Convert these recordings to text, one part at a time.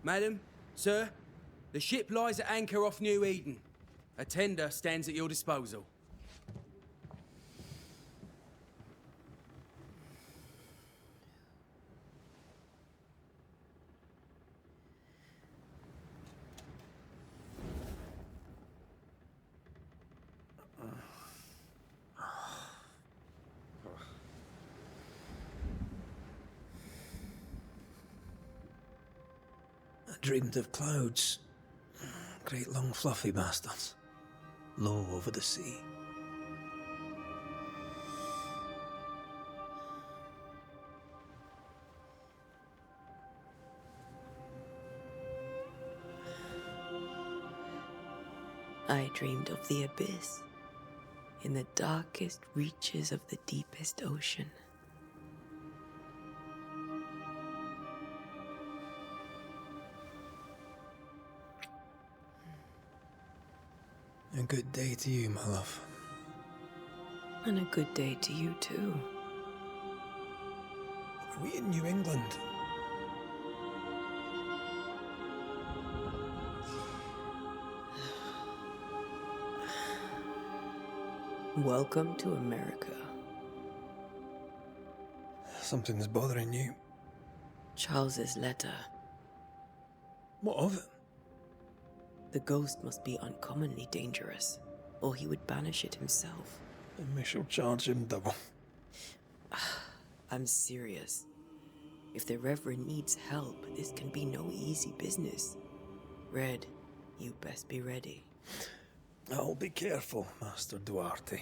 Madam, sir, the ship lies at anchor off New Eden. A tender stands at your disposal. I dreamed of clouds. Great long fluffy bastards. Low over the sea. I dreamed of the abyss, in the darkest reaches of the deepest ocean. A good day to you, my love. And a good day to you too. Are we in New England? Welcome to America. Something's bothering you. Charles's letter. What of it? The ghost must be uncommonly dangerous, or he would banish it himself. And we shall charge him double. I'm serious. If the Reverend needs help, this can be no easy business. Red, you best be ready. I'll be careful, Master Duarte.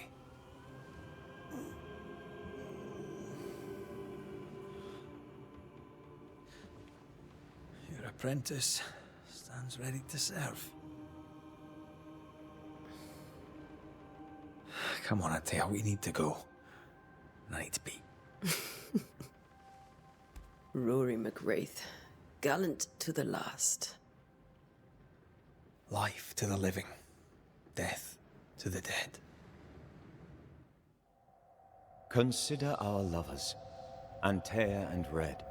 Your apprentice stands ready to serve. Come on, Atea, we need to go. I need to be. Rory McWraith, gallant to the last. Life to the living, death to the dead. Consider our lovers, Antea and Red,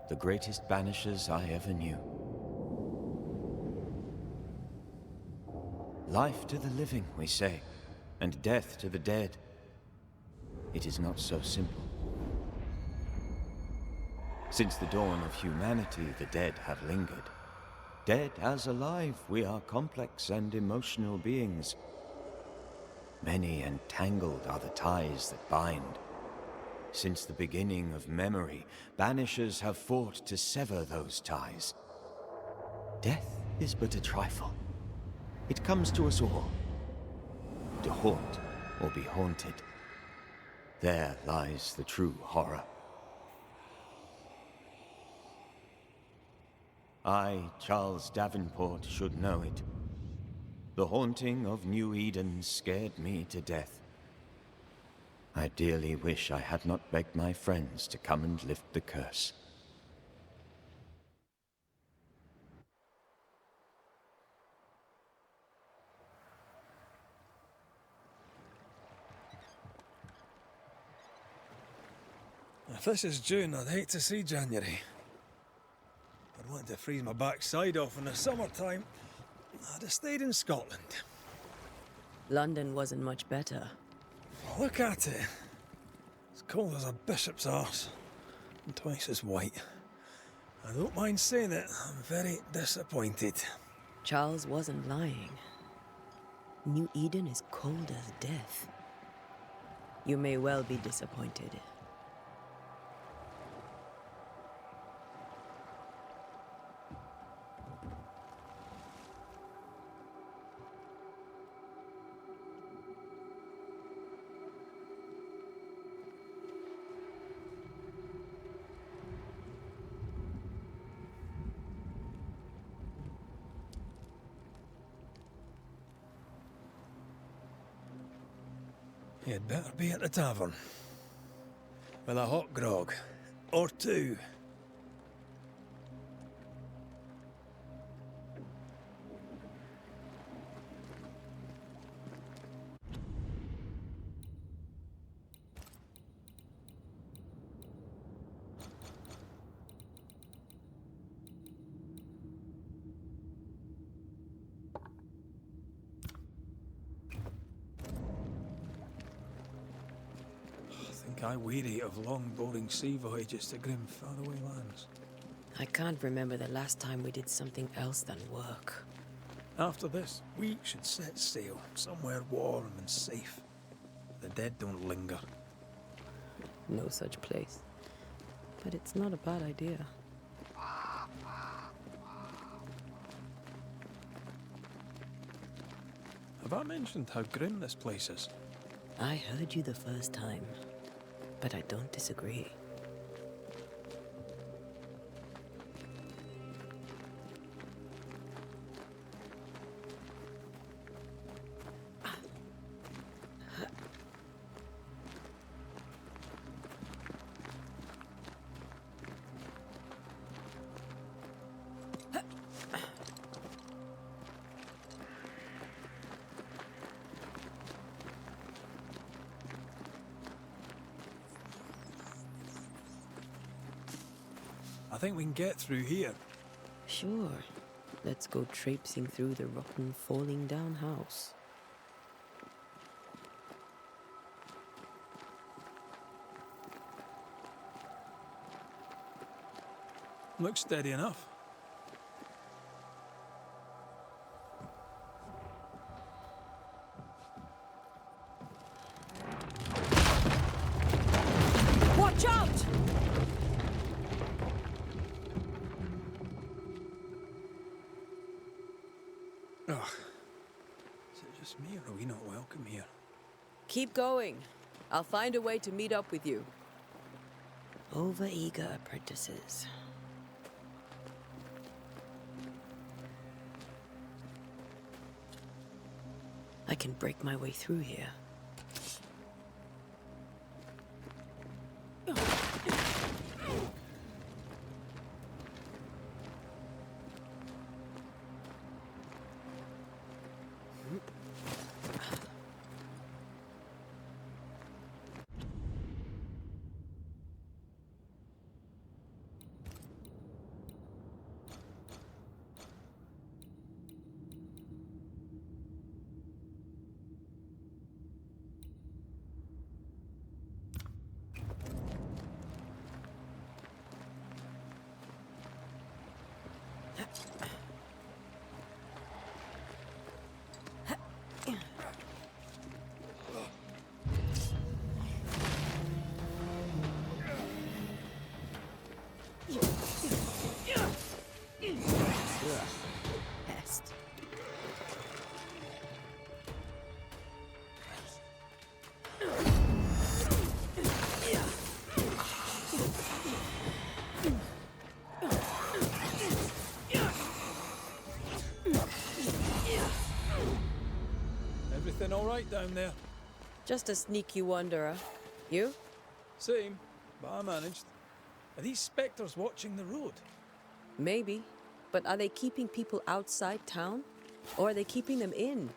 the greatest banishers I ever knew. Life to the living, we say, and death to the dead. It is not so simple. Since the dawn of humanity, the dead have lingered. Dead as alive, we are complex and emotional beings. Many and tangled are the ties that bind. Since the beginning of memory, banishers have fought to sever those ties. Death is but a trifle. It comes to us all. To haunt or be haunted. There lies the true horror. I, Charles Davenport, should know it. The haunting of New Eden scared me to death. I dearly wish I had not begged my friends to come and lift the curse. If this is June, I'd hate to see January. I'd want to freeze my backside off in the summertime. I'd have stayed in Scotland. London wasn't much better. Look at it. As cold as a bishop's arse. And twice as white. I don't mind saying it, I'm very disappointed. Charles wasn't lying. New Eden is cold as death. You may well be disappointed. You'd better be at the tavern. With a hot grog. Or two. I weary of long, boring sea voyages to grim, faraway lands. I can't remember the last time we did something else than work. After this, we should set sail somewhere warm and safe. The dead don't linger. No such place. But it's not a bad idea. Have I mentioned how grim this place is? I heard you the first time, but I don't disagree. I think we can get through here. Sure. Let's go traipsing through the rotten, falling down house. Looks steady enough. Watch out! Ugh. Is it just me, or are we not welcome here? Keep going. I'll find a way to meet up with you. Overeager apprentices. I can break my way through here. Pest. Everything all right down there? Just a sneaky wanderer. You? Same, but I managed. Are these spectres watching the road? Maybe. But are they keeping people outside town? Or are they keeping them in?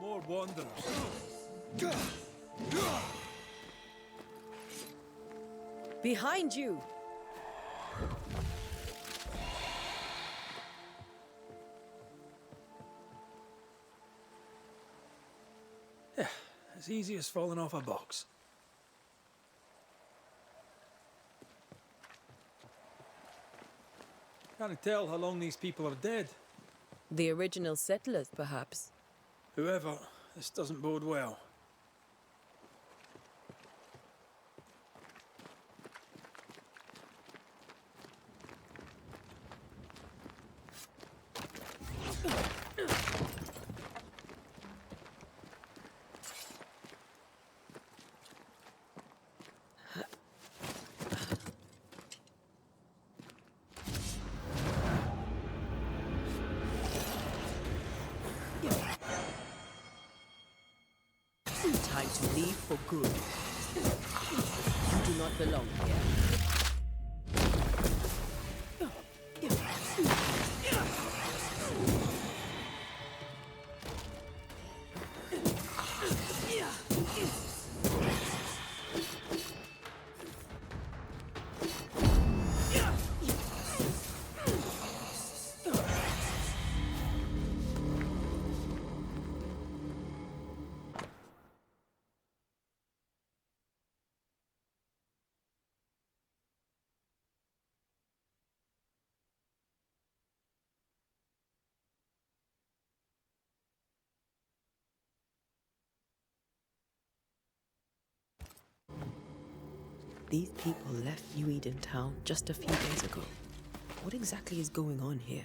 More wanderers. Behind you! Yeah, as easy as falling off a box. Can't tell how long these people are dead. The original settlers, perhaps. Whoever, this doesn't bode well. Time to leave for good. You do not belong here. These people left New Eden Town just a few days ago. What exactly is going on here?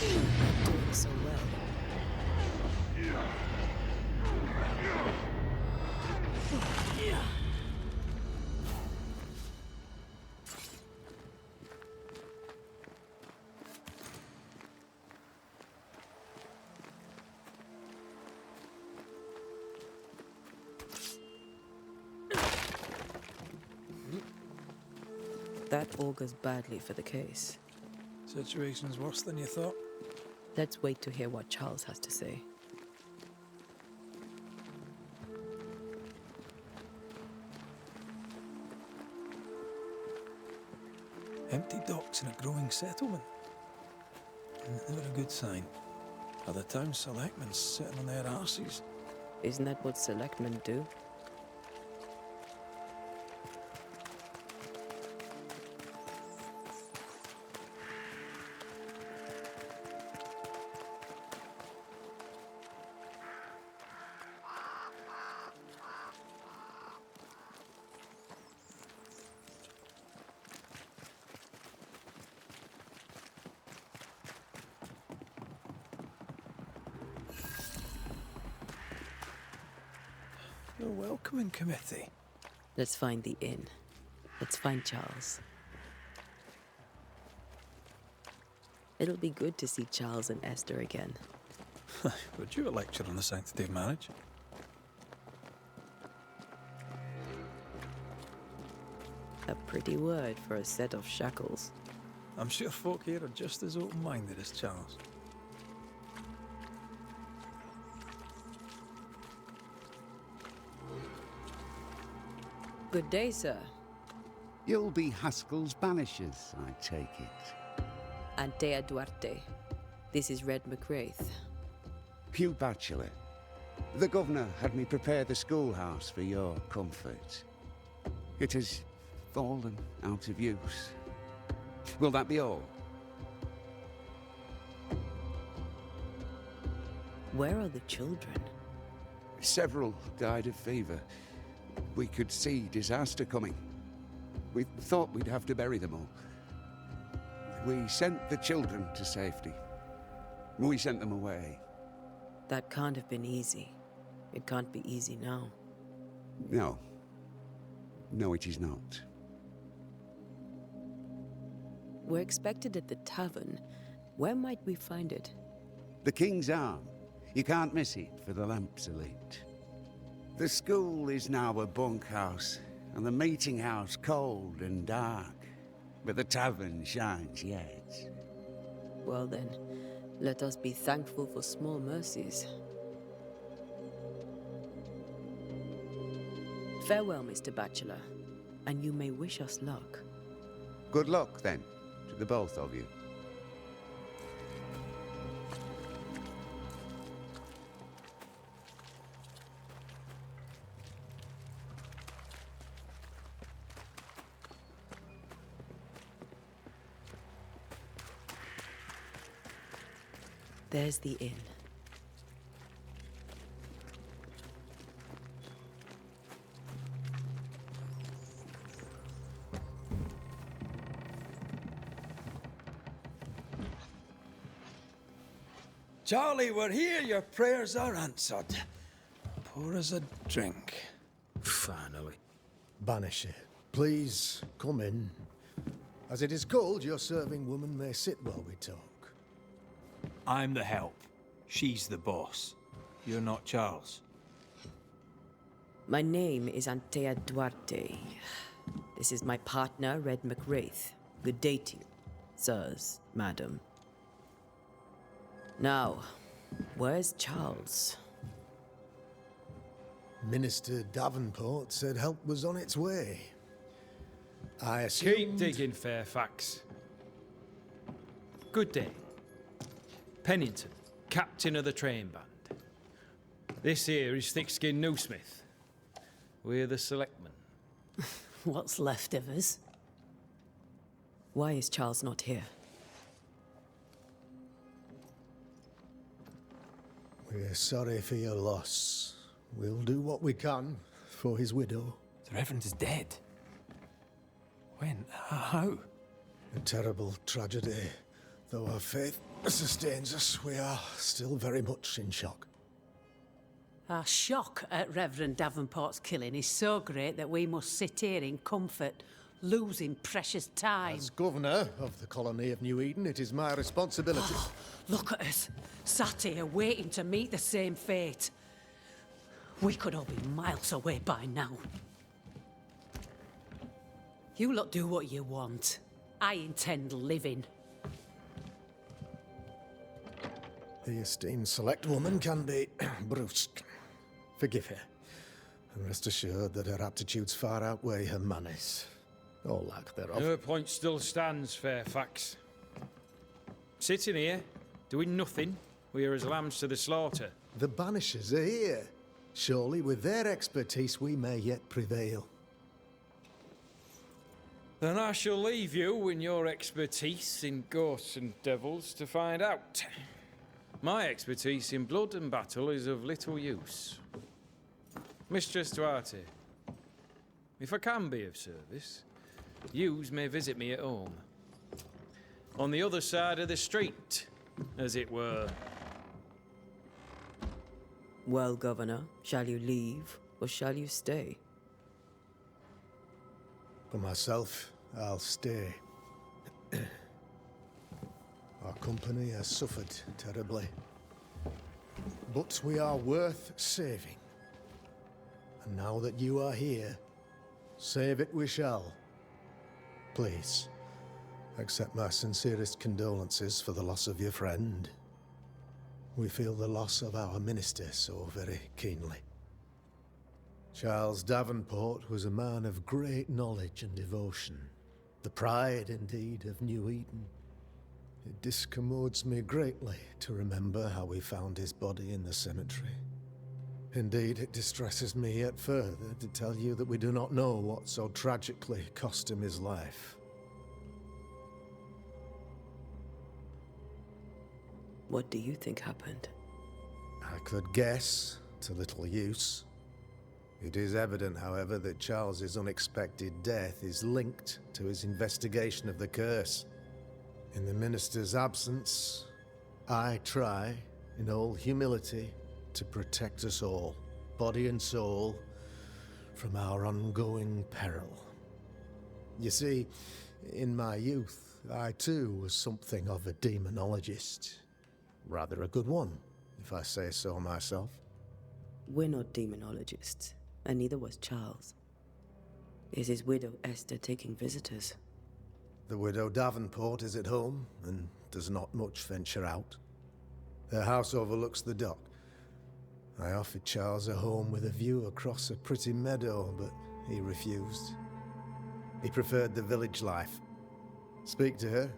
Doing so well. That augurs badly for the case. Situation's worse than you thought. Let's wait to hear what Charles has to say. Empty docks in a growing settlement. Never a good sign. Are the town selectmen sitting on their arses? Isn't that what selectmen do? A welcoming committee. Let's find the inn. Let's find Charles. It'll be good to see Charles and Esther again. Would you a lecture on the sanctity of marriage? A pretty word for a set of shackles. I'm sure folk here are just as open-minded as Charles. Good day, sir. You'll be Haskell's Banishers, I take it. Antea Duarte. This is Red McWraith. Hugh Bachelor. The governor had me prepare the schoolhouse for your comfort. It has fallen out of use. Will that be all? Where are the children? Several died of fever. We could see disaster coming. We thought we'd have to bury them all. We sent the children to safety. We sent them away. That can't have been easy. It can't be easy now. No. No, it is not. We're expected at the tavern. Where might we find it? The King's Arm. You can't miss it, for the lamps are lit. The school is now a bunkhouse, and the meeting house cold and dark. But the tavern shines yet. Well then, let us be thankful for small mercies. Farewell, Mr. Bachelor, and you may wish us luck. Good luck, then, to the both of you. There's the inn. Charlie, we're here. Your prayers are answered. Pour us a drink. Finally. Banisher, please come in. As it is called, your serving woman may sit while we talk. I'm the help. She's the boss. You're not Charles. My name is Antea Duarte. This is my partner, Red McWraith. Good day to you, sirs, madam. Now, where's Charles? Minister Davenport said help was on its way. I assumed... Keep digging, Fairfax. Good day. Pennington, captain of the train band. This here is Thickskin Newsmith. We're the selectmen. What's left of us? Why is Charles not here? We're sorry for your loss. We'll do what we can for his widow. The Reverend is dead. When? How? A terrible tragedy. Though our faith sustains us, we are still very much in shock. Our shock at Reverend Davenport's killing is so great that we must sit here in comfort, losing precious time. As governor of the colony of New Eden, it is my responsibility. Look at us, sat here waiting to meet the same fate. We could all be miles away by now. You lot do what you want. I intend living. The esteemed select woman can be brusque. Forgive her. And rest assured that her aptitudes far outweigh her manners. Or lack thereof. Her point still stands, Fairfax. Sitting here, doing nothing, we are as lambs to the slaughter. The Banishers are here. Surely with their expertise we may yet prevail. Then I shall leave you in your expertise in ghosts and devils to find out. My expertise in blood and battle is of little use. Mistress Duarte, if I can be of service, yous may visit me at home. On the other side of the street, as it were. Well, Governor, shall you leave or shall you stay? For myself, I'll stay. Our company has suffered terribly. But we are worth saving. And now that you are here, save it we shall. Please, accept my sincerest condolences for the loss of your friend. We feel the loss of our minister so very keenly. Charles Davenport was a man of great knowledge and devotion. The pride, indeed, of New Eden. It discommodes me greatly to remember how we found his body in the cemetery. Indeed, it distresses me yet further to tell you that we do not know what so tragically cost him his life. What do you think happened? I could guess, to little use. It is evident, however, that Charles's unexpected death is linked to his investigation of the curse. In the minister's absence, I try, in all humility, to protect us all, body and soul, from our ongoing peril. You see, in my youth, I too was something of a demonologist. Rather a good one, if I say so myself. We're not demonologists, and neither was Charles. Is his widow Esther taking visitors? The widow Davenport is at home, and does not much venture out. Their house overlooks the dock. I offered Charles a home with a view across a pretty meadow, but he refused. He preferred the village life. Speak to her,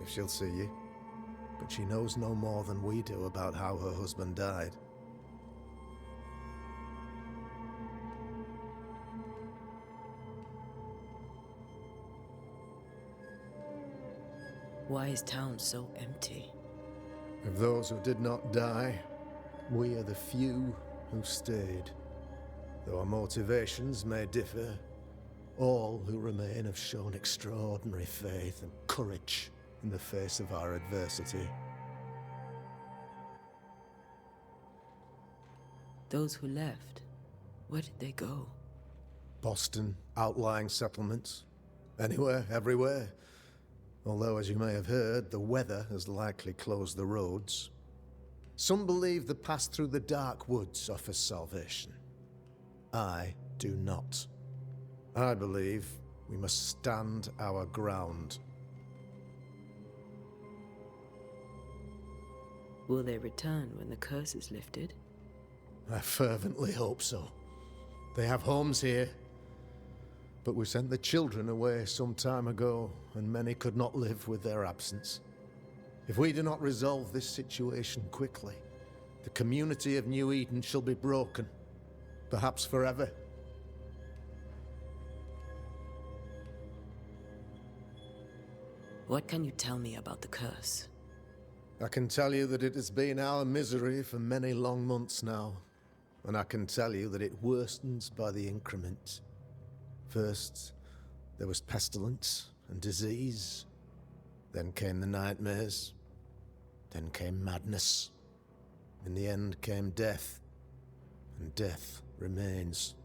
if she'll see you. But she knows no more than we do about how her husband died. Why is town so empty? Of those who did not die, we are the few who stayed. Though our motivations may differ, all who remain have shown extraordinary faith and courage in the face of our adversity. Those who left, where did they go? Boston, outlying settlements. Anywhere, everywhere. Although, as you may have heard, the weather has likely closed the roads. Some believe the path through the dark woods offers salvation. I do not. I believe we must stand our ground. Will they return when the curse is lifted? I fervently hope so. They have homes here. But we sent the children away some time ago, and many could not live with their absence. If we do not resolve this situation quickly, the community of New Eden shall be broken, perhaps forever. What can you tell me about the curse? I can tell you that it has been our misery for many long months now, and I can tell you that it worstens by the increment. First, there was pestilence and disease. Then came the nightmares. Then came madness. In the end came death. And death remains.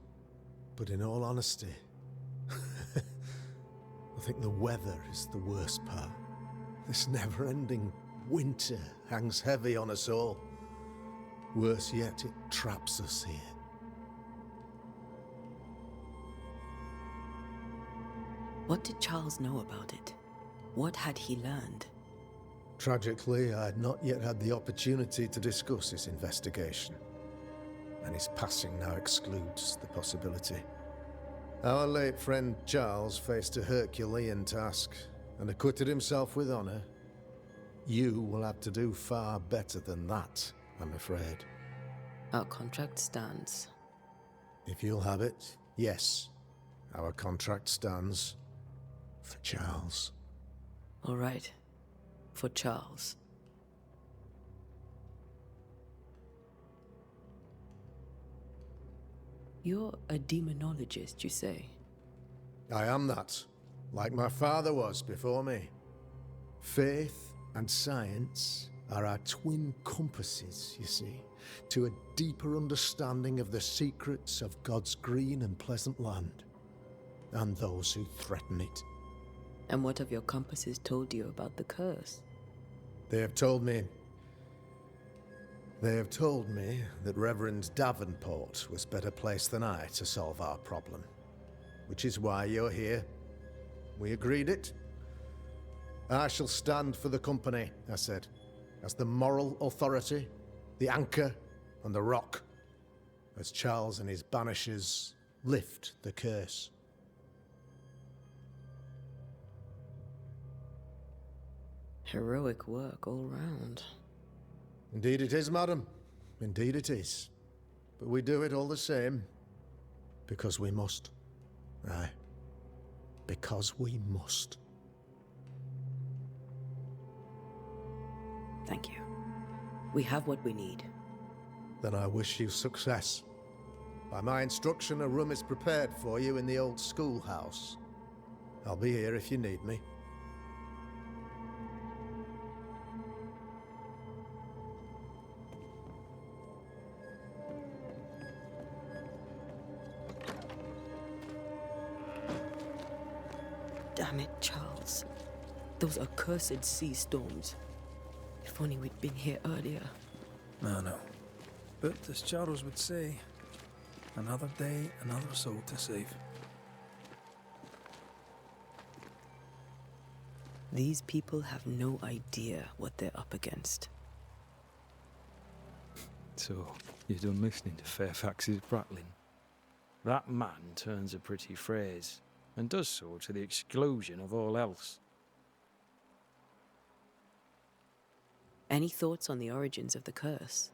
But in all honesty, I think the weather is the worst part. This never-ending winter hangs heavy on us all. Worse yet, it traps us here. What did Charles know about it? What had he learned? Tragically, I had not yet had the opportunity to discuss this investigation, and his passing now excludes the possibility. Our late friend Charles faced a Herculean task and acquitted himself with honor. You will have to do far better than that, I'm afraid. Our contract stands. If you'll have it, yes, our contract stands. For Charles. All right. For Charles. You're a demonologist, you say? I am that, like my father was before me. Faith and science are our twin compasses, you see, to a deeper understanding of the secrets of God's green and pleasant land, and those who threaten it. And what have your compasses told you about the curse? They have told me that Reverend Davenport was better placed than I to solve our problem. Which is why you're here. We agreed it. I shall stand for the company, I said, as the moral authority, the anchor, and the rock, as Charles and his Banishers lift the curse. Heroic work all round. Indeed it is, madam. Indeed it is. But we do it all the same. Because we must. Aye. Because we must. Thank you. We have what we need. Then I wish you success. By my instruction, a room is prepared for you in the old schoolhouse. I'll be here if you need me. Damn it, Charles. Those accursed sea storms. If only we'd been here earlier. I know. But as Charles would say, another day, another soul to save. These people have no idea what they're up against. So, you're done listening to Fairfax's prattling? That man turns a pretty phrase, and does so to the exclusion of all else. Any thoughts on the origins of the curse?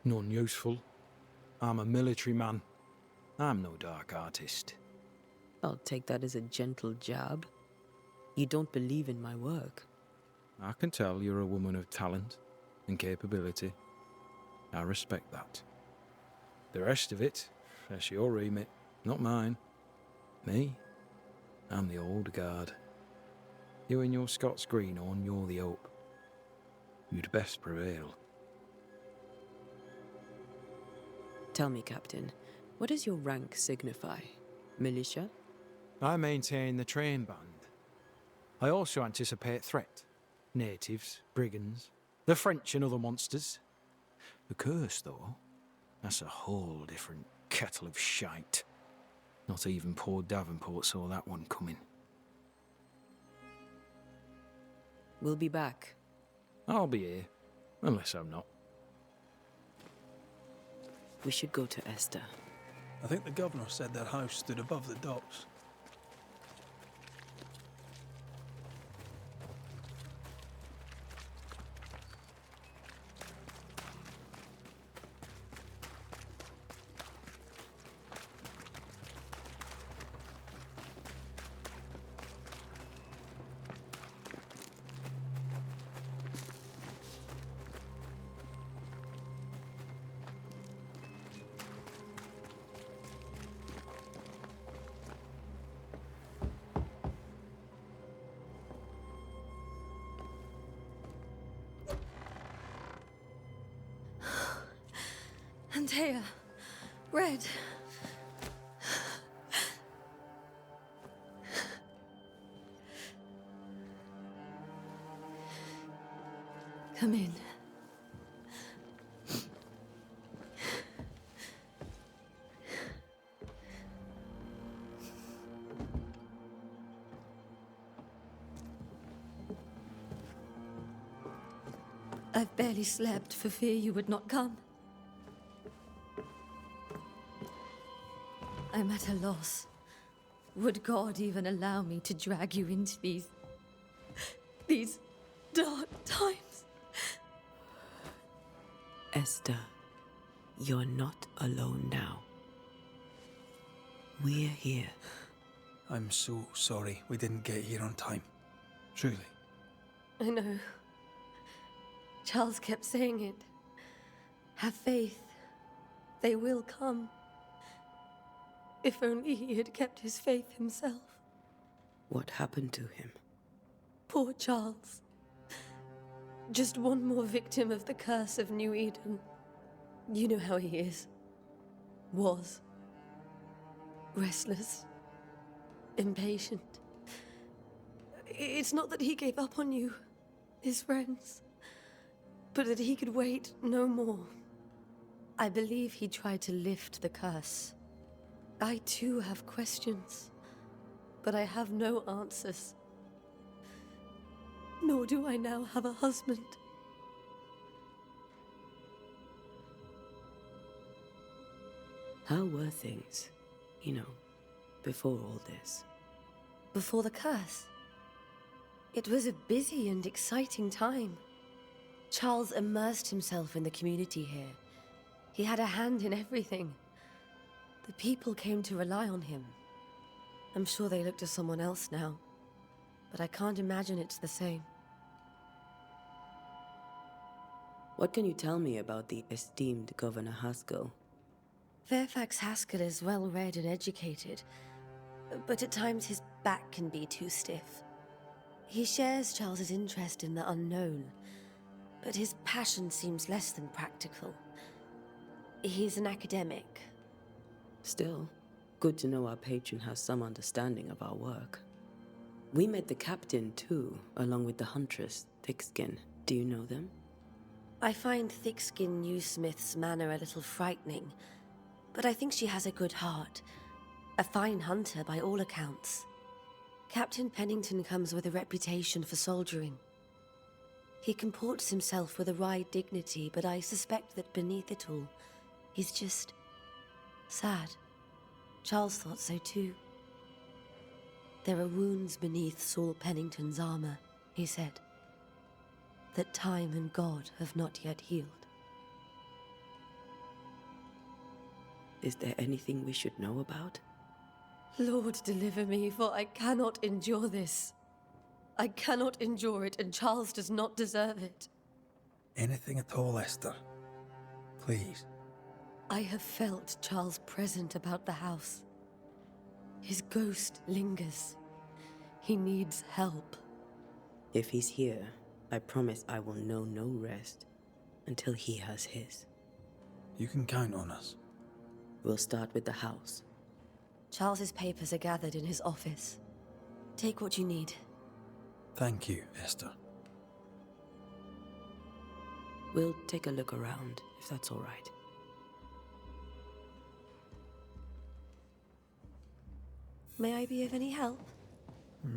None useful. I'm a military man. I'm no dark artist. I'll take that as a gentle jab. You don't believe in my work. I can tell you're a woman of talent and capability. I respect that. The rest of it, that's your remit, not mine. Me? I'm the old guard. You and your Scots greenhorn, you're the hope. You'd best prevail. Tell me, Captain, what does your rank signify? Militia? I maintain the train band. I also anticipate threat. Natives, brigands, the French and other monsters. The curse, though, that's a whole different kettle of shite. Not even poor Davenport saw that one coming. We'll be back. I'll be here, unless I'm not. We should go to Esther. I think the governor said their house stood above the docks. Antea, Red. Come in. I've barely slept for fear you would not come. I'm at a loss. Would God even allow me to drag you into these dark times? Esther, you're not alone now. We're here. I'm so sorry we didn't get here on time. Truly. I know. Charles kept saying it. Have faith. They will come. If only he had kept his faith himself. What happened to him? Poor Charles. Just one more victim of the curse of New Eden. You know how he is. Was. Restless. Impatient. It's not that he gave up on you, his friends, but that he could wait no more. I believe he tried to lift the curse. I too have questions, but I have no answers. Nor do I now have a husband. How were things, before all this? Before the curse? It was a busy and exciting time. Charles immersed himself in the community here. He had a hand in everything. The people came to rely on him. I'm sure they look to someone else now, but I can't imagine it's the same. What can you tell me about the esteemed Governor Haskell? Fairfax Haskell is well-read and educated, but at times his back can be too stiff. He shares Charles's interest in the unknown, but his passion seems less than practical. He's an academic. Still, good to know our patron has some understanding of our work. We met the captain, too, along with the huntress, Thickskin. Do you know them? I find Thickskin Newsmith's manner a little frightening, but I think she has a good heart. A fine hunter by all accounts. Captain Pennington comes with a reputation for soldiering. He comports himself with a wry dignity, but I suspect that beneath it all, he's just sad. Charles thought so too. There are wounds beneath Saul Pennington's armor, he said, that time and God have not yet healed. Is there anything we should know about? Lord, deliver me, for I cannot endure this. I cannot endure it, and Charles does not deserve it. Anything at all, Esther. Please. I have felt Charles present about the house. His ghost lingers. He needs help. If he's here, I promise I will know no rest until he has his. You can count on us. We'll start with the house. Charles's papers are gathered in his office. Take what you need. Thank you, Esther. We'll take a look around, if that's all right. May I be of any help?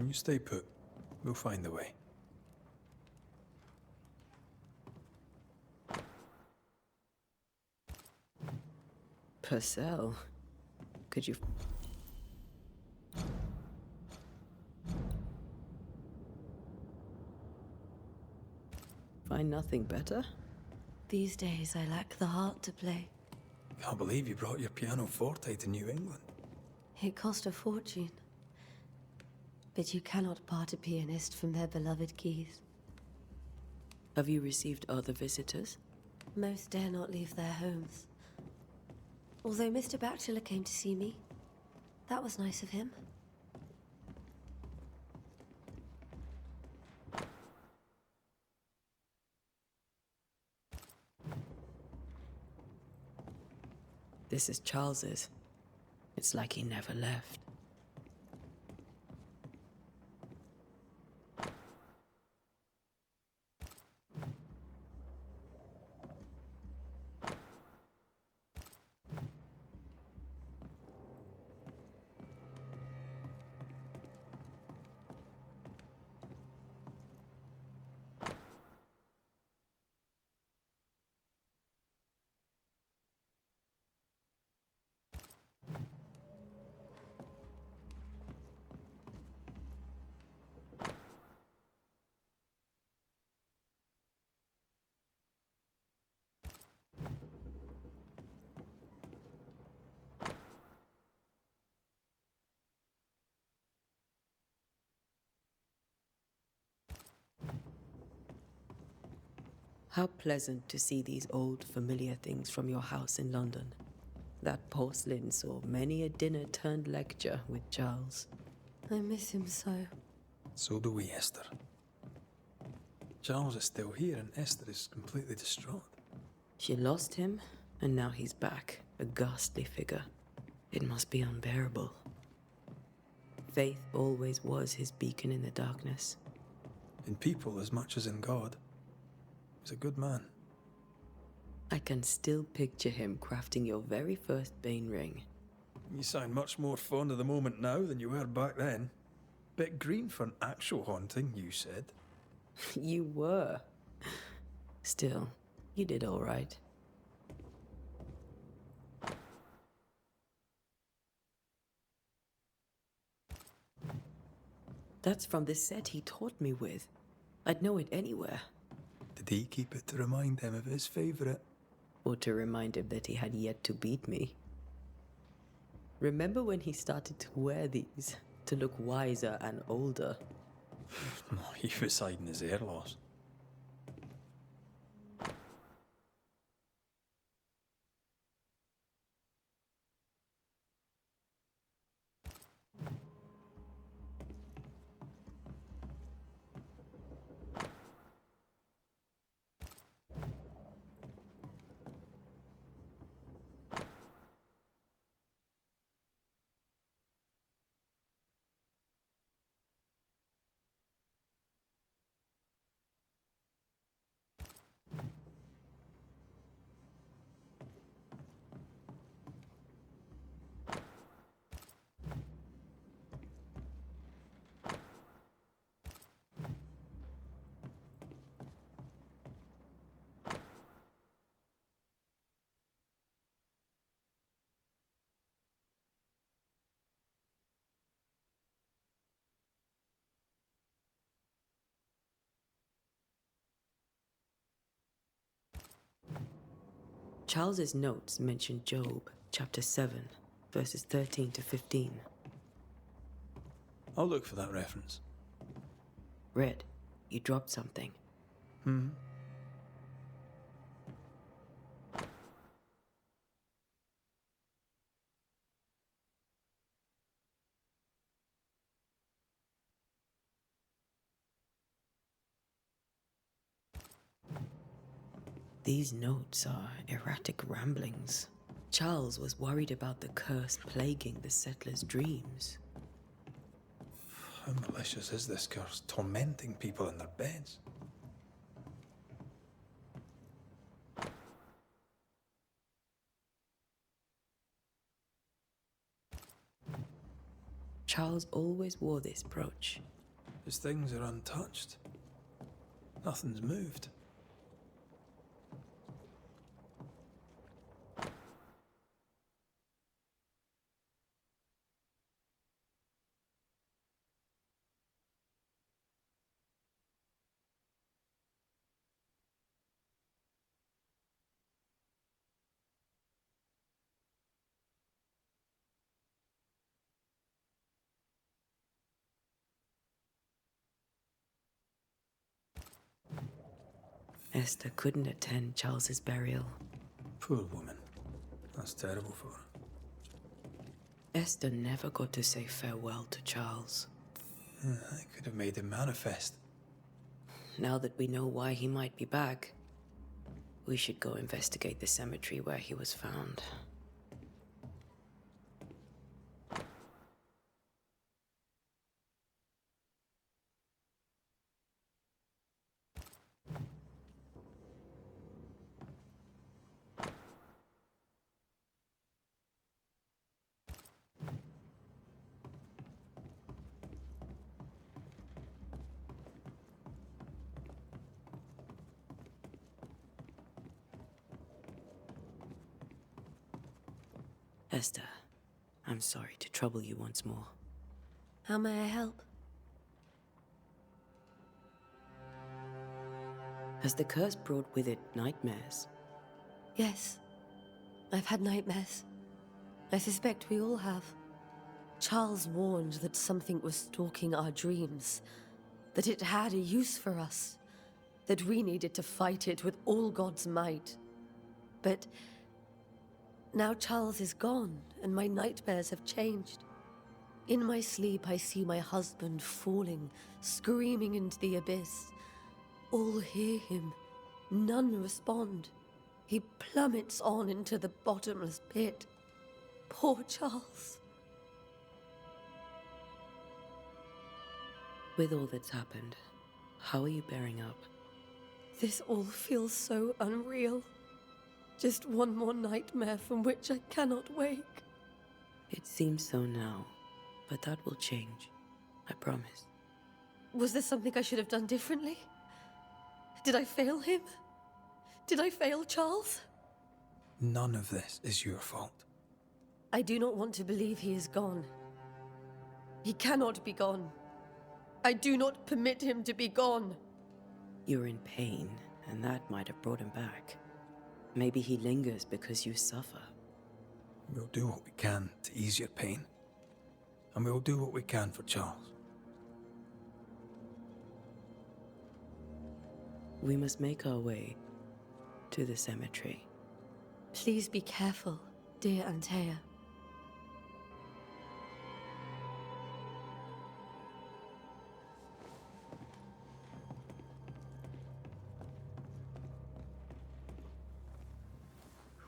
You stay put. We'll find the way. Purcell, could you... find nothing better? These days I lack the heart to play. Can't believe you brought your pianoforte to New England. It cost a fortune. But you cannot part a pianist from their beloved keys. Have you received other visitors? Most dare not leave their homes. Although Mr. Bachelor came to see me. That was nice of him. This is Charles's. It's like he never left. How pleasant to see these old, familiar things from your house in London. That porcelain saw many a dinner turned lecture with Charles. I miss him so. So do we, Esther. Charles is still here and Esther is completely distraught. She lost him, and now he's back, a ghastly figure. It must be unbearable. Faith always was his beacon in the darkness. In people as much as in God. He's a good man. I can still picture him crafting your very first Bane ring. You sound much more fond of the moment now than you were back then. Bit green for an actual haunting, you said. You were. Still, you did all right. That's from the set he taught me with. I'd know it anywhere. Did he keep it to remind him of his favourite? Or to remind him that he had yet to beat me. Remember when he started to wear these, to look wiser and older? He was hiding his hair loss. Charles's notes mention Job, chapter 7, verses 13 to 15. I'll look for that reference. Red, you dropped something. These notes are erratic ramblings. Charles was worried about the curse plaguing the settlers' dreams. How malicious is this curse, tormenting people in their beds? Charles always wore this brooch. His things are untouched. Nothing's moved. Esther couldn't attend Charles's burial. Poor woman. That's terrible for her. Esther never got to say farewell to Charles. I could have made him manifest. Now that we know why he might be back, we should go investigate the cemetery where he was found. Esther, I'm sorry to trouble you once more. How may I help? Has the curse brought with it nightmares? Yes. I've had nightmares. I suspect we all have. Charles warned that something was stalking our dreams, that it had a use for us, that we needed to fight it with all God's might. But now Charles is gone, and my nightmares have changed. In my sleep, I see my husband falling, screaming into the abyss. All hear him. None respond. He plummets on into the bottomless pit. Poor Charles. With all that's happened, how are you bearing up? This all feels so unreal. Just one more nightmare from which I cannot wake. It seems so now, but that will change. I promise. Was there something I should have done differently? Did I fail him? Did I fail Charles? None of this is your fault. I do not want to believe he is gone. He cannot be gone. I do not permit him to be gone. You're in pain, and that might have brought him back. Maybe he lingers because you suffer. We'll do what we can to ease your pain. And we'll do what we can for Charles. We must make our way to the cemetery. Please be careful, dear Antea.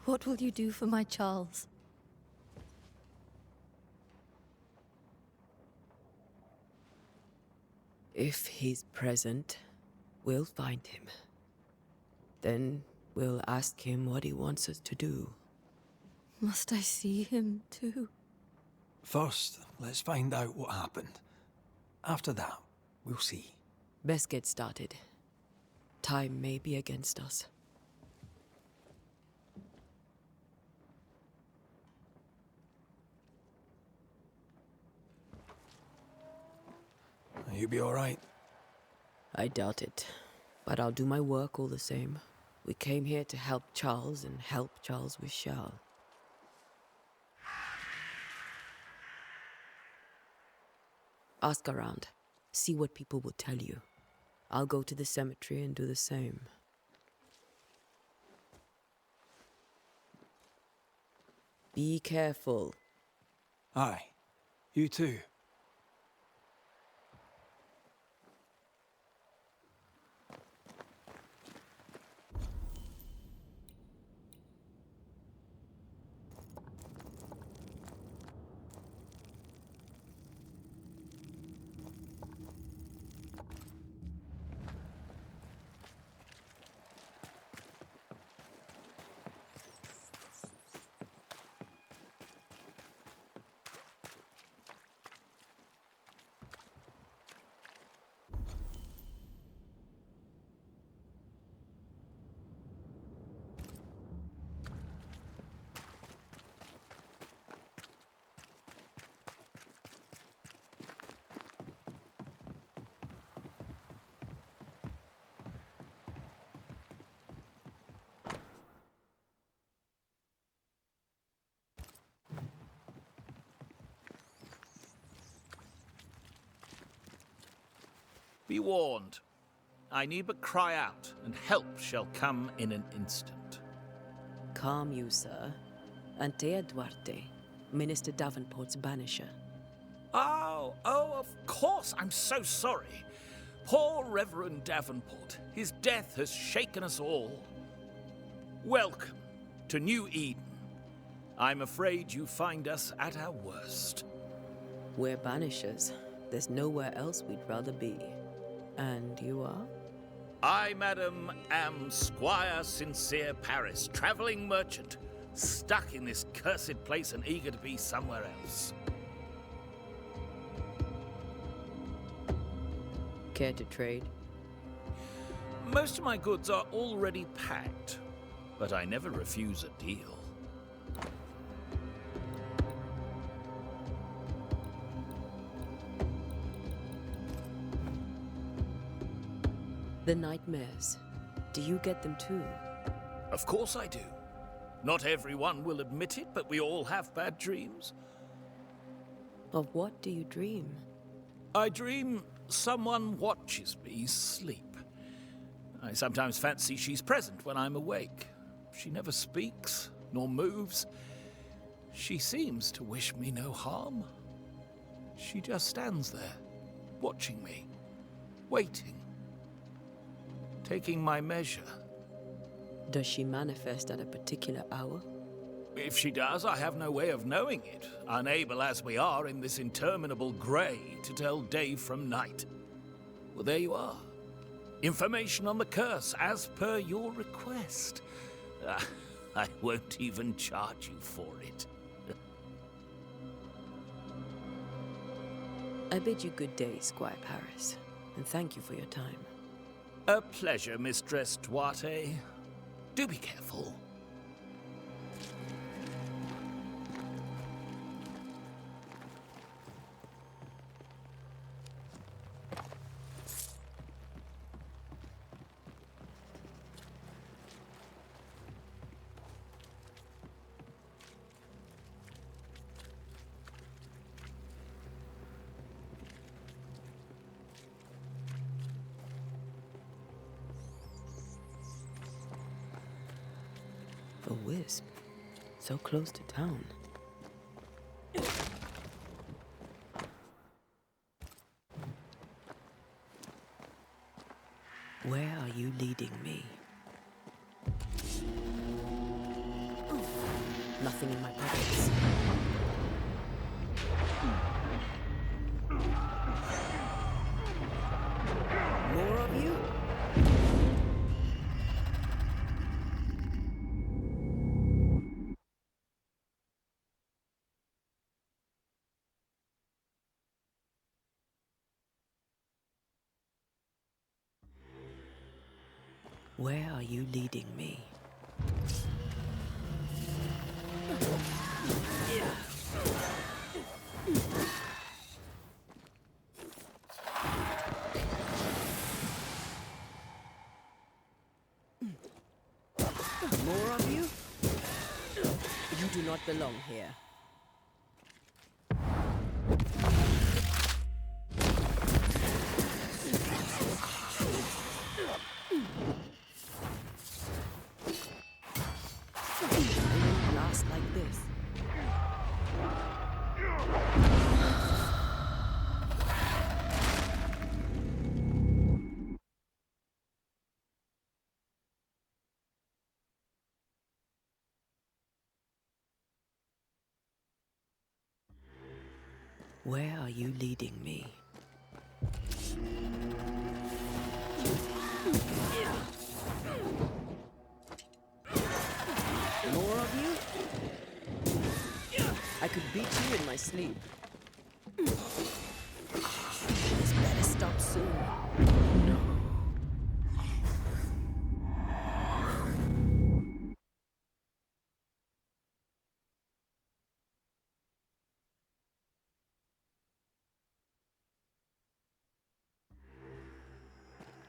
What will you do for my Charles? If he's present, we'll find him. Then we'll ask him what he wants us to do. Must I see him too? First, let's find out what happened. After that, we'll see. Best get started. Time may be against us. You be all right? I doubt it, but I'll do my work all the same. We came here to help Charles, and help Charles we shall. Ask around. See what people will tell you. I'll go to the cemetery and do the same. Be careful. Aye. You too. Be warned. I need but cry out, and help shall come in an instant. Calm you, sir. Antea Duarte, Minister Davenport's banisher. Oh, of course. I'm so sorry. Poor Reverend Davenport. His death has shaken us all. Welcome to New Eden. I'm afraid you find us at our worst. We're banishers. There's nowhere else we'd rather be. And you are? I, madam, am Squire Sincere Paris, travelling merchant, stuck in this cursed place and eager to be somewhere else. Care to trade? Most of my goods are already packed, but I never refuse a deal. The nightmares. Do you get them too? Of course I do. Not everyone will admit it, but we all have bad dreams. Of what do you dream? I dream someone watches me sleep. I sometimes fancy she's present when I'm awake. She never speaks, nor moves. She seems to wish me no harm. She just stands there, watching me, waiting, taking my measure. Does she manifest at a particular hour? If she does, I have no way of knowing it, unable as we are in this interminable grey to tell day from night. Well, there you are. Information on the curse, as per your request. I won't even charge you for it. I bid you good day, Squire Paris, and thank you for your time. A pleasure, Mistress Duarte. Do be careful. A wisp, so close to town. Where are you leading me? Nothing in my pockets. More of you? Where are you leading me? More of you? You do not belong here. Last like this. Where are you leading me? More of you? I could beat you in my sleep. This better stop soon. No.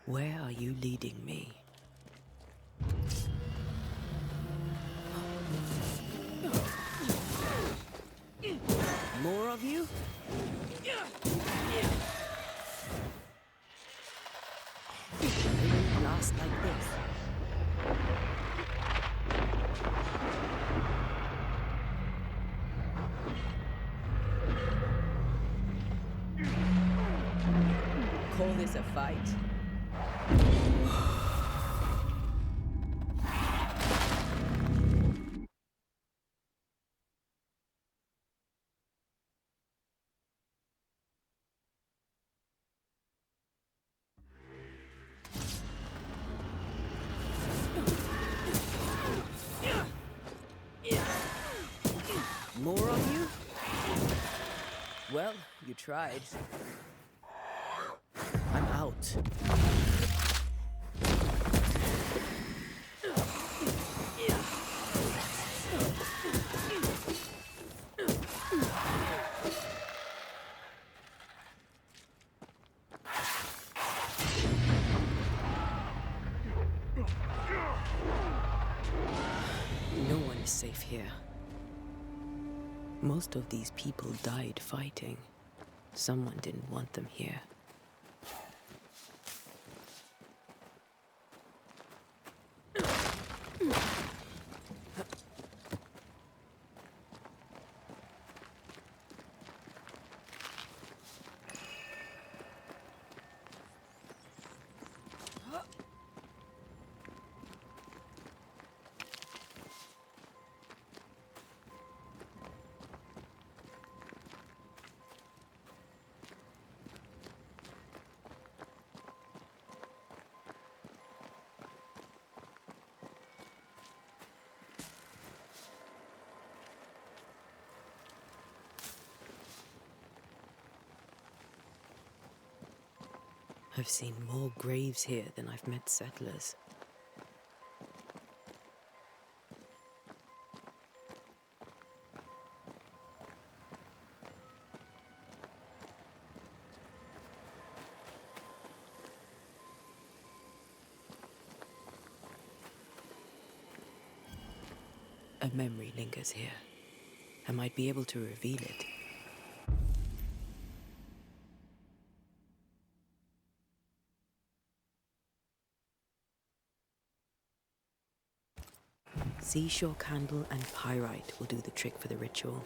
Where are you leading me? More of you? this a fight? More of you? Well, you tried. I'm out. No one is safe here. Most of these people died fighting. Someone didn't want them here. I've seen more graves here than I've met settlers. A memory lingers here. I might be able to reveal it. Seashore candle and pyrite will do the trick for the ritual.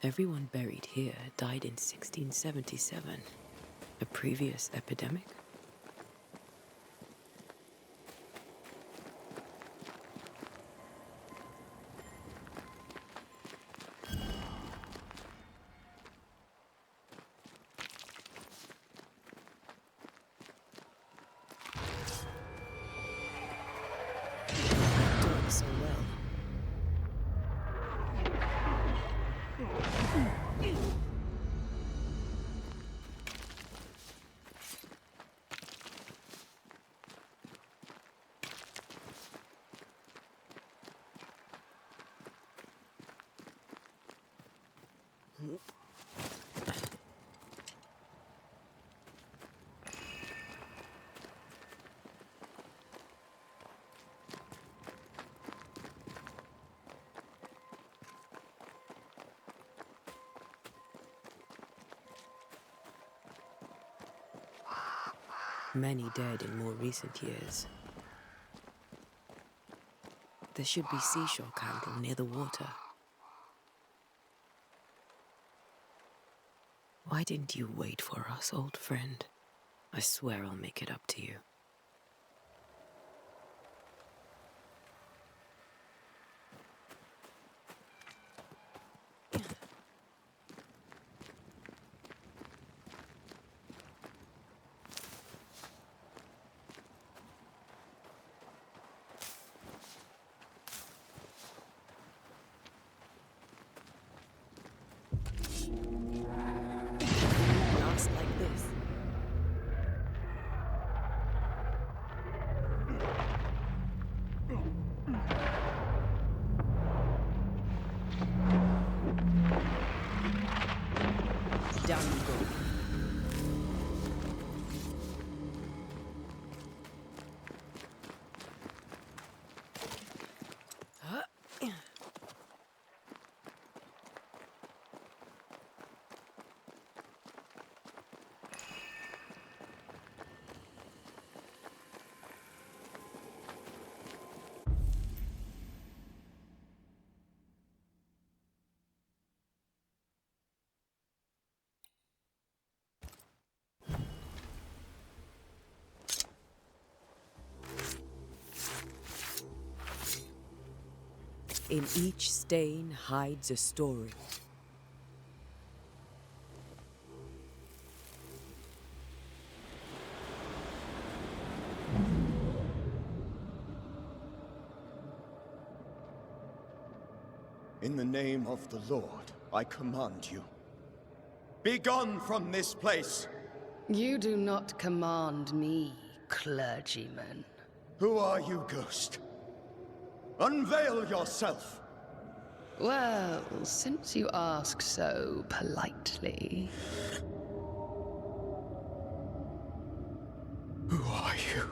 Everyone buried here died in 1677. A previous epidemic? Doing so well. Many dead in more recent years. There should be seashore candle near the water. Why didn't you wait for us, old friend? I swear I'll make it up to you. Last like this. Down you go. In each stain hides a story. In the name of the Lord, I command you. Be gone from this place! You do not command me, clergyman. Who are you, ghost? Unveil yourself! Well, since you ask so politely... Who are you?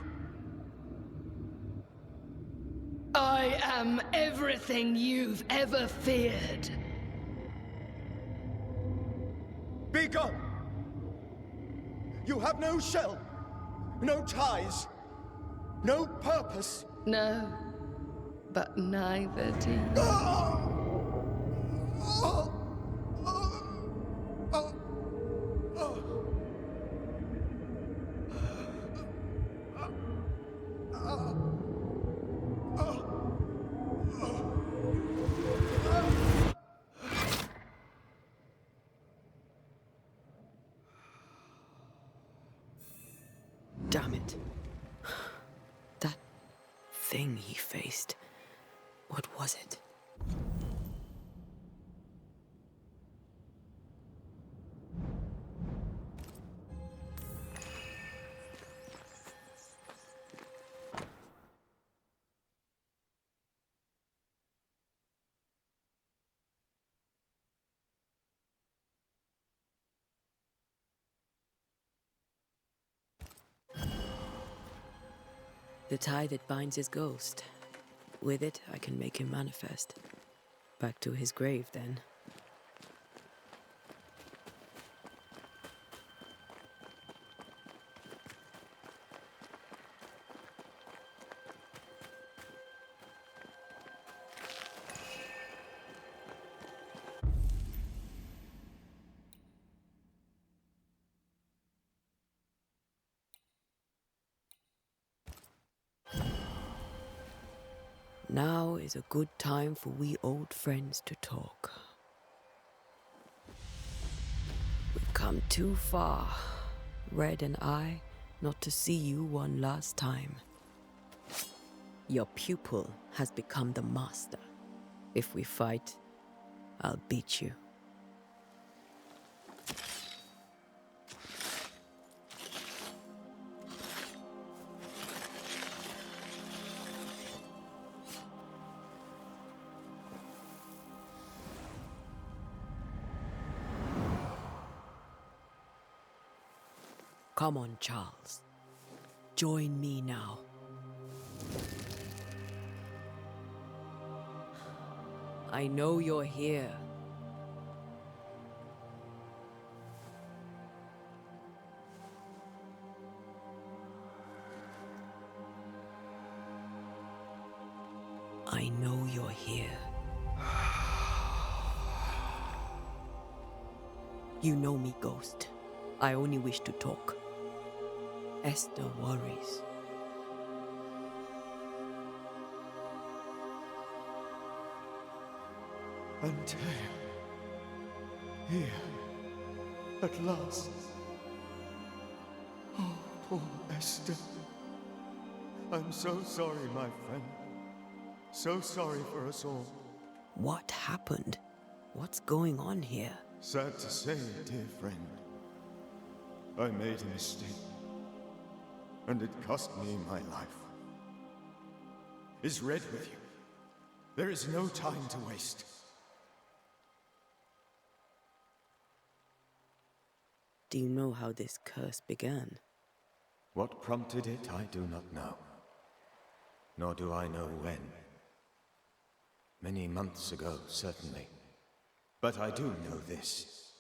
I am everything you've ever feared. Be gone! You have no shell, no ties, no purpose. No, but neither do you. Damn it. That thing he faced. What was it? The tie that binds his ghost. With it, I can make him manifest. Back to his grave, then. Now is a good time for we old friends to talk. We've come too far, Red and I, not to see you one last time. Your pupil has become the master. If we fight, I'll beat you. Come on, Charles. Join me now. I know you're here. I know you're here. You know me, Ghost. I only wish to talk. Esther worries. Antea. Here. At last. Oh, poor Esther. I'm so sorry, my friend. So sorry for us all. What happened? What's going on here? Sad to say, dear friend. I made a mistake. And it cost me my life. Is Red with you? There is no time to waste. Do you know how this curse began? What prompted it, I do not know. Nor do I know when. Many months ago, certainly. But I do know this.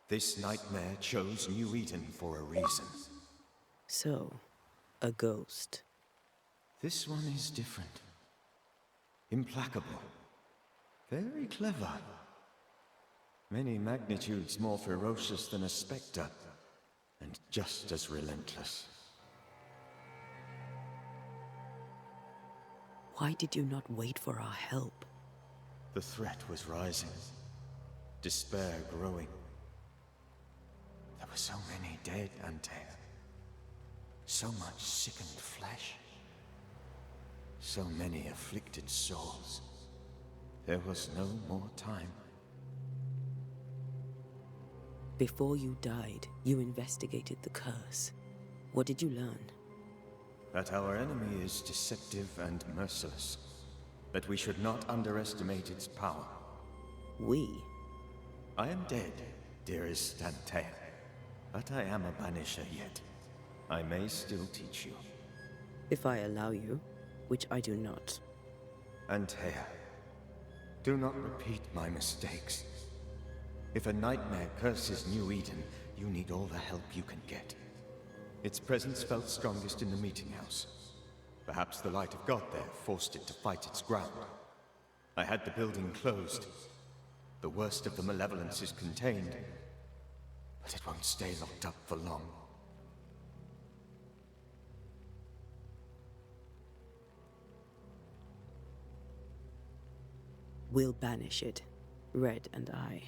This nightmare chose New Eden for a reason. So, a ghost. This one is different. Implacable. Very clever. Many magnitudes more ferocious than a spectre, and just as relentless. Why did you not wait for our help? The threat was rising. Despair growing. There were so many dead, Antea. So much sickened flesh. So many afflicted souls. There was no more time. Before you died, you investigated the curse. What did you learn? That our enemy is deceptive and merciless. That we should not underestimate its power. We? I am dead, dearest Antea. But I am a Banisher yet. I may still teach you. If I allow you, which I do not. Antea, do not repeat my mistakes. If a nightmare curses New Eden, you need all the help you can get. Its presence felt strongest in the meeting house. Perhaps the light of God there forced it to fight its ground. I had the building closed. The worst of the malevolence is contained, but it won't stay locked up for long. We'll banish it, Red and I.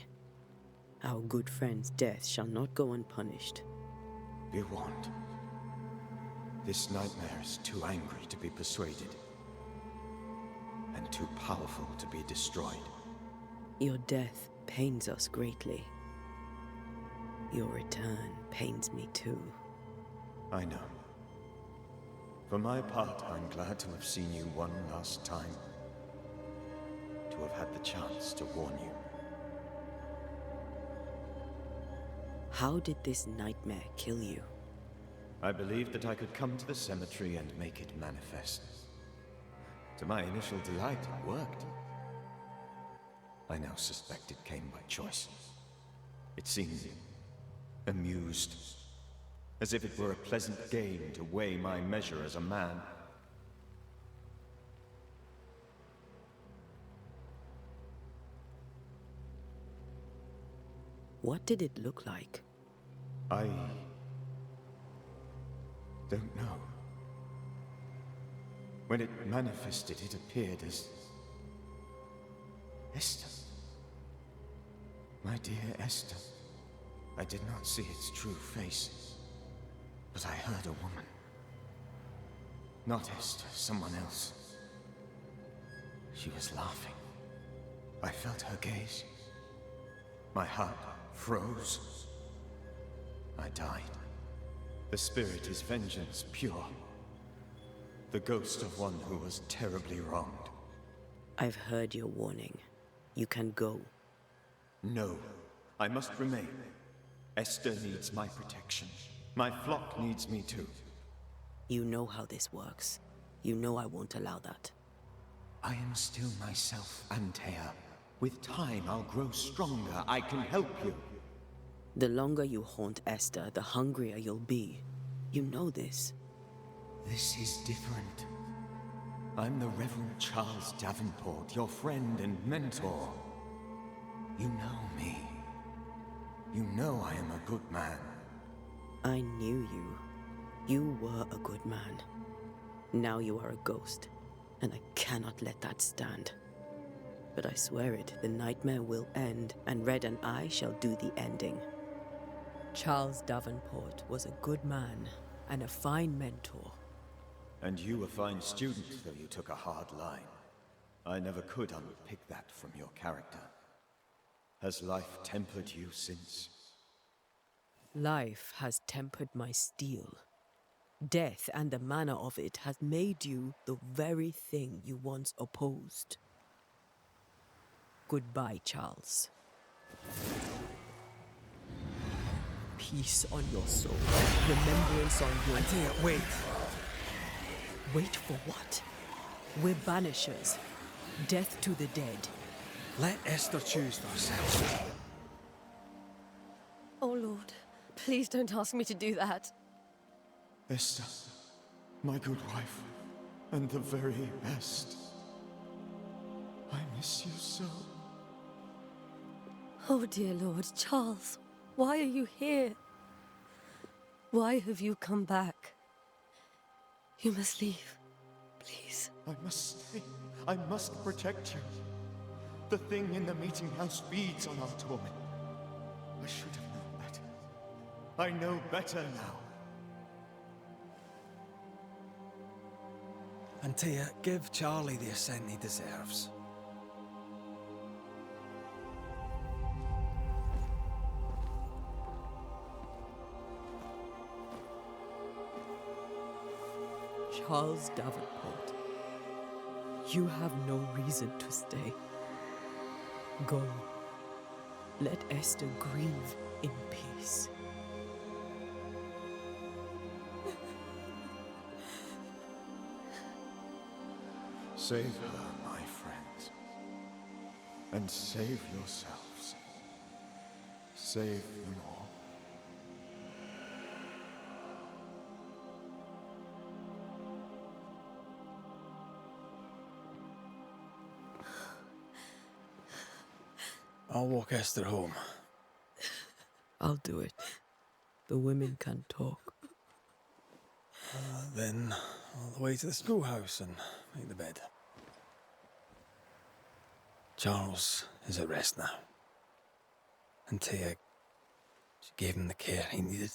Our good friend's death shall not go unpunished. Be warned. This nightmare is too angry to be persuaded, and too powerful to be destroyed. Your death pains us greatly. Your return pains me too. I know. For my part, I'm glad to have seen you one last time. To have had the chance to warn you. How did this nightmare kill you? I believed that I could come to the cemetery and make it manifest. To my initial delight, it worked. I now suspect it came by choice. It seemed amused, as if it were a pleasant game to weigh my measure as a man. What did it look like? I don't know. When it manifested, it appeared as Esther. My dear Esther. I did not see its true face, but I heard a woman. Not Esther, someone else. She was laughing. I felt her gaze. My heart froze. I died. The spirit is vengeance pure. The ghost of one who was terribly wronged. I've heard your warning. You can go. No, I must remain. Esther needs my protection. My flock needs me too. You know how this works. You know I won't allow that. I am still myself, Antea. With time, I'll grow stronger. I can help you. The longer you haunt Esther, the hungrier you'll be. You know this. This is different. I'm the Reverend Charles Davenport, your friend and mentor. You know me. You know I am a good man. I knew you. You were a good man. Now you are a ghost, and I cannot let that stand. But I swear it, the nightmare will end, and Red and I shall do the ending. Charles Davenport was a good man and a fine mentor. And you a fine student, though you took a hard line. I never could unpick that from your character. Has life tempered you since? Life has tempered my steel. Death and the manner of it has made you the very thing you once opposed. Goodbye, Charles. Peace on your soul. Remembrance on your... Antea, wait. Wait for what? We're Banishers. Death to the dead. Let Esther choose for herself. Oh, Lord. Please don't ask me to do that. Esther, my good wife, and the very best. I miss you so. Oh, dear Lord. Charles, why are you here? Why have you come back? You must leave. Please. I must stay. I must protect you. The thing in the meeting house feeds on our torment. I should have known better. I know better now. Antea, give Charlie the ascent he deserves. Charles Davenport, you have no reason to stay. Go. Let Esther grieve in peace. Save her, my friends. And save yourselves. Save them all. I'll walk Esther home. I'll do it. The women can talk. Then all the way to the schoolhouse and make the bed. Charles is at rest now. Antea, she gave him the care he needed.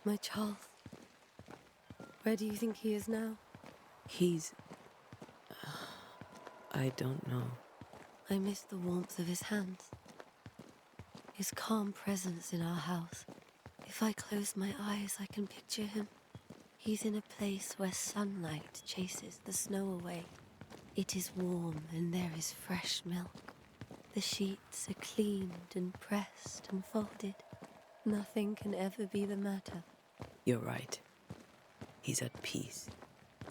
My Charles. Where do you think he is now? He's... I don't know. I miss the warmth of his hands. His calm presence in our house. If I close my eyes, I can picture him. He's in a place where sunlight chases the snow away. It is warm and there is fresh milk. The sheets are cleaned and pressed and folded. Nothing can ever be the matter. You're right. He's at peace,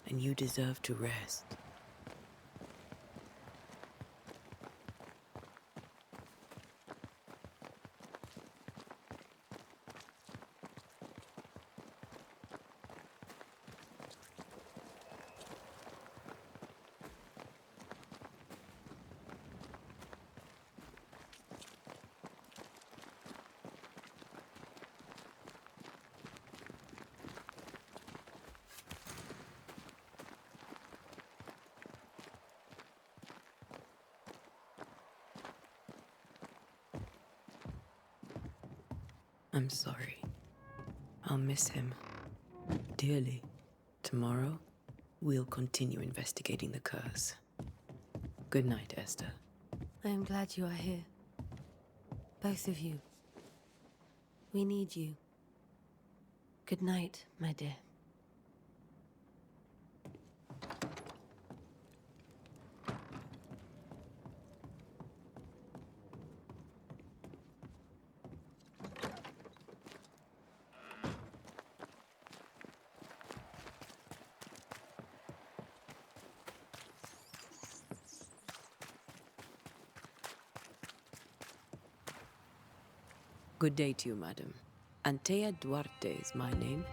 and you deserve to rest. I'm sorry. I'll miss him dearly. Tomorrow, we'll continue investigating the curse. Good night, Esther. I am glad you are here. Both of you. We need you. Good night, my dear. Good day to you, madam. Antea Duarte is my name.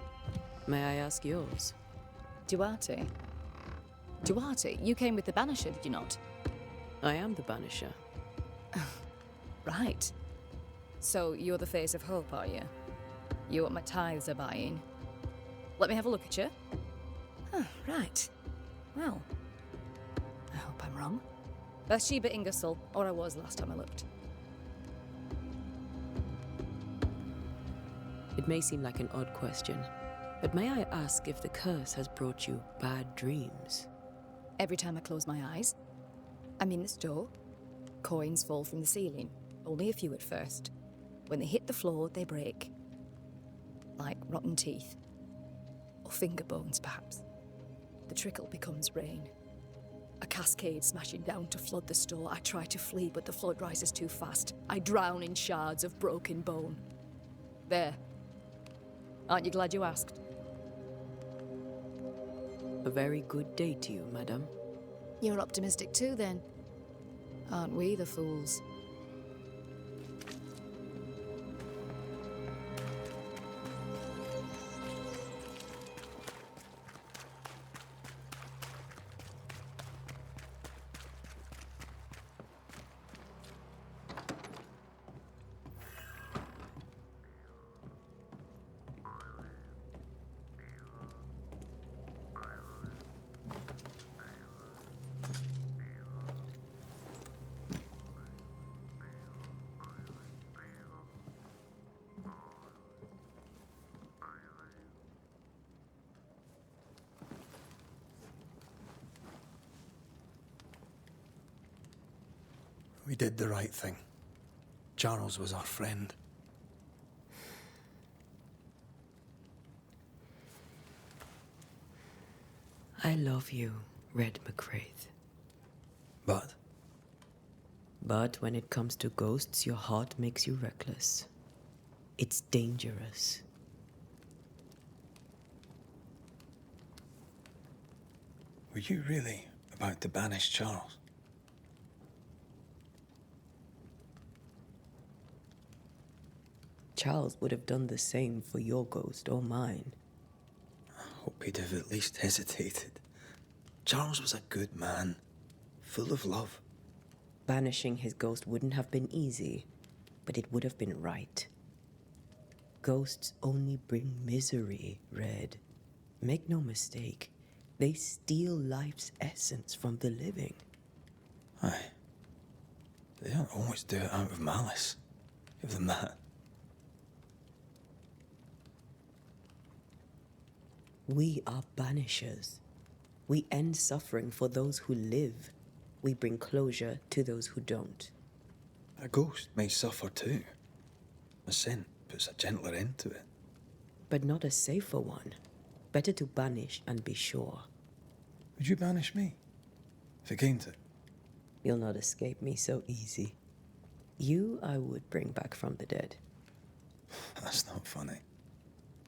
May I ask yours? Duarte? Duarte, you came with the Banisher, did you not? I am the Banisher. Right. So you're the face of hope, are you? You're what my tithes are buying. Let me have a look at you. Huh, right. Well, I hope I'm wrong. Bathsheba Ingersoll, or I was last time I looked. It may seem like an odd question, but may I ask if the curse has brought you bad dreams? Every time I close my eyes, I'm in this door. Coins fall from the ceiling. Only a few at first. When they hit the floor, they break. Like rotten teeth. Or finger bones, perhaps. The trickle becomes rain. A cascade smashing down to flood the store. I try to flee, but the flood rises too fast. I drown in shards of broken bone. There. Aren't you glad you asked? A very good day to you, madam. You're optimistic too, then. Aren't we the fools? We did the right thing. Charles was our friend. I love you, Red McCraith. But But when it comes to ghosts, your heart makes you reckless. It's dangerous. were you really about to banish Charles? Charles would have done the same for your ghost or mine. I hope he'd have at least hesitated. Charles was a good man, full of love. Banishing his ghost wouldn't have been easy, but it would have been right. Ghosts only bring misery, Red. Make no mistake, they steal life's essence from the living. Aye. They don't always do it out of malice. Give them that. We are banishers. We end suffering for those who live. We bring closure to those who don't. A ghost may suffer too. A sin puts a gentler end to it. But not a safer one. Better to banish and be sure. Would you banish me? If it came to it? You'll not escape me so easy. You I would bring back from the dead. That's not funny.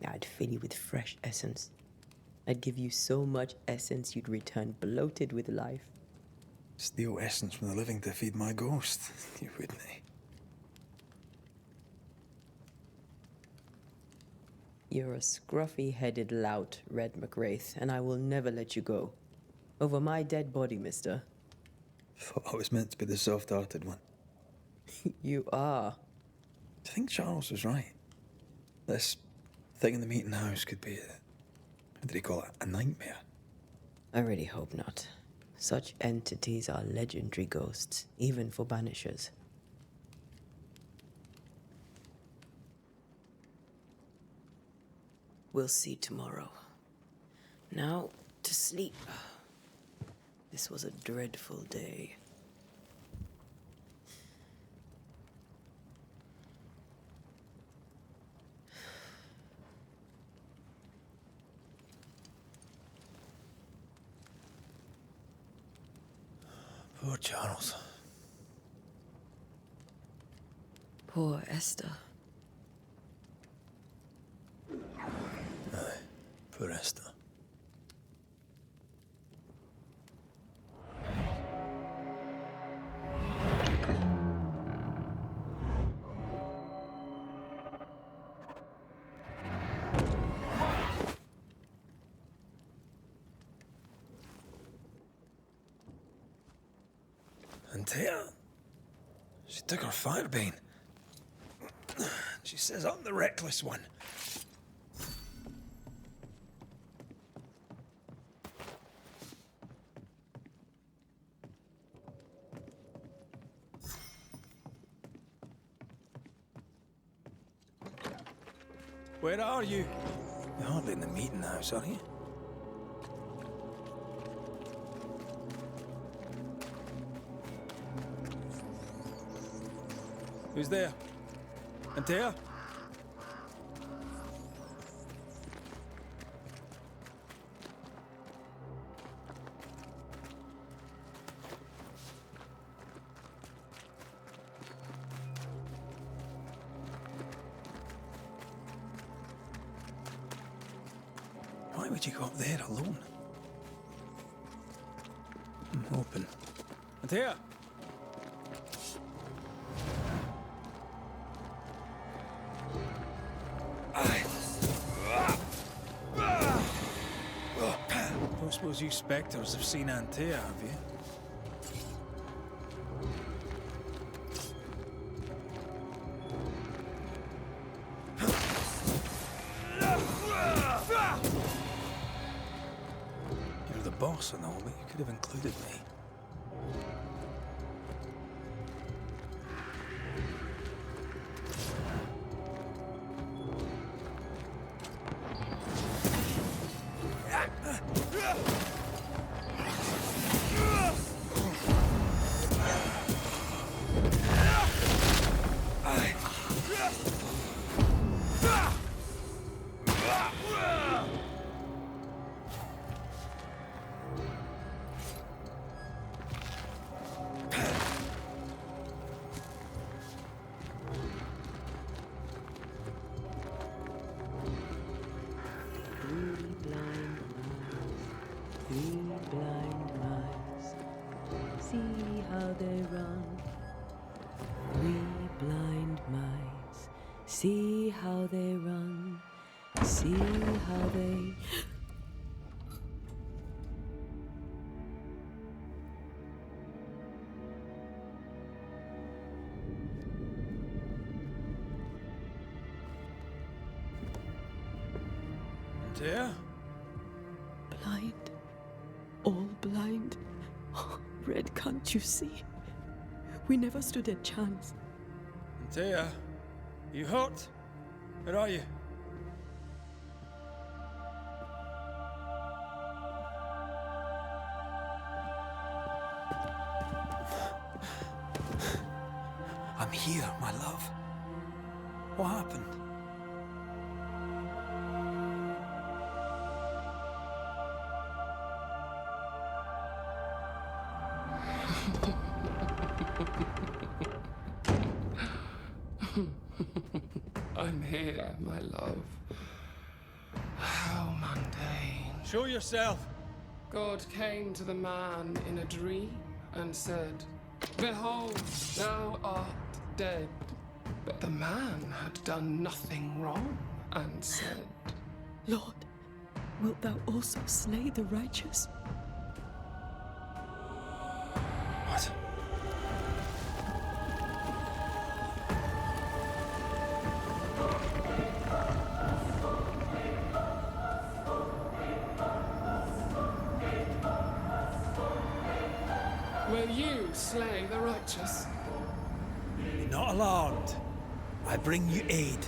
I'd fill you with fresh essence. I'd give you so much essence you'd return bloated with life. Steal essence from the living to feed my ghost. You wouldn't, eh? You're a scruffy-headed lout, Red McWraith, and I will never let you go. Over my dead body, mister. Thought I was meant to be the soft-hearted one. You are. Do you think Charles was right? This thing in the meeting house could be what did he call it? A nightmare? I really hope not. Such entities are legendary ghosts, even for banishers. We'll see tomorrow. Now, to sleep. This was a dreadful day. Poor Charles. Poor Esther. Aye, poor Esther. And Taya, she took her firebane. She says I'm the reckless one. Where are you? You're hardly in the meeting house, are you? Who's there? Antea? Why would you go up there alone? I'm open. Antea? Don't suppose you spectres have seen Antea, have you? You're the boss and all, but you could have included me. how they run. Three blind mice, see how they run. See how they... Dear? Blind. All blind. Oh, Red, can't you see? We never stood a chance. Dear, you hurt? Where are you? I'm here, my love. What happened? I'm here, my love. How mundane. Show yourself. God came to the man in a dream and said, "Behold, thou art dead." But the man had done nothing wrong and said, Lord, wilt thou also slay the righteous? What? "Will you slay the righteous?" Be not alarmed. I bring you aid.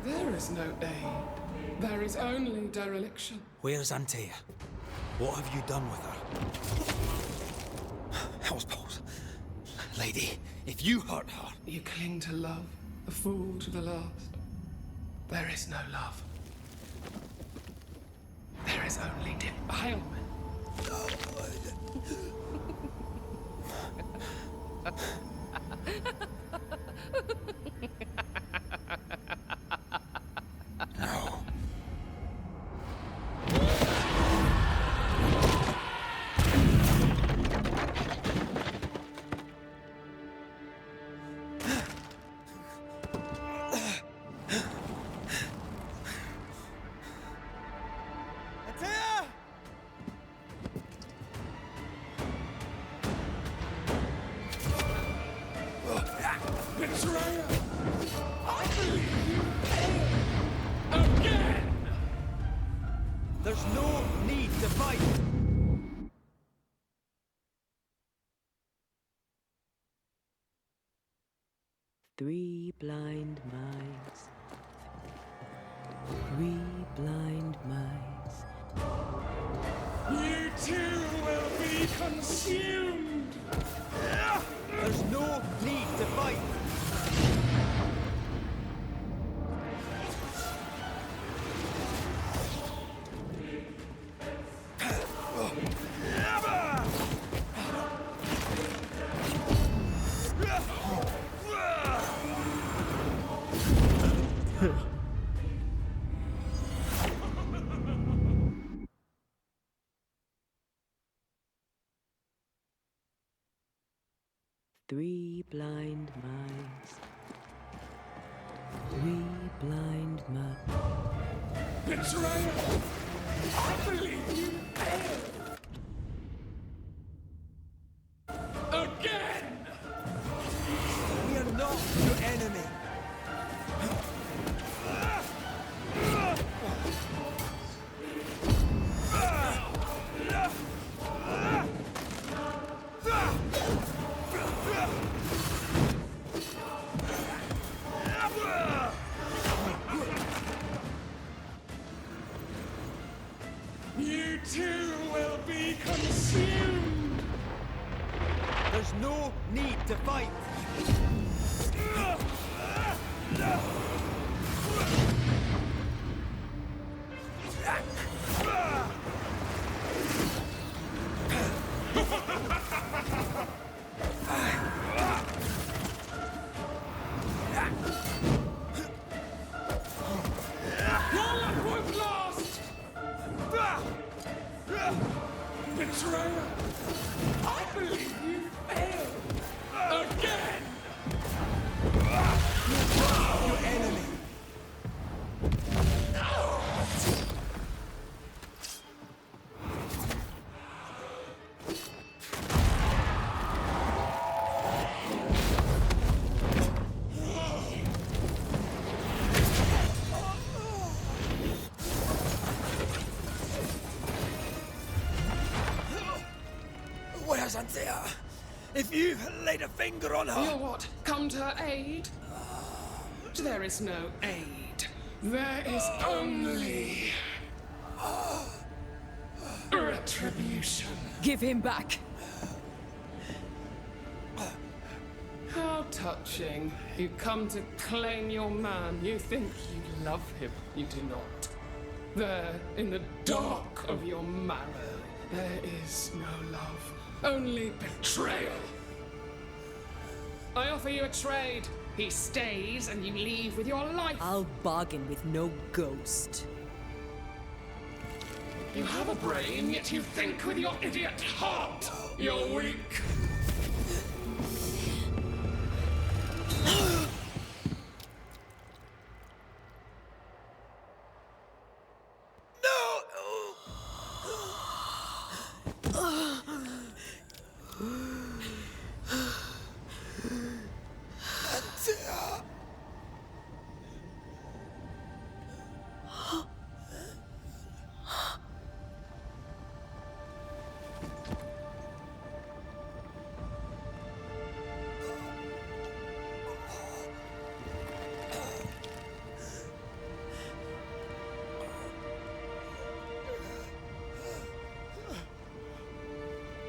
There is no aid. There is only dereliction. Where's Antea? What have you done with her? Hellsballs. Lady, if you hurt her... You cling to love, a fool to the last. There is no love. There is only defilement. No. Antea! Betrayer! I believe you failed again! There's no need to fight. Three blind mice. Three blind mice. You too will be consumed! There's no need to fight. Three blind mice. Three blind mice. Betrayer! I believe you failed! Again! We are not your enemy. You too will be consumed! There's no need to fight. Your luck was lost! Betrayer! I believe you If you've laid a finger on her... You'll what? Come to her aid? There is no aid. There is only... retribution. Give him back. How touching. You come to claim your man. You think you love him. You do not. There, in the dark of your marrow, there is no love. Only betrayal. I offer you a trade. He stays and you leave with your life. I'll bargain with no ghost. You have a brain, yet you think with your idiot heart. You're weak.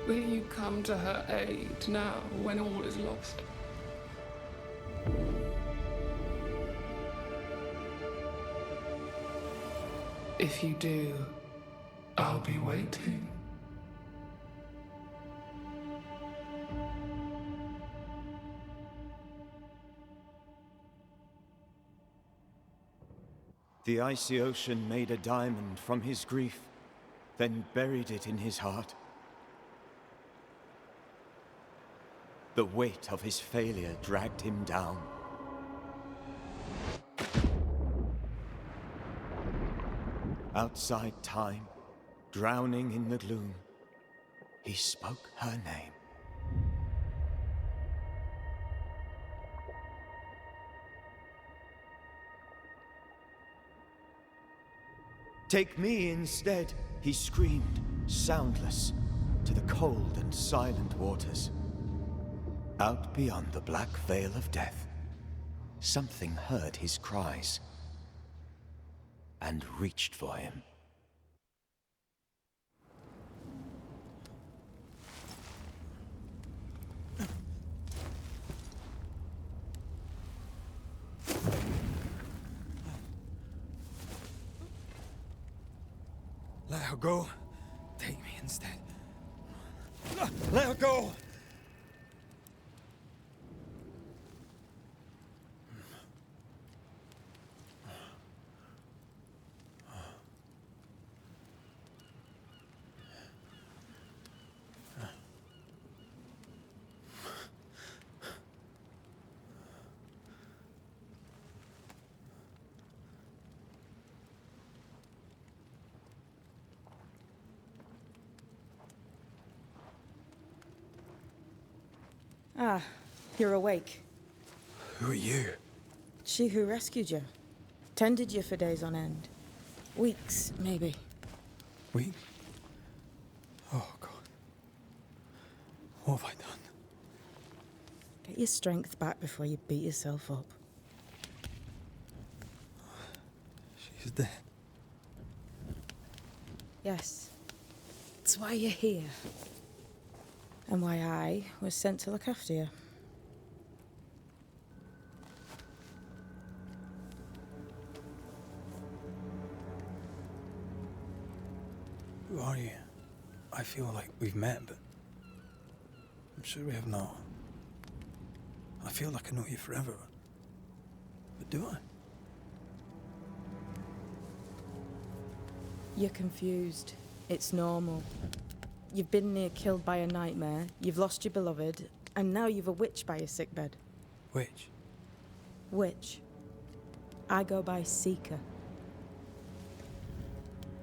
Will you come to her aid now, when all is lost? If you do, I'll be waiting. The icy ocean made a diamond from his grief, then buried it in his heart. The weight of his failure dragged him down. Outside time, drowning in the gloom, he spoke her name. Take me instead, he screamed, soundless, to the cold and silent waters. Out beyond the black veil of death, something heard his cries and reached for him. Let her go. Take me instead. Let her go! Ah, you're awake. Who are you? She who rescued you. Tended you for days on end. Weeks, maybe. We? Oh, God. What have I done? Get your strength back before you beat yourself up. She's dead. Yes. That's why you're here. And why I was sent to look after you. Who are you? I feel like we've met, but I'm sure we have not. I feel like I know you forever, but do I? You're confused. It's normal. You've been near killed by a nightmare, you've lost your beloved, and now you've a witch by your sickbed. Witch? Witch. I go by Seeker.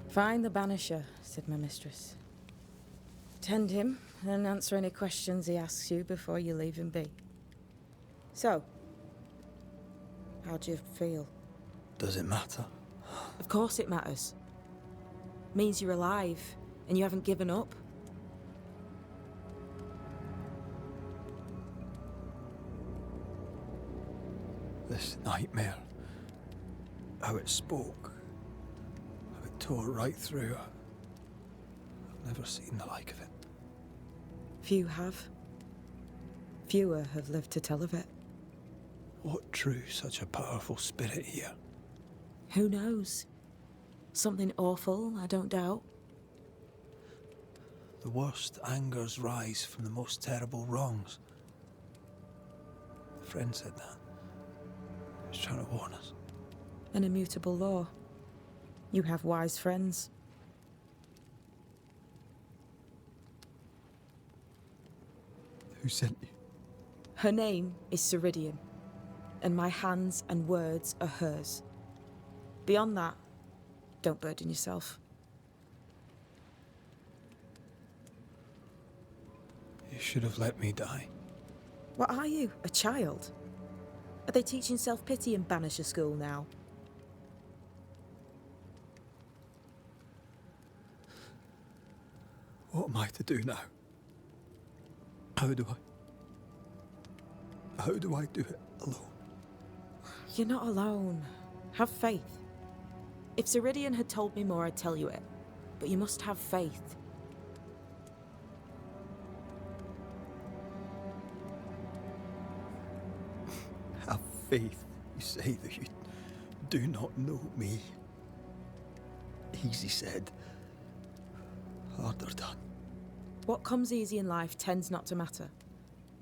Find the Banisher, said my mistress. Tend him, and answer any questions he asks you before you leave him be. So, how do you feel? Does it matter? Of course it matters. Means you're alive, and you haven't given up. nightmare. How it spoke. How it tore right through. I've never seen the like of it. Few have. Fewer have lived to tell of it. What drew such a powerful spirit here? Who knows? Something awful, I don't doubt. The worst angers rise from the most terrible wrongs. A friend said that. He was trying to warn us. An immutable law. You have wise friends. Who sent you? Her name is Ceridian, and my hands and words are hers. Beyond that, don't burden yourself. You should have let me die. What are you, a child? Are they teaching self-pity in Banisher school now? What am I to do now? How do I do it alone? You're not alone. Have faith. If Ceridian had told me more, I'd tell you it. But you must have faith. Have faith. You say that you do not know me. Easy said. Harder done. What comes easy in life tends not to matter.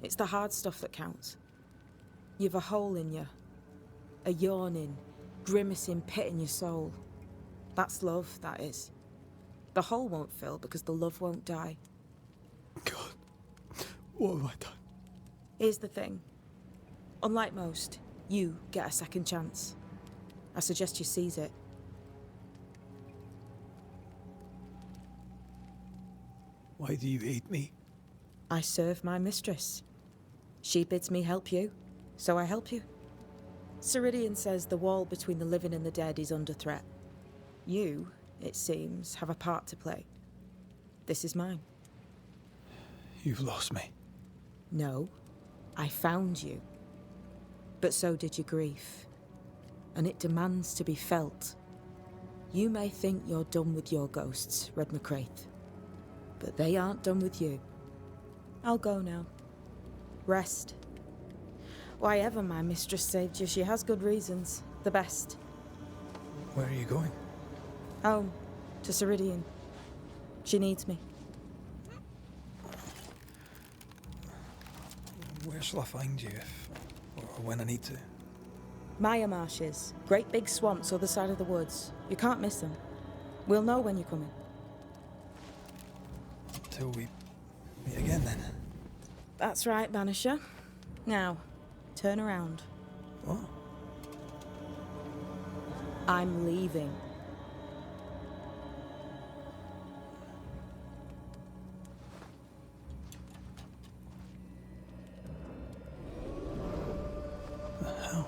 It's the hard stuff that counts. You've a hole in you. A yawning, grimacing pit in your soul. That's love, that is. The hole won't fill because the love won't die. God, what have I done? Here's the thing. Unlike most, you get a second chance. I suggest you seize it. Why do you hate me? I serve my mistress. She bids me help you, so I help you. Ceridian says the wall between the living and the dead is under threat. You, it seems, have a part to play. This is mine. You've lost me. No, I found you. But so did your grief. And it demands to be felt. You may think you're done with your ghosts, Red McCraith. But they aren't done with you. I'll go now. Rest. Why ever my mistress saved you, she has good reasons. The best. Where are you going? Home. To Ceridian. She needs me. Where shall I find you if, or when I need to? Maya Marshes. Great big swamps other side of the woods. You can't miss them. We'll know when you're coming. Till we meet again then. That's right, Banisher. Now, turn around. What? I'm leaving. The hell?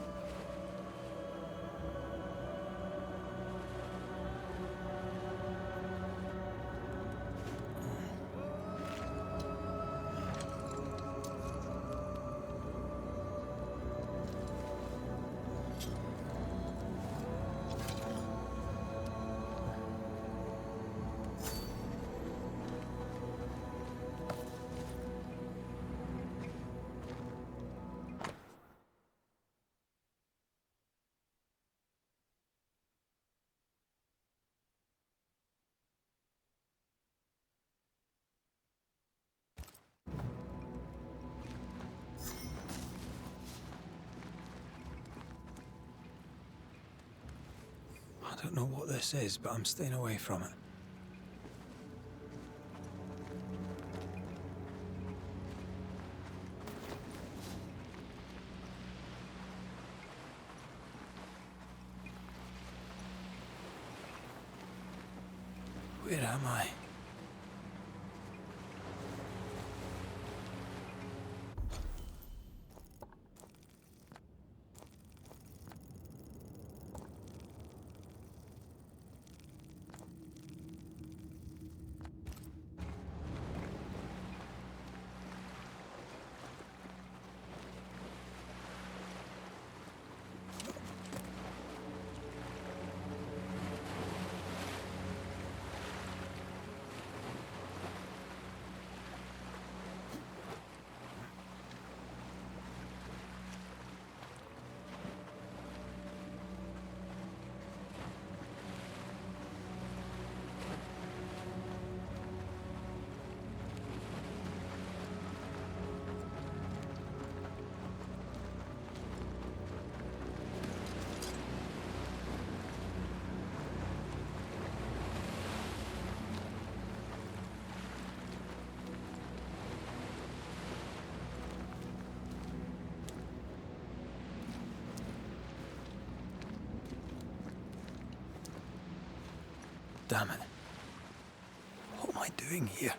I don't know what this is, but I'm staying away from it. Where am I? damn it. What am I doing here?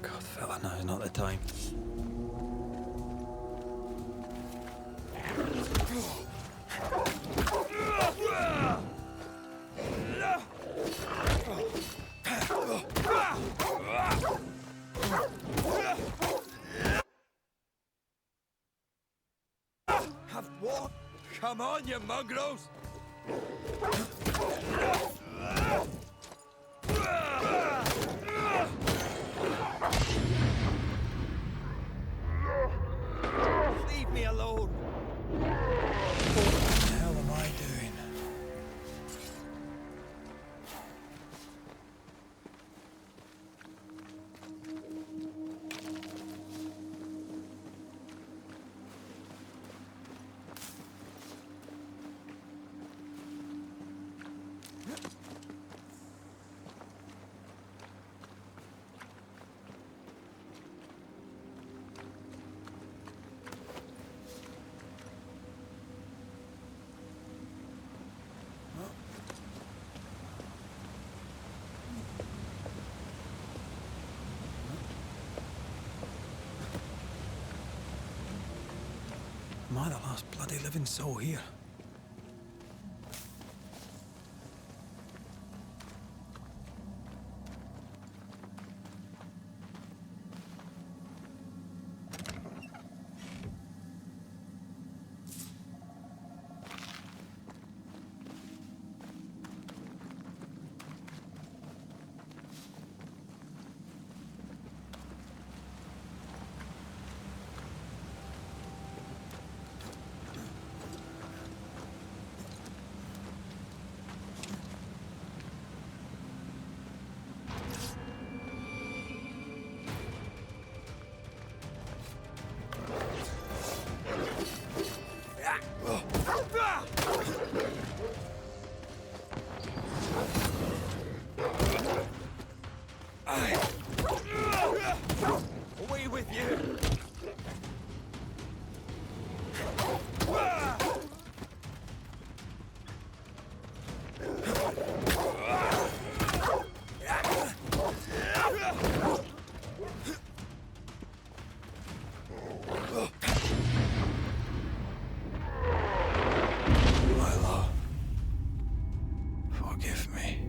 God, fella, now's not the time. Have what? Come on, you mongrels! Leave me alone! What the hell am I doing? Am I the last bloody living soul here? Away with you! My love, forgive me.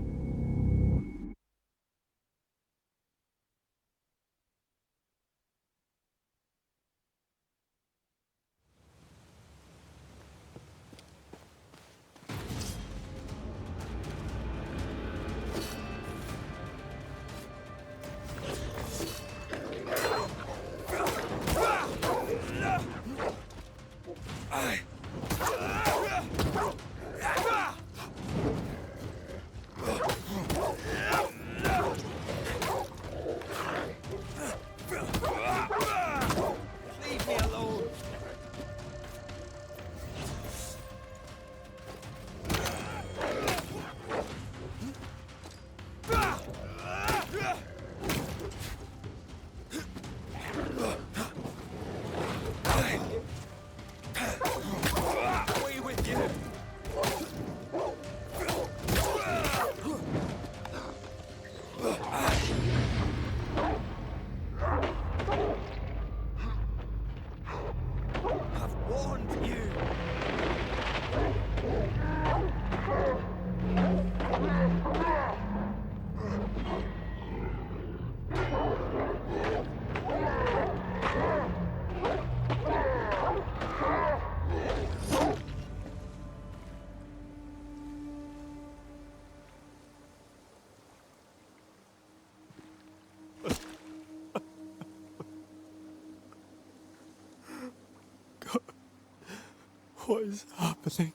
What is happening?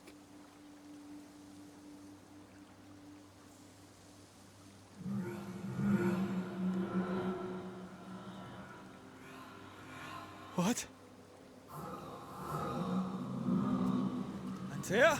What? Antea?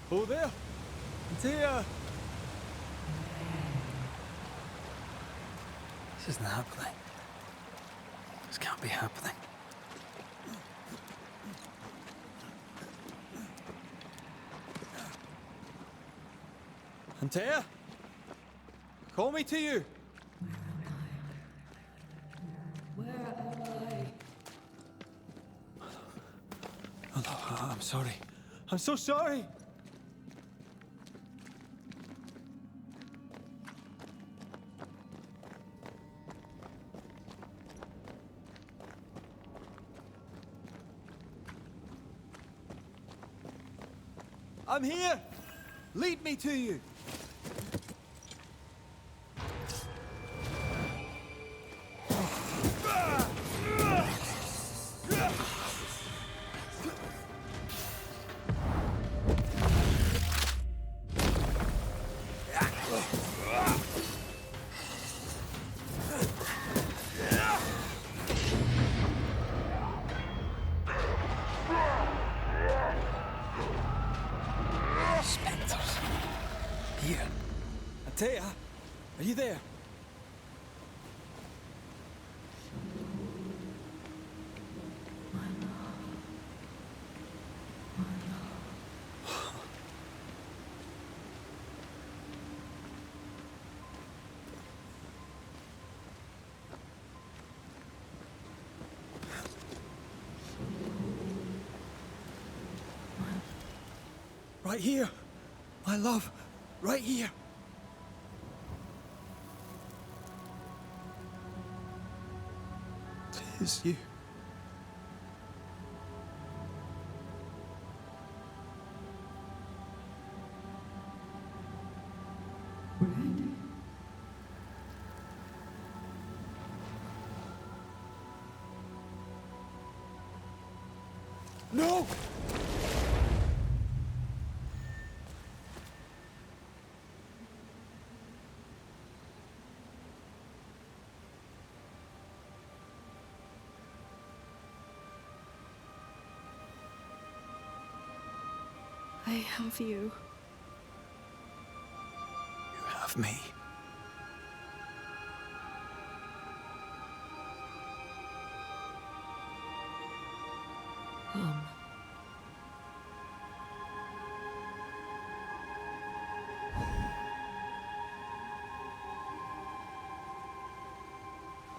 Oh, there! Antea! This isn't happening. This can't be happening. Antea? Call me to you! Oh, I'm sorry. I'm so sorry! I'm here! Lead me to you! Spectres. Here. Antea, are you there? Right here, my love, right here. Tis you. No! I have you. You have me.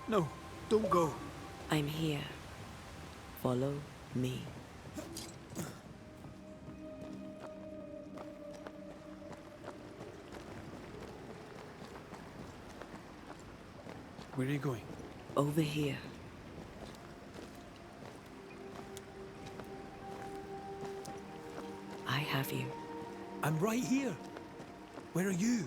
No, don't go. I'm here. Follow me. Where are you going? Over here. I have you. I'm right here. Where are you?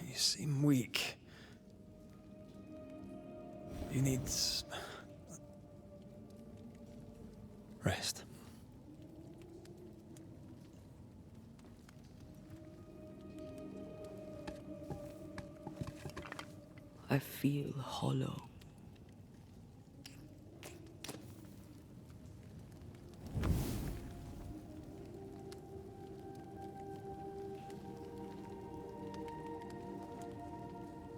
You seem weak. You need rest. I feel hollow.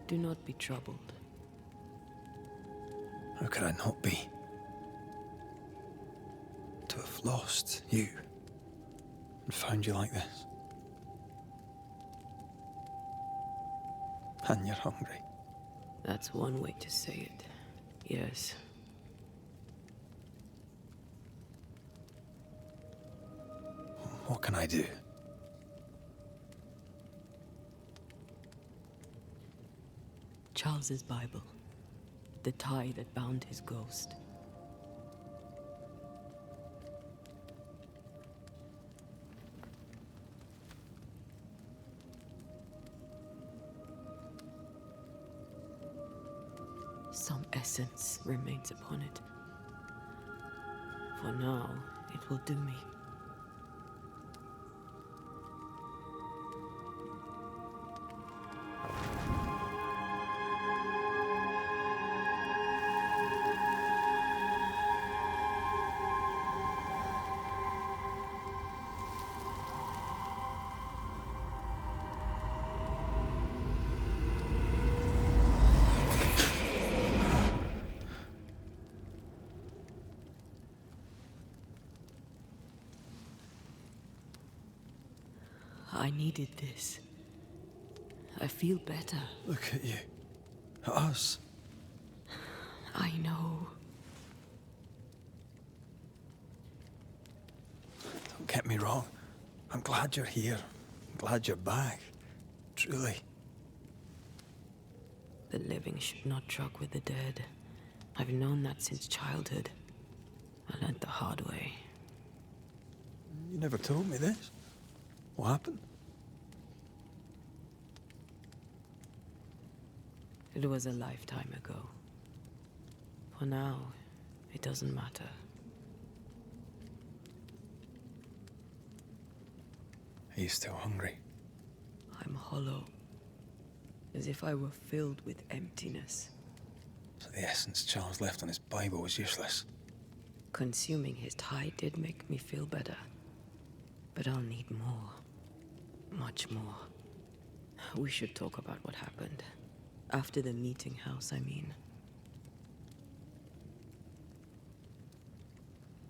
Do not be troubled. How could I not be? To have lost you and found you like this. And you're hungry. That's one way to say it. Yes. What can I do? Charles's Bible. The tie that bound his ghost. Some essence remains upon it. For now, it will do me. I needed this. I feel better. Look at you. At us. I know. Don't get me wrong. I'm glad you're here. I'm glad you're back. Truly. The living should not truck with the dead. I've known that since childhood. I learned the hard way. You never told me this. What happened? It was a lifetime ago. For now, it doesn't matter. Are you still hungry? I'm hollow. As if I were filled with emptiness. So the essence Charles left on his Bible was useless. Consuming his tie did make me feel better. But I'll need more. Much more. We should talk about what happened. After the meeting house, I mean.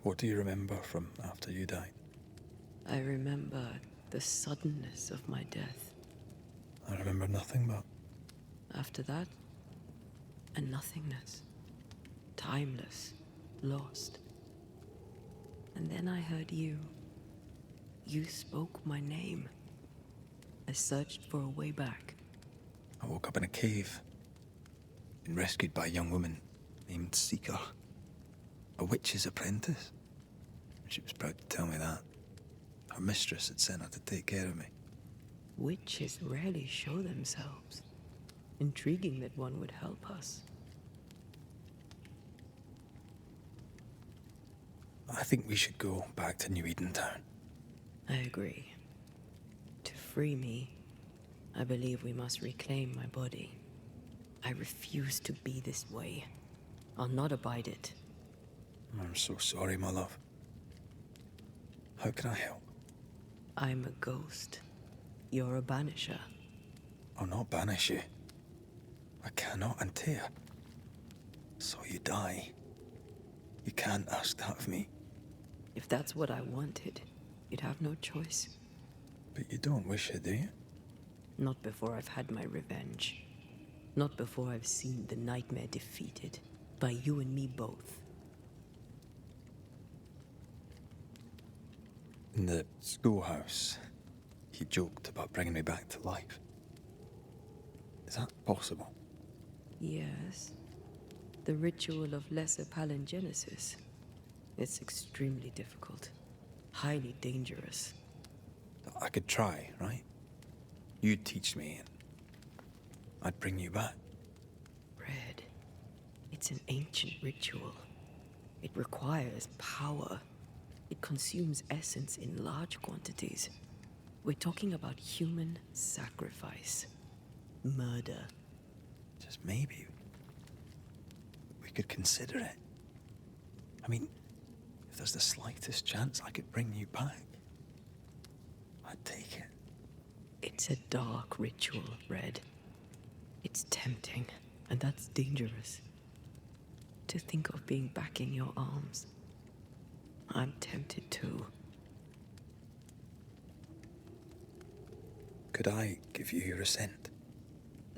What do you remember from after you died? I remember the suddenness of my death. I remember nothing but... After that, a nothingness. Timeless. Lost. And then I heard you. You spoke my name. I searched for a way back. I woke up in a cave. Been rescued by a young woman named Seeker. A witch's apprentice. She was proud to tell me that. Her mistress had sent her to take care of me. Witches rarely show themselves. Intriguing that one would help us. I think we should go back to New Eden Town. I agree. To free me, I believe we must reclaim my body. I refuse to be this way. I'll not abide it. I'm so sorry, my love. How can I help? I'm a ghost. You're a banisher. I'll not banish you. I cannot, Antea. So you die. You can't ask that of me. If that's what I wanted, you'd have no choice. But you don't wish it, do you? Not before I've had my revenge. Not before I've seen the nightmare defeated. By you and me both. In the schoolhouse, he joked about bringing me back to life. Is that possible? Yes. The ritual of lesser palingenesis. It's extremely difficult. Highly dangerous. I could try, right? You'd teach me and I'd bring you back. Red. It's an ancient ritual. It requires power. It consumes essence in large quantities. We're talking about human sacrifice. Murder. Just maybe we could consider it. I mean, if there's the slightest chance I could bring you back, I'd take it. It's a dark ritual, Red. It's tempting, and that's dangerous. To think of being back in your arms. I'm tempted too. Could I give you your assent?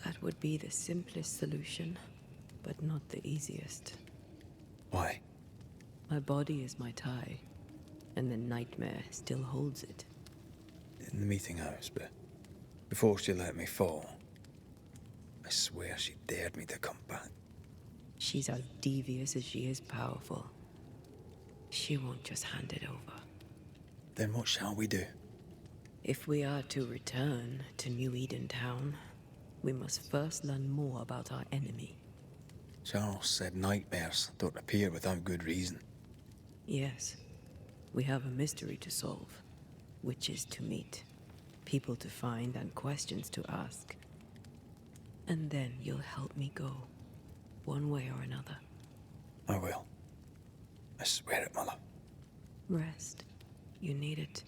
That would be the simplest solution, but not the easiest. Why? My body is my tie, and the nightmare still holds it. In the meeting house, but before she let me fall, I swear she dared me to come back. She's as devious as she is powerful. She won't just hand it over. Then what shall we do? If we are to return to New Eden Town, we must first learn more about our enemy. Charles said nightmares don't appear without good reason. Yes, we have a mystery to solve. Witches to meet, people to find, and questions to ask. And then you'll help me go, one way or another. I will. I swear it, Mother. Rest. You need it.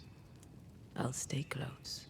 I'll stay close.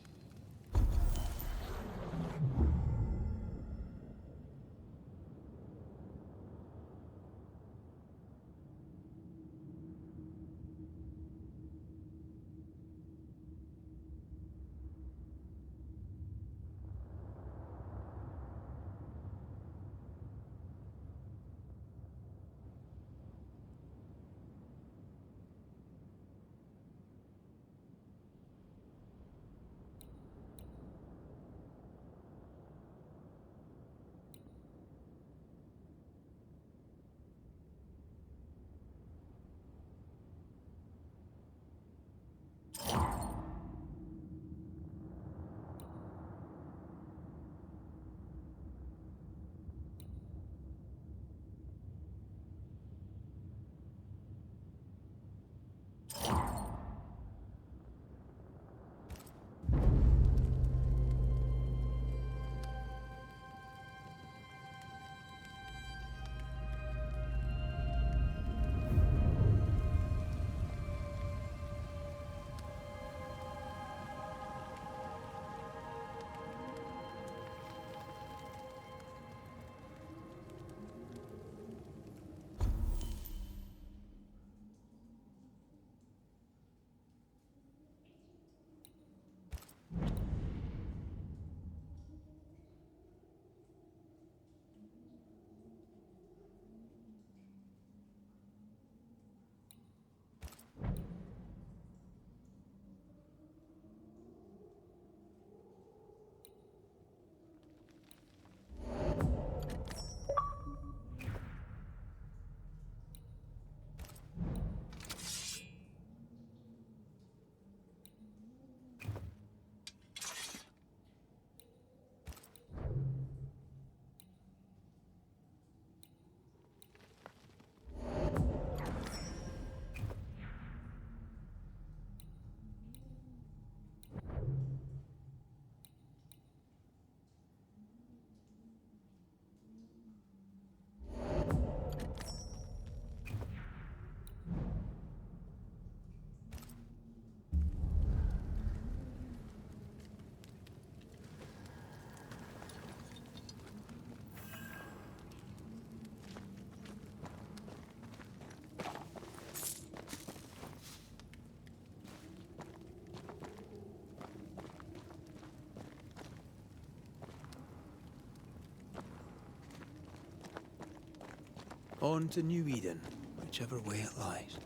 On to New Eden, whichever way it lies.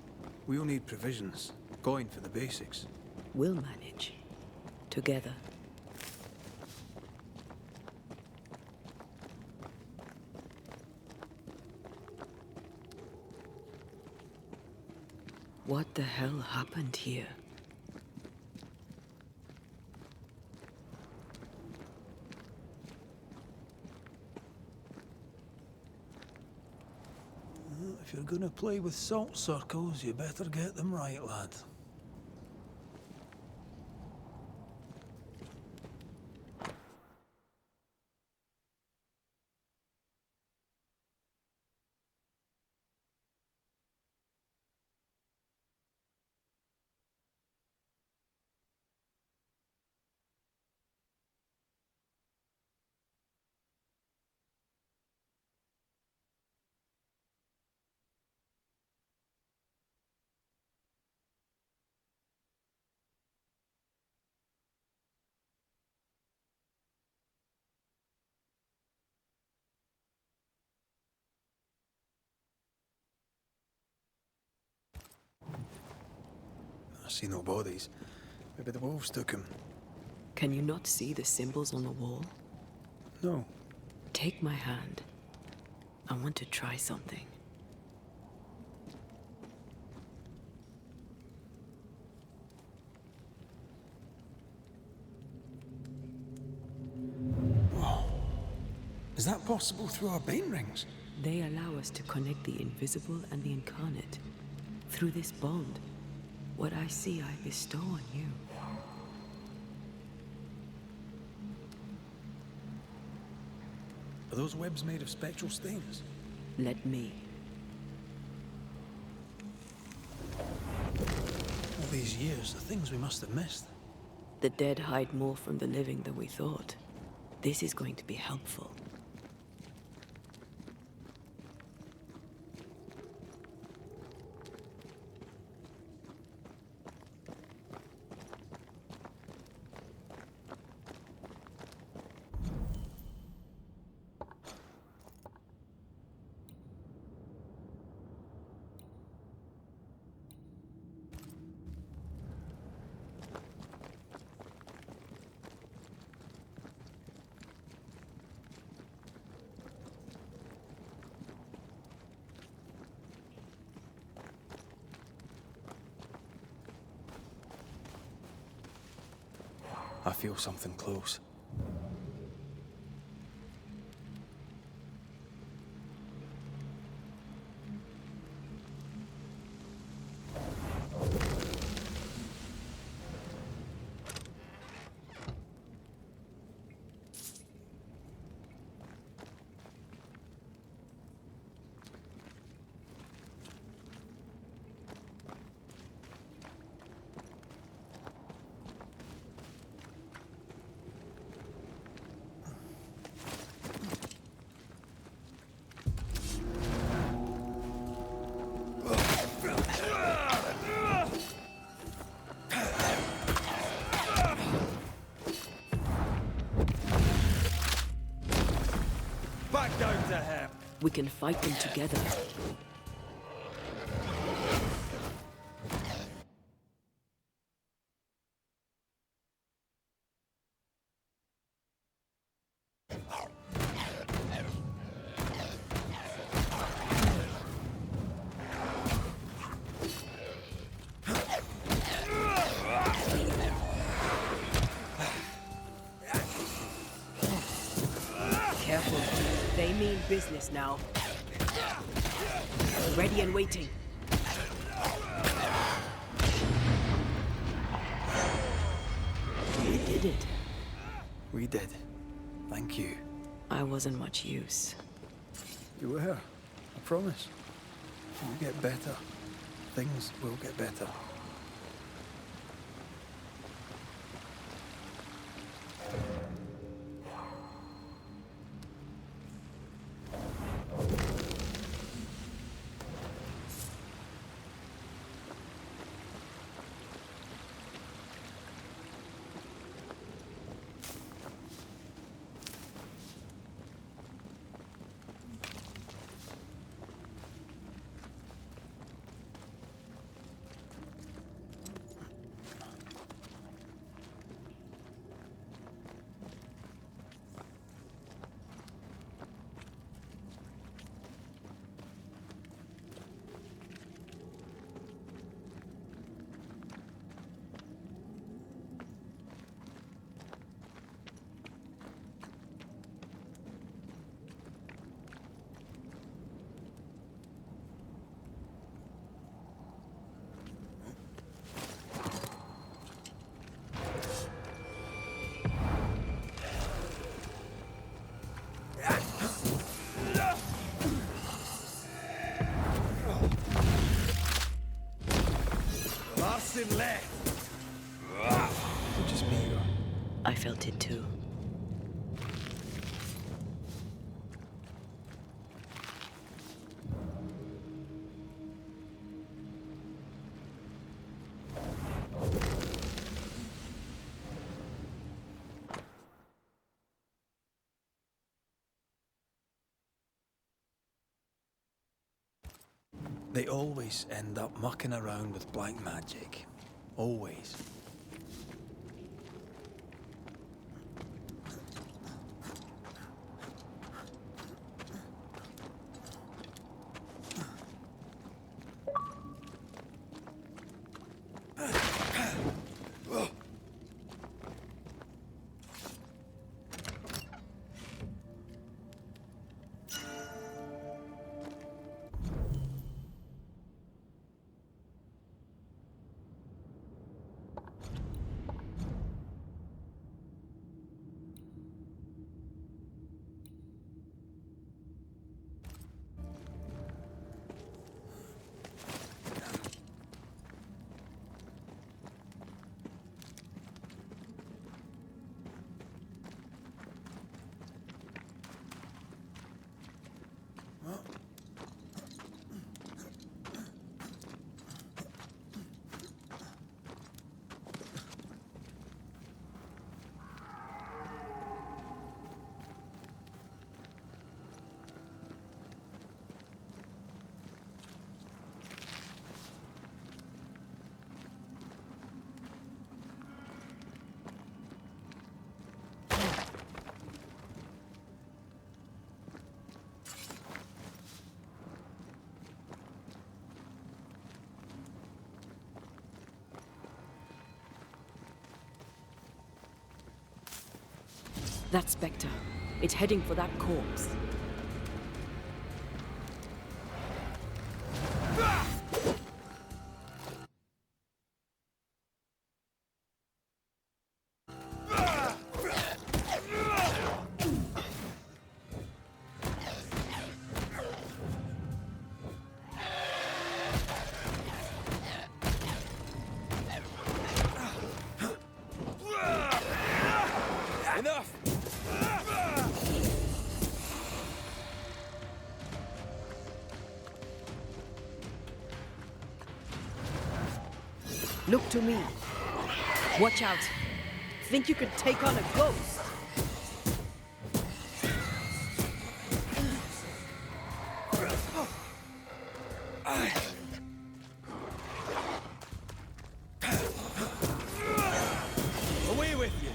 We'll need provisions, going for the basics. We'll manage. Together. What the hell happened here? If you're gonna play with salt circles, you better get them right, lad. I see no bodies. Maybe the wolves took him. Can you not see the symbols on the wall? No. Take my hand. I want to try something. Is that possible through our bane rings? They allow us to connect the invisible and the incarnate. Through this bond, what I see I bestow on you. Are those webs made of spectral stains? Let me. All these years, the things we must have missed. The dead hide more from the living than we thought. This is going to be helpful. I feel something close. Back down to him. We can fight them together. Careful. They mean business now. Ready and waiting. We did it. We did. Thank you. I wasn't much use. You were. I promise. You'll get better. Things will get better. nothing left. It just me, or... I felt it too. They always end up mucking around with black magic. Always. That spectre. It's heading for that corpse. Enough! Look to me. Watch out. Think you could take on a ghost? Away with you!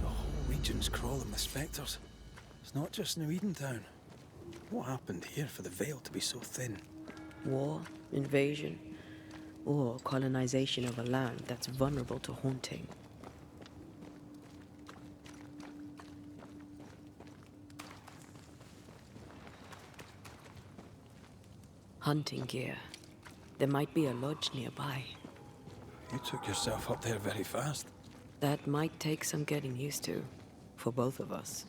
The whole region's crawling with spectres. It's not just New Edentown. What happened here for the veil to be so thin? War, invasion, or colonization of a land that's vulnerable to haunting. Hunting gear. There might be a lodge nearby. You took yourself up there very fast. That might take some getting used to, for both of us.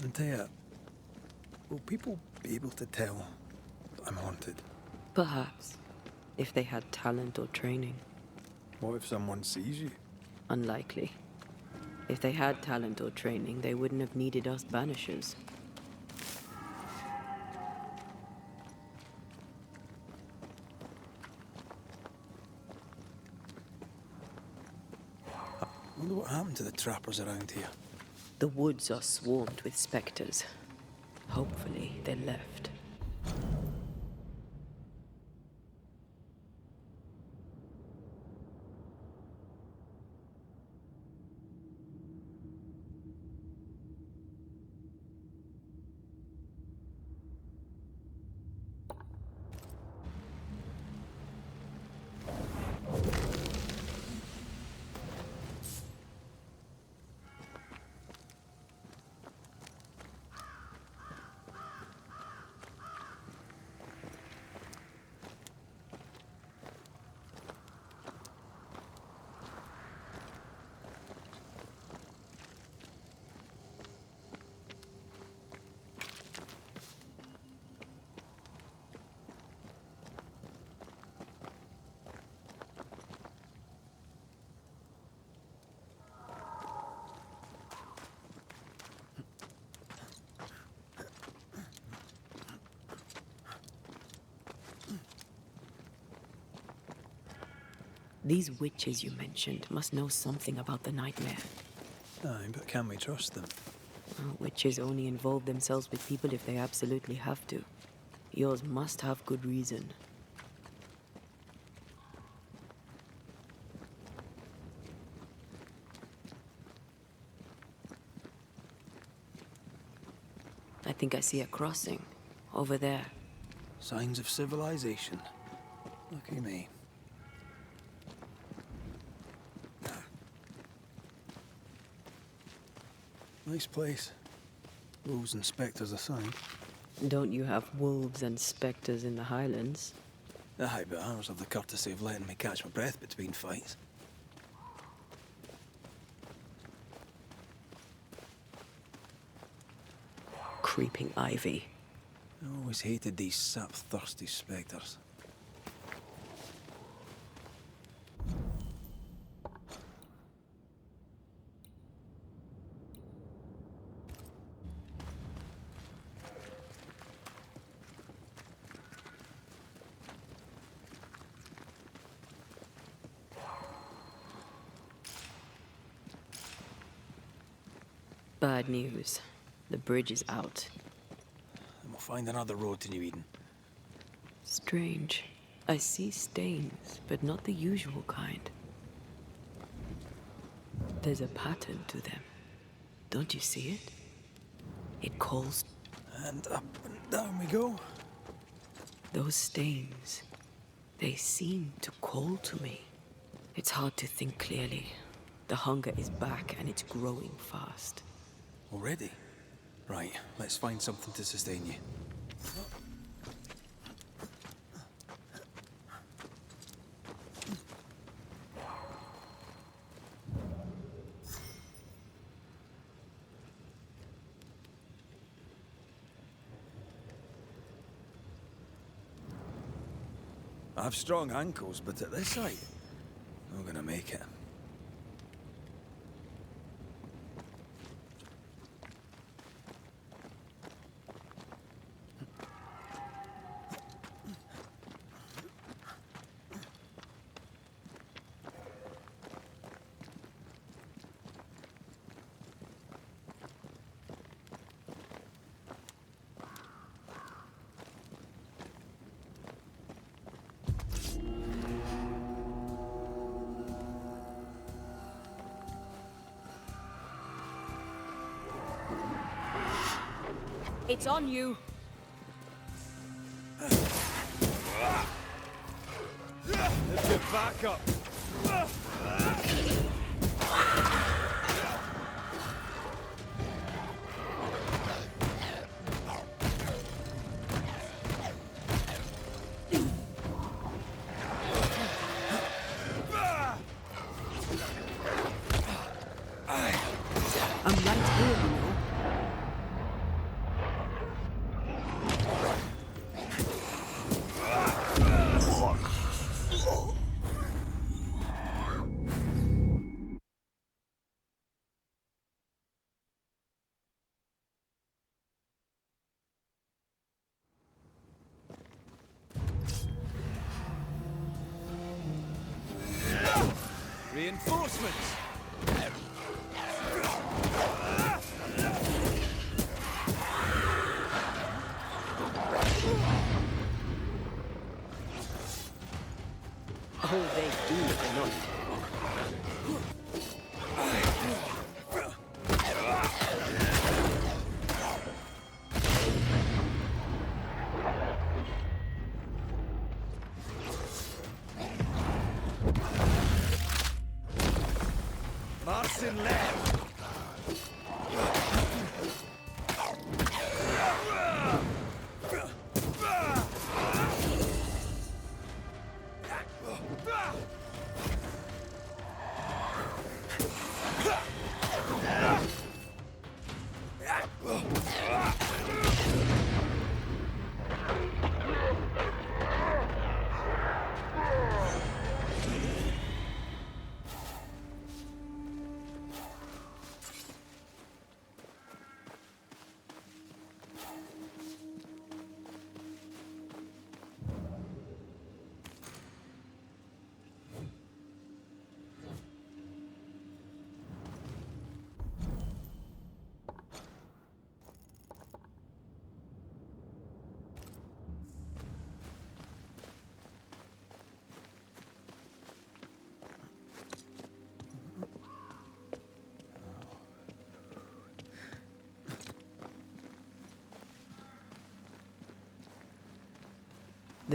Antea, will people be able to tell that I'm haunted? Perhaps, if they had talent or training. What if someone sees you? Unlikely. If they had talent or training, they wouldn't have needed us Banishers. I wonder what happened to the trappers around here. The woods are swarmed with spectres. Hopefully, they left. These witches you mentioned must know something about the nightmare. Aye, but can we trust them? Well, witches only involve themselves with people if they absolutely have to. Yours must have good reason. I think I see a crossing. Over there. Signs of civilization. Lucky me. Nice place. Wolves and spectres aside. Don't you have wolves and spectres in the Highlands? Aye, but ours have the courtesy of letting me catch my breath between fights. Creeping ivy. I always hated these sap-thirsty spectres. Bad news. The bridge is out. And we'll find another road to New Eden. Strange. I see stains, but not the usual kind. There's a pattern to them. Don't you see it? It calls... And up and down we go. Those stains, they seem to call to me. It's hard to think clearly. The hunger is back and it's growing fast. Already? Right, let's find something to sustain you. I have strong ankles, but at this height, I'm gonna make it. It's on you. Lift your back up. I'm right here, you know. Reinforcements! Oh, they do look annoyed. Marcin left!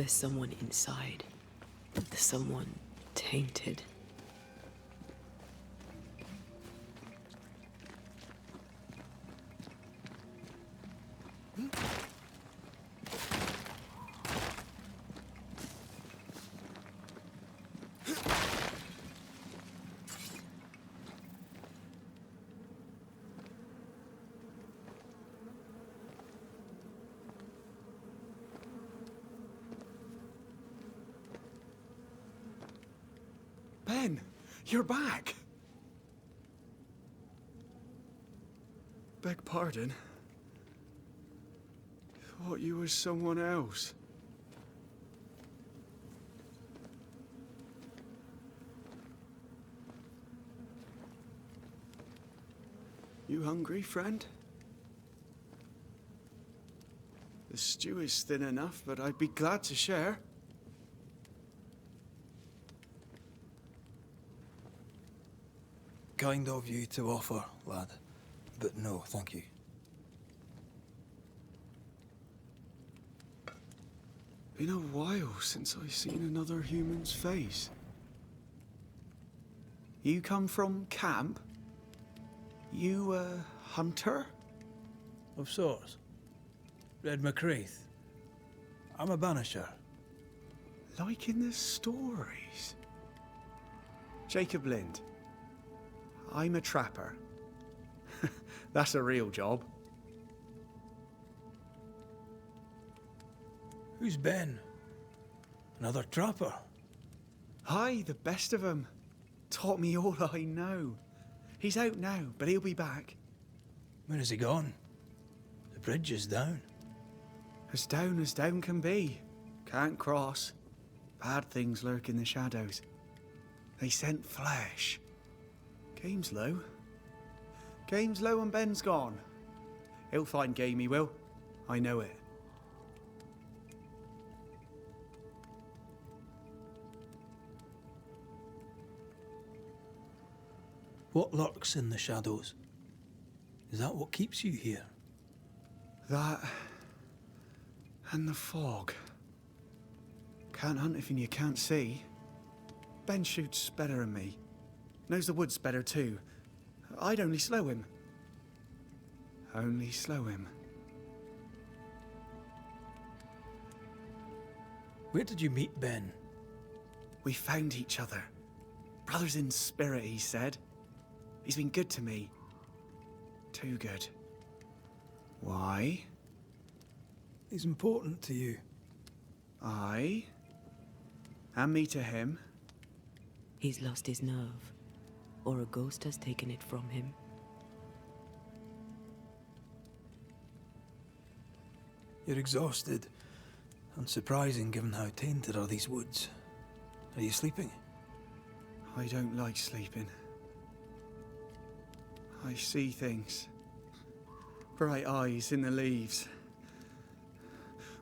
There's someone inside. There's someone tainted. Ben, you're back. Beg pardon. Thought you was someone else. You hungry, friend? The stew is thin enough, but I'd be glad to share. Kind of you to offer, lad. But no, thank you. Been a while since I seen another human's face. You come from camp? You a hunter? Of sorts. Red McCraith. I'm a banisher. Like in the stories. Jacob Lind. I'm a trapper. That's a real job. Who's Ben? Another trapper? Aye, the best of 'em. Taught me all I know. He's out now, but he'll be back. Where has he gone? The bridge is down. As down can be. Can't cross. Bad things lurk in the shadows. They scent flesh. Game's low. Game's low and Ben's gone. He'll find game, he will. I know it. What lurks in the shadows? Is that what keeps you here? That and the fog. Can't hunt if you can't see. Ben shoots better than me. Knows the woods better too. I'd only slow him. Only slow him. Where did you meet Ben? We found each other. Brothers in spirit, he said. He's been good to me. Too good. Why? He's important to you. Aye. And me to him. He's lost his nerve, or a ghost has taken it from him. You're exhausted. Unsurprising given how tainted are these woods. Are you sleeping? I don't like sleeping. I see things. Bright eyes in the leaves.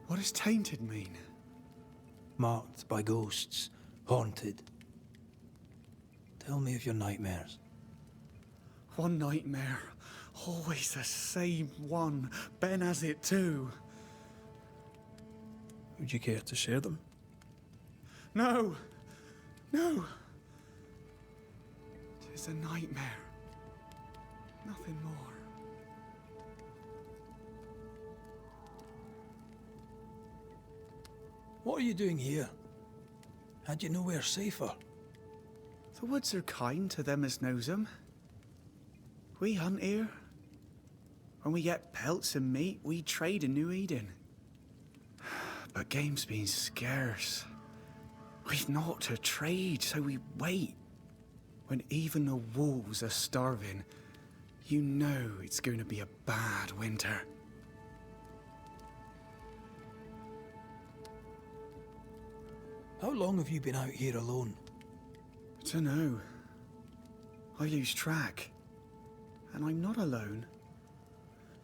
What does tainted mean? Marked by ghosts. Haunted. Tell me of your nightmares. One nightmare. Always the same one. Ben has it too. Would you care to share them? No! No! Tis a nightmare. Nothing more. What are you doing here? Had you nowhere safer? The woods are kind to them as knows 'em. We hunt here. When we get pelts and meat, we trade in New Eden. But game's been scarce. We've naught to trade, so we wait. When even the wolves are starving, you know it's going to be a bad winter. How long have you been out here alone? Dunno. I lose track. And I'm not alone.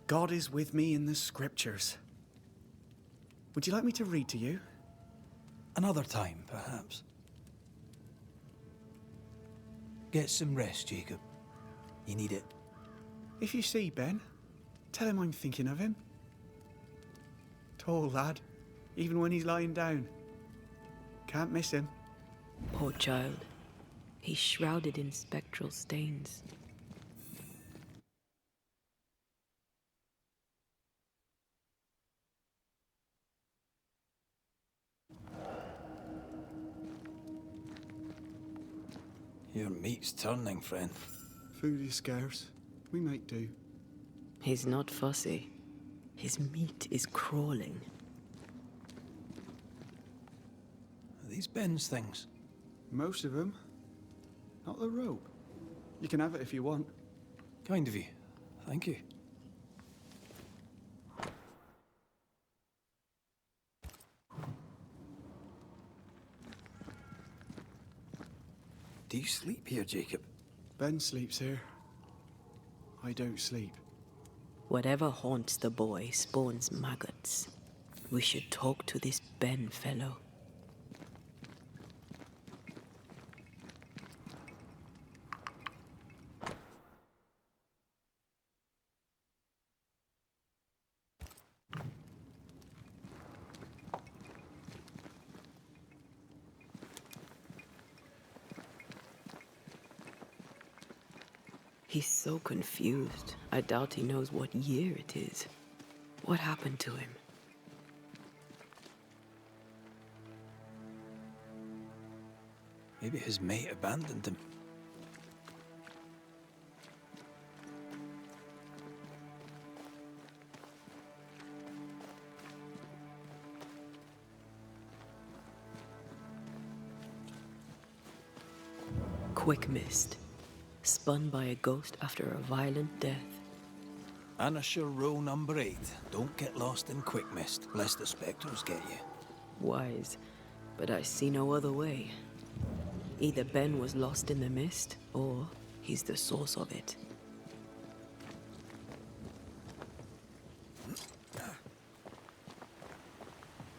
God is with me in the scriptures. Would you like me to read to you? Another time, perhaps. Get some rest, Jacob. You need it. If you see Ben, tell him I'm thinking of him. Tall lad, even when he's lying down. Can't miss him. Poor child. He's shrouded in spectral stains. Your meat's turning, friend. Food is scarce. We make do. He's not fussy. His meat is crawling. Are these Ben's things? Most of them. Not the rope. You can have it if you want. Kind of you. Thank you. Do you sleep here, Jacob? Ben sleeps here. I don't sleep. Whatever haunts the boy spawns maggots. We should talk to this Ben fellow. He's so confused. I doubt he knows what year it is. What happened to him? Maybe his mate abandoned him. Quick mist. Spun by a ghost after a violent death. Banisher row number 8. Don't get lost in quick mist, lest the spectres get you. Wise, but I see no other way. Either Ben was lost in the mist, or he's the source of it.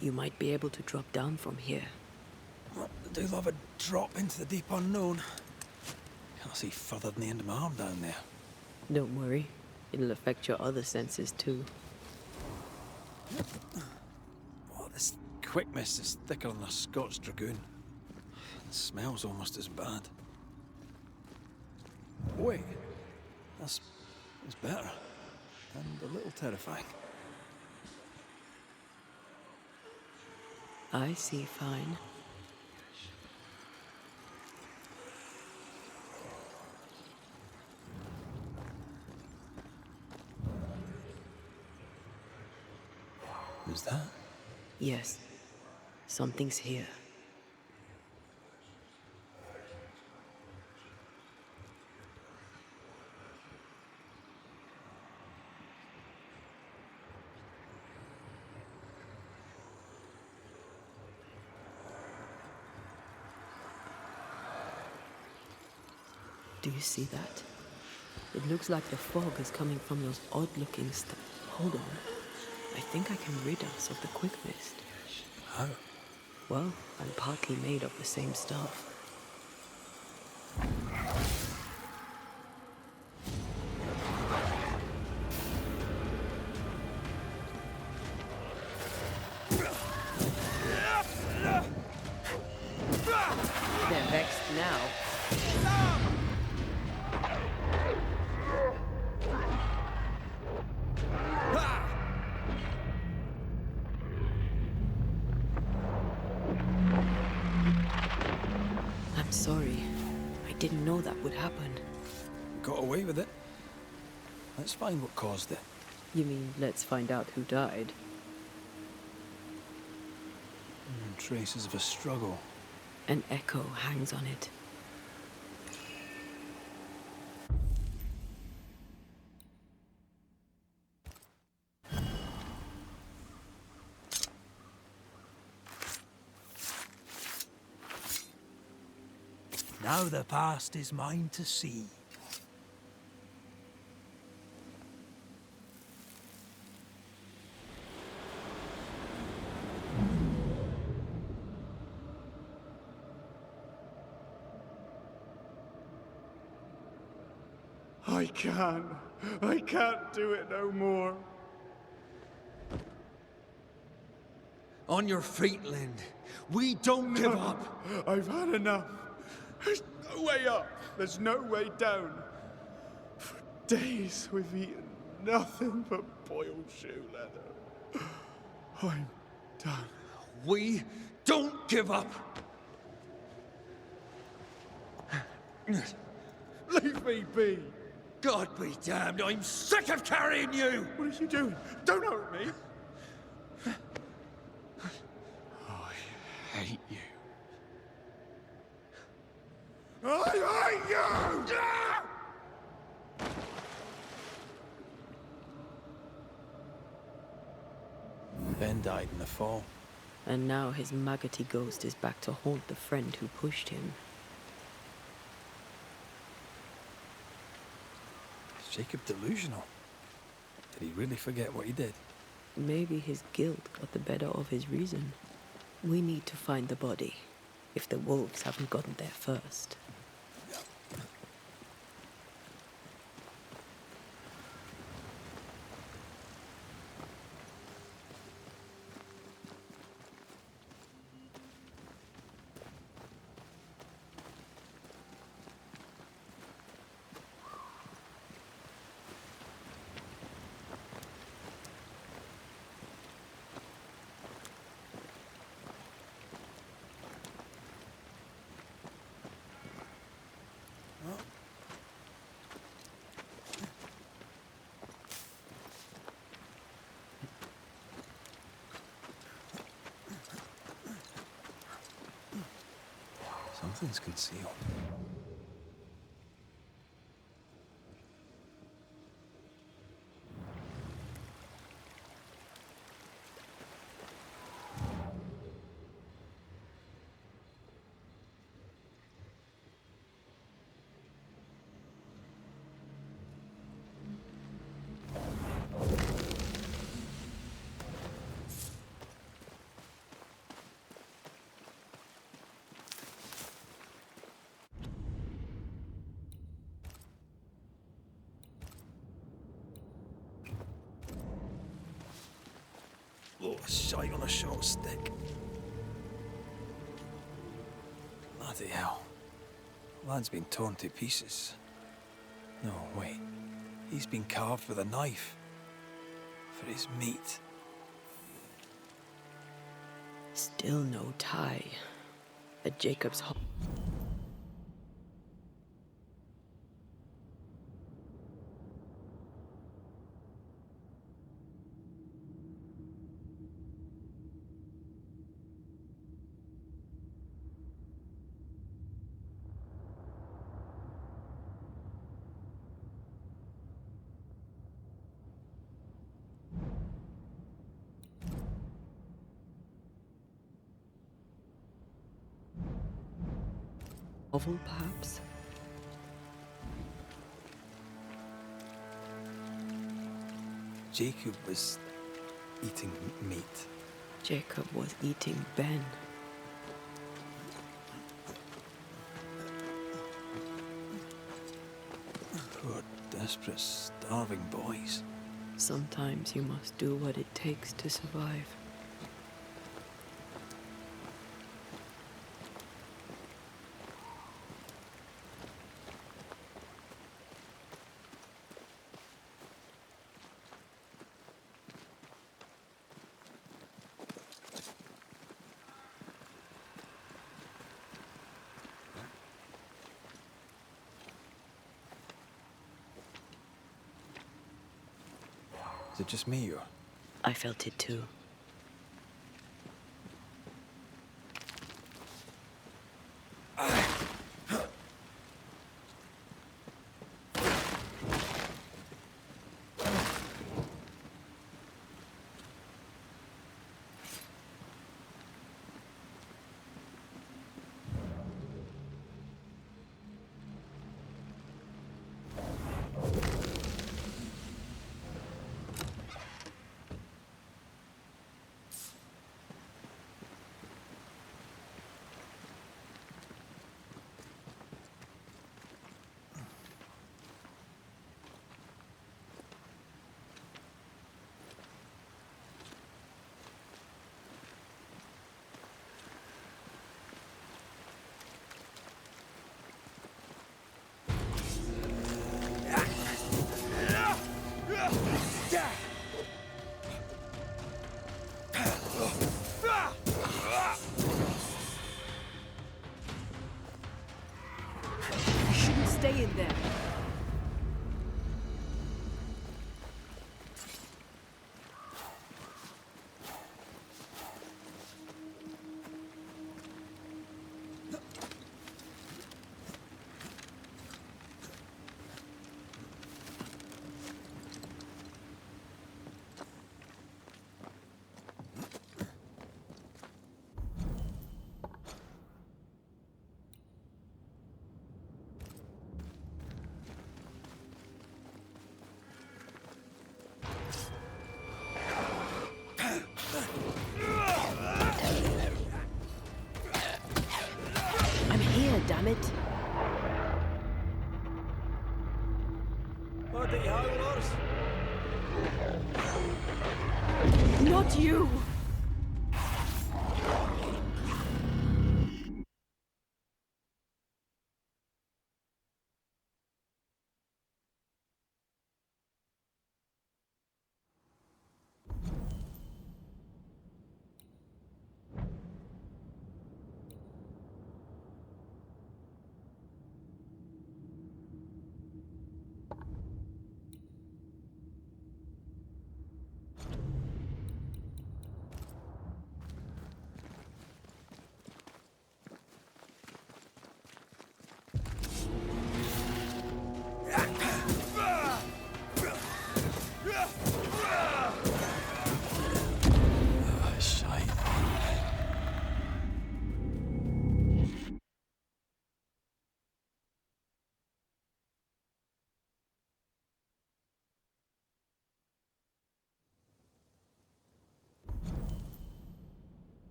You might be able to drop down from here. Well, I do love a drop into the deep unknown. Can't see further than the end of my arm down there. Don't worry. It'll affect your other senses too. Oh, this quick mist is thicker than a Scots dragoon. It smells almost as bad. Wait, that's better. And a little terrifying. I see fine. Who's that? Yes. Something's here. Do you see that? It looks like the fog is coming from those odd-looking Hold on. I think I can rid us of the quick mist. How? Well, I'm partly made of the same stuff. They're vexed now. I'm sorry. I didn't know that would happen. Got away with it. Let's find what caused it. You mean, let's find out who died? Traces of a struggle. An echo hangs on it. Now the past is mine to see. I can't do it no more. On your feet, Lind. We don't give up. I've had enough. There's no way up. There's no way down. For days we've eaten nothing but boiled shoe leather. I'm done. We don't give up. Leave me be. God be damned, I'm sick of carrying you! What are you doing? Don't hurt me. I hate you. I hate you! Ben died in the fall. And now his maggoty ghost is back to haunt the friend who pushed him. Is Jacob delusional? Did he really forget what he did? Maybe his guilt got the better of his reason. We need to find the body, if the wolves haven't gotten there first. Something's concealed. Oh, a shite on a short stick. Bloody hell. Lad's been torn to pieces. No, wait. He's been carved with a knife. For his meat. Still no tie. At Jacob's home. Oval, perhaps? Jacob was eating meat. Jacob was eating Ben. Poor, desperate, starving boys. Sometimes you must do what it takes to survive. Is it just me or? I felt it too. holiday howlers? Not you!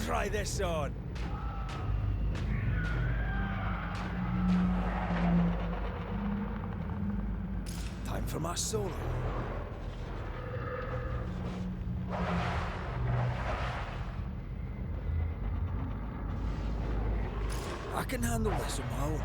Try this on. Time for my solo. I can handle this on my own.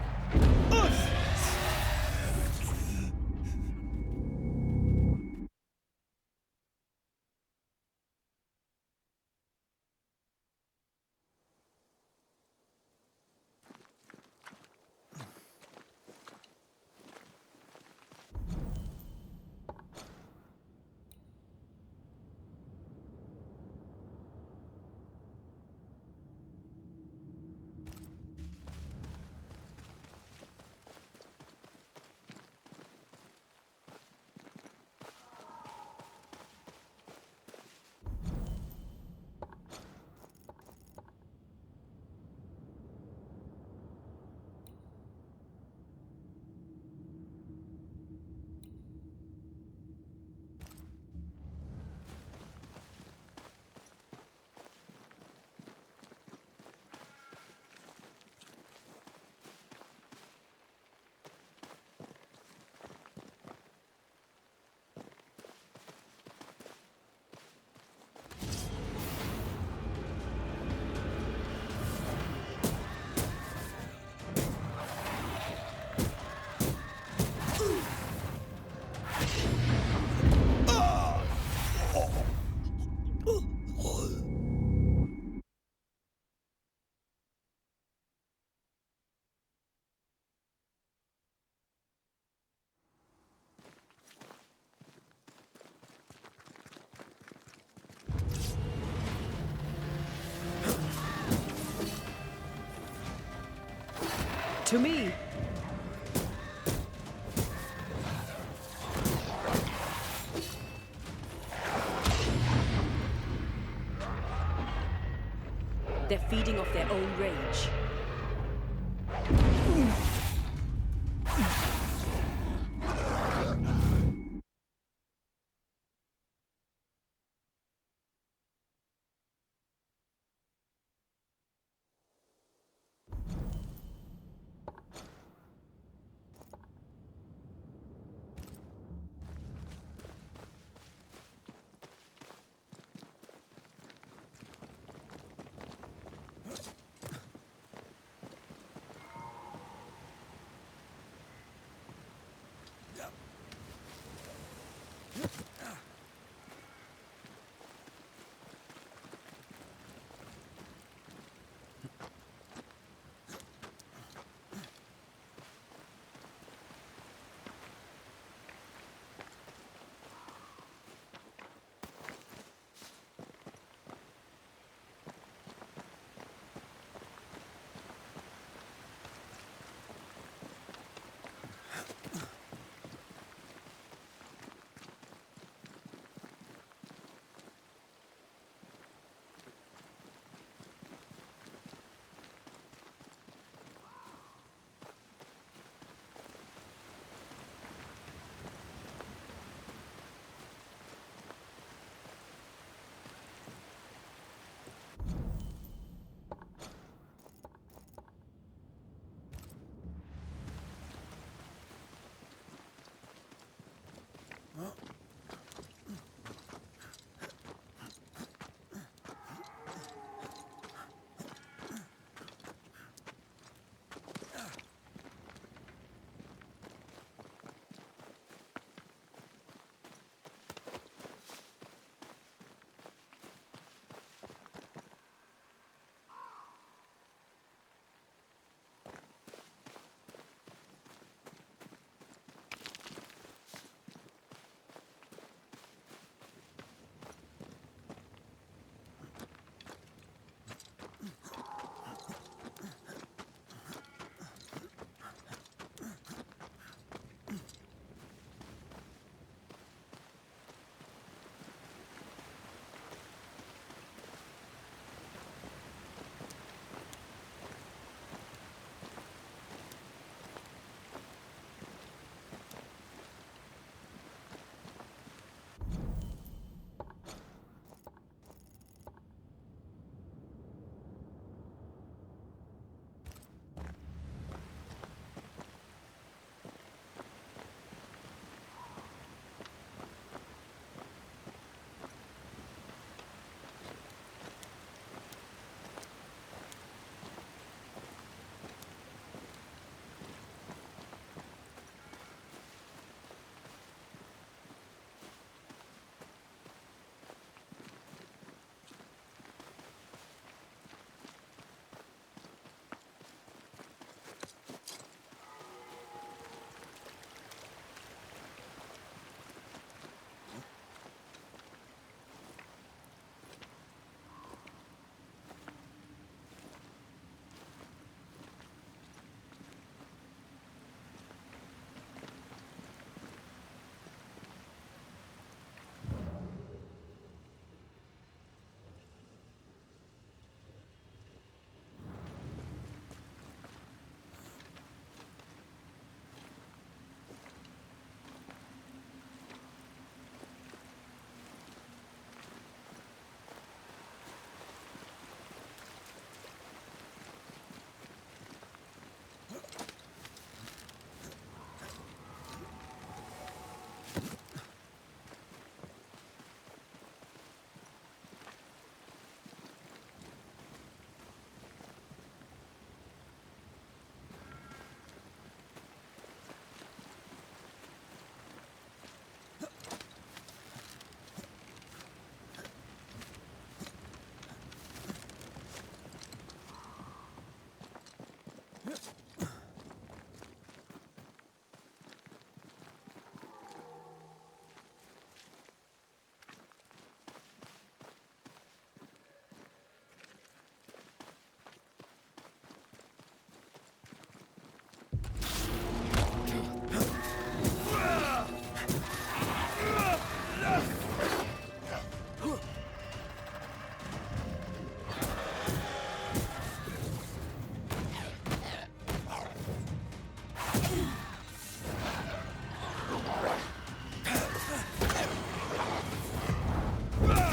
To me. They're feeding off their own rage.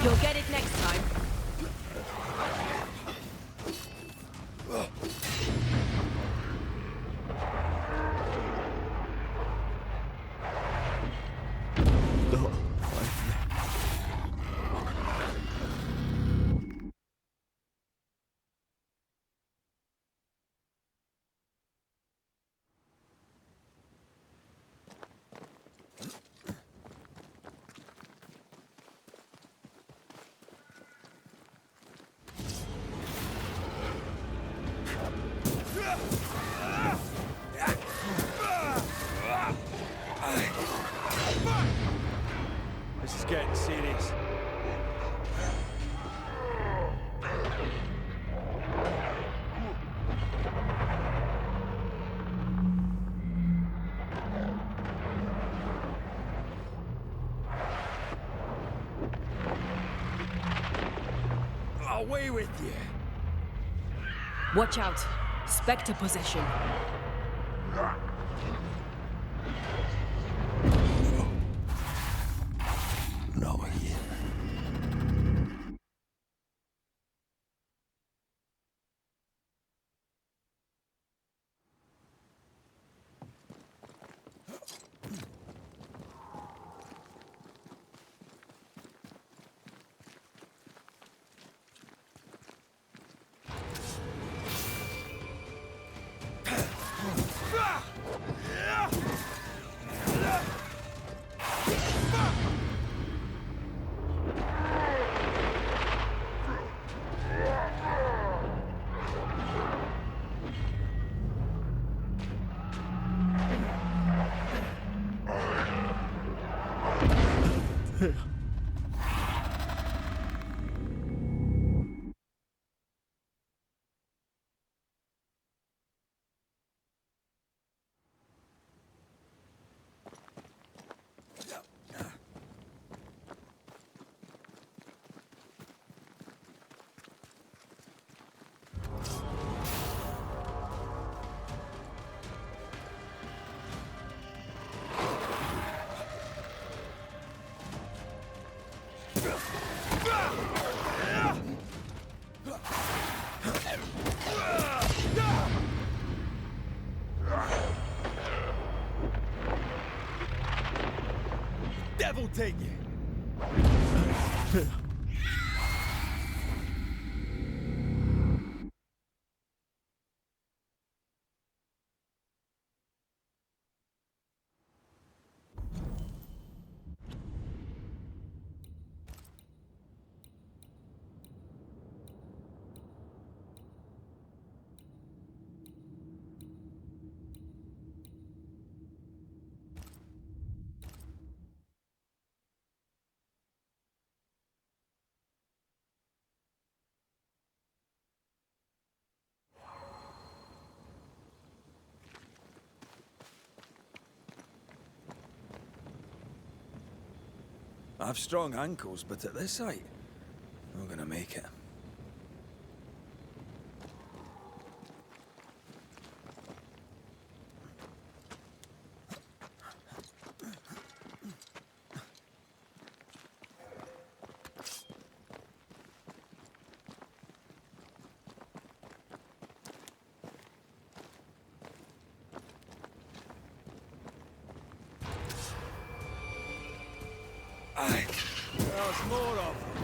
You'll get it next time. This is getting serious. Away with you! Watch out. Spectre possession. Not again. Devil take you! I've strong ankles, but at this height, I'm gonna make it. Aye, there's more of them.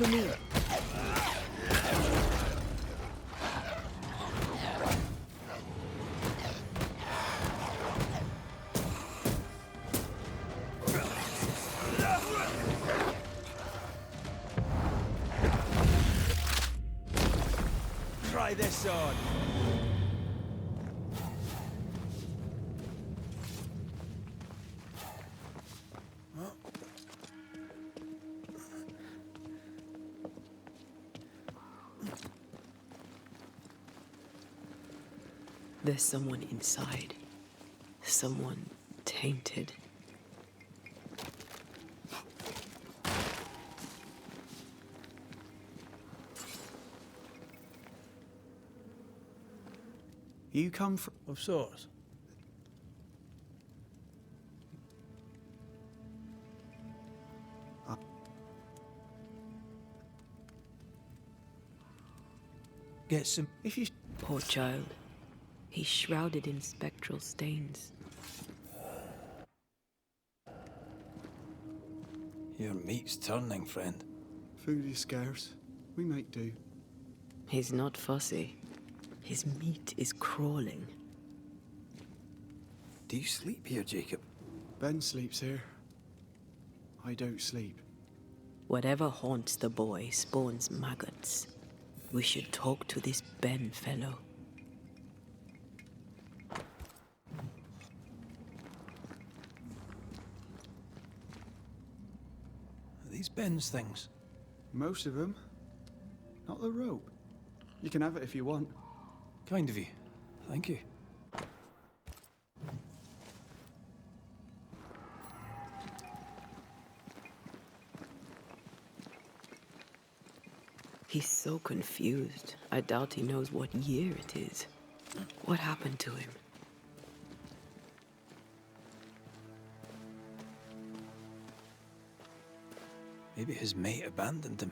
to me. Try this on. There's someone inside. Someone tainted. You come from... Of sorts. Get some... If you... Poor child. He's shrouded in spectral stains. Your meat's turning, friend. Food is scarce. We make do. He's not fussy. His meat is crawling. Do you sleep here, Jacob? Ben sleeps here. I don't sleep. Whatever haunts the boy spawns maggots. We should talk to this Ben fellow. Are these Ben's things? Most of them. Not the rope. You can have it if you want. Kind of you. Thank you. He's so confused. I doubt he knows what year it is. What happened to him? Maybe his mate abandoned him.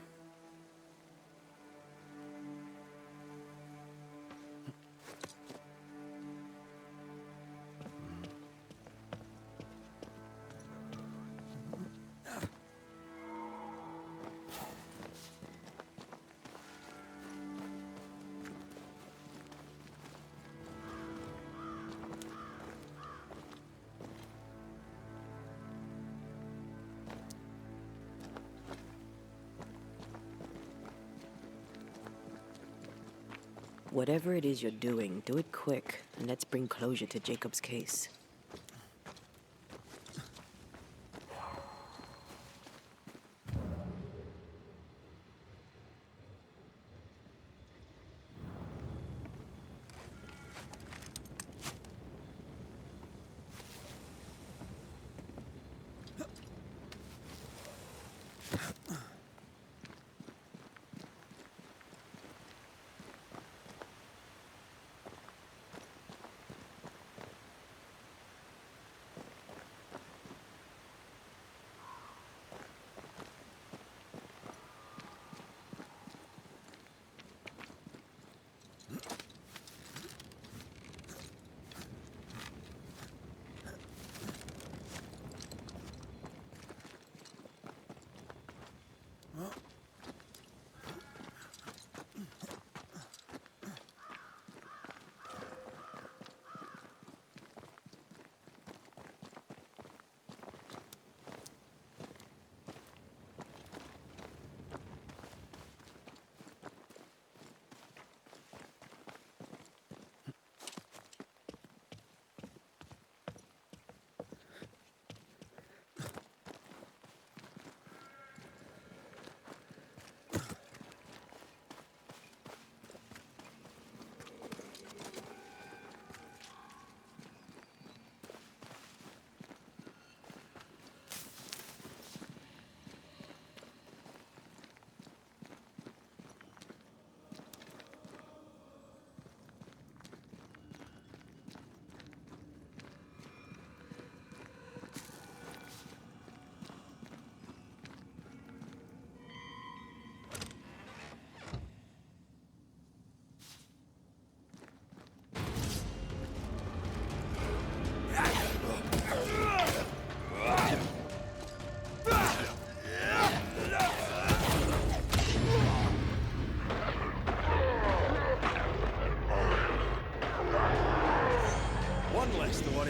Whatever it is you're doing, do it quick, and let's bring closure to Jacob's case.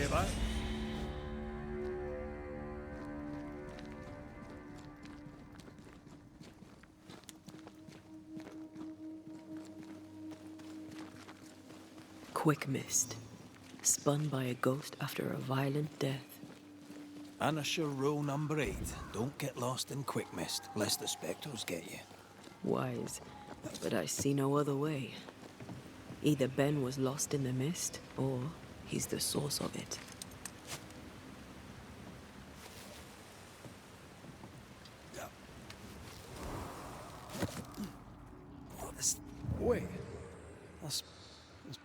about. Quick mist. Spun by a ghost after a violent death. Banisher rule number 8. Don't get lost in quick mist, lest the spectres get you. Wise, but I see no other way. Either Ben was lost in the mist, or he's the source of it. Oh, this way. That's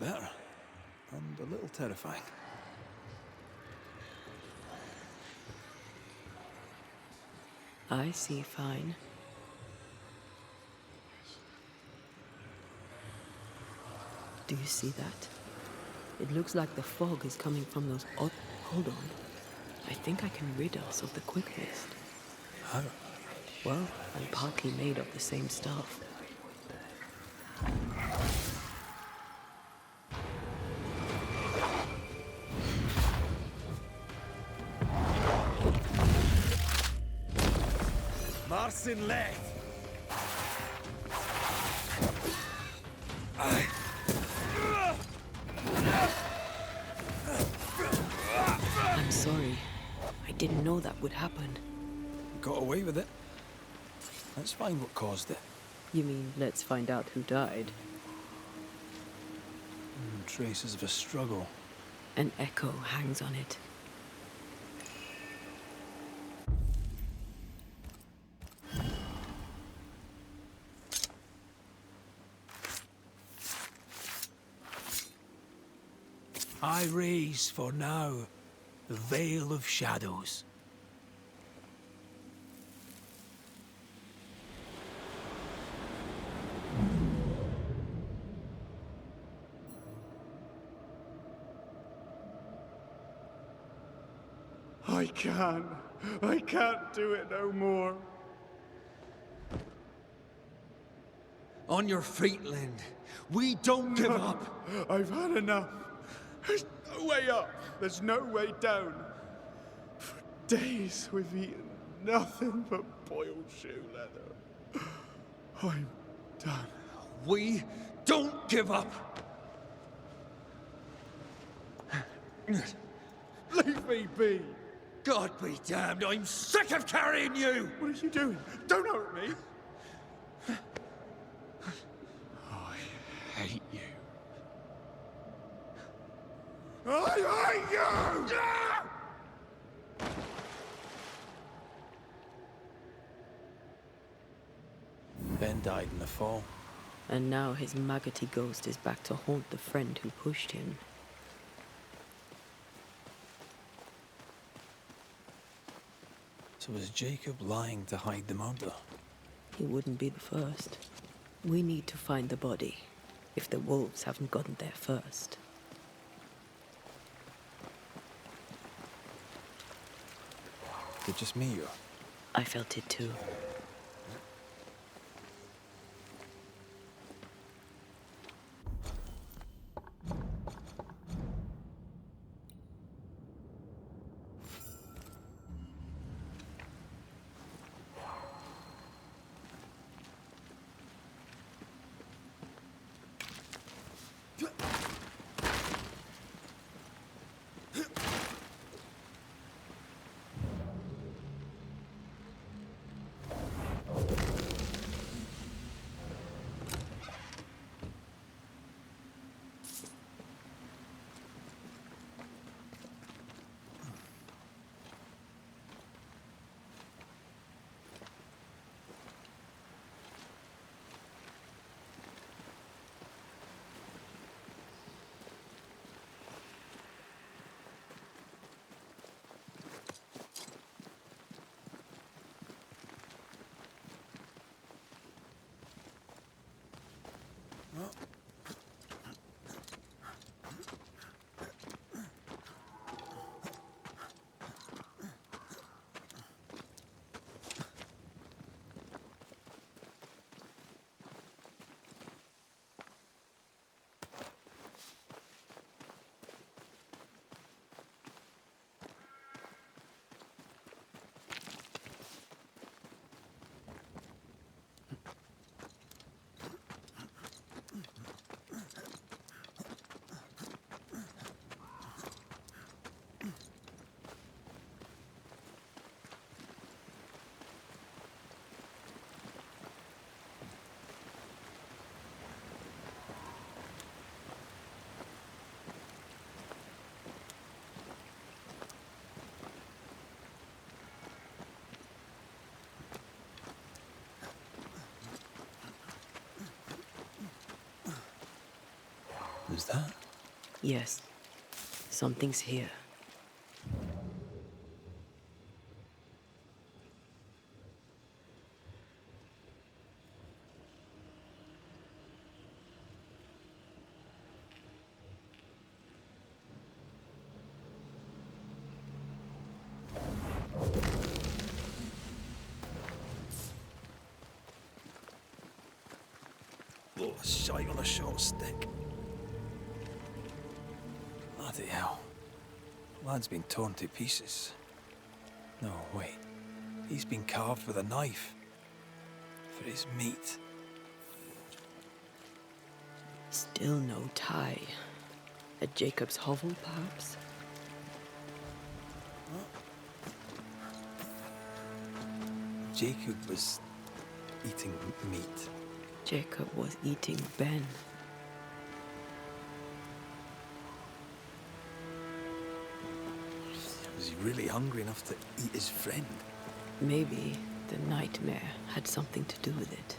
better. And a little terrifying. I see fine. Do you see that? It looks like the fog is coming from those odd... Hold on. I think I can rid us of the quick mist. How? Well, I'm partly made of the same stuff. Marcin left. I'm sorry. I didn't know that would happen. Got away with it. Let's find what caused it. You mean, let's find out who died? Traces of a struggle. An echo hangs on it. I raise for now the Veil of Shadows. I can't do it no more. On your feet, Lind. We don't give up. I've had enough. There's no way up. There's no way down. For days we've eaten nothing but boiled shoe leather. I'm done. We don't give up. Leave me be. God be damned, I'm sick of carrying you! What are you doing? Don't hurt me. I hate you. I hate you! Ben died in the fall. And now his maggoty ghost is back to haunt the friend who pushed him. So was Jacob lying to hide the murder? He wouldn't be the first. We need to find the body, if the wolves haven't gotten there first. Is it just me or? I felt it too. Who's that? Yes, something's here. Oh, shite on a short stick. Bloody hell. Lad's been torn to pieces. No, wait. He's been carved with a knife. For his meat. Still no tie. At Jacob's hovel, perhaps? Jacob was eating meat. Jacob was eating Ben. Was he really hungry enough to eat his friend? Maybe the nightmare had something to do with it.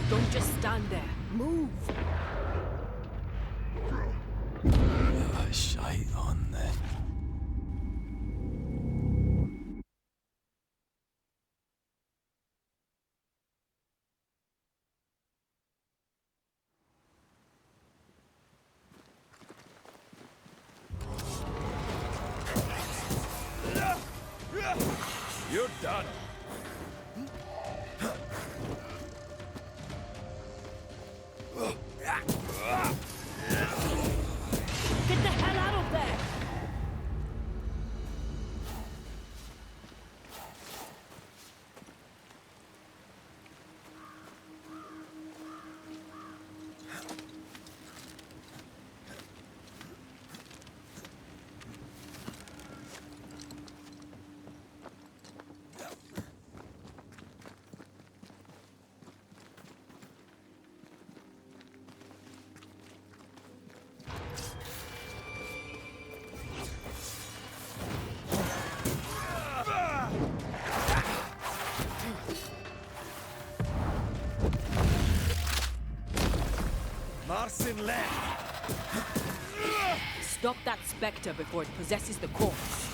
Don't just stand there. Move! Shite on then. You're done. Get the hell out of there! Marcin left. Stop that spectre before it possesses the corpse.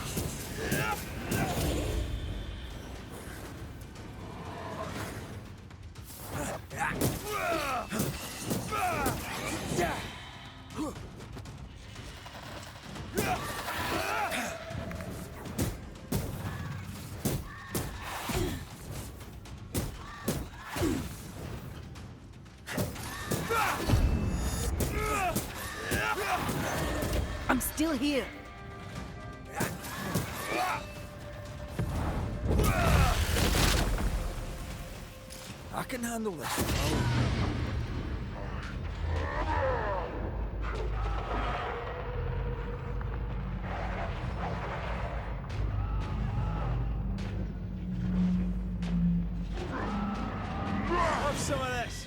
I'm still here. I can handle this. Have some of this.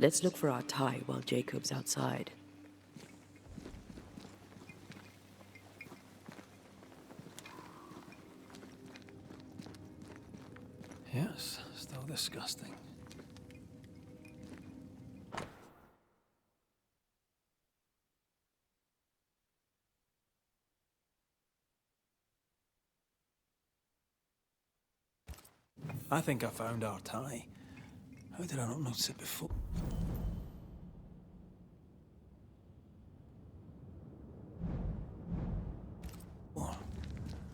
Let's look for our tie while Jacob's outside. Yes, still disgusting. I think I found our tie. How did I not notice it before?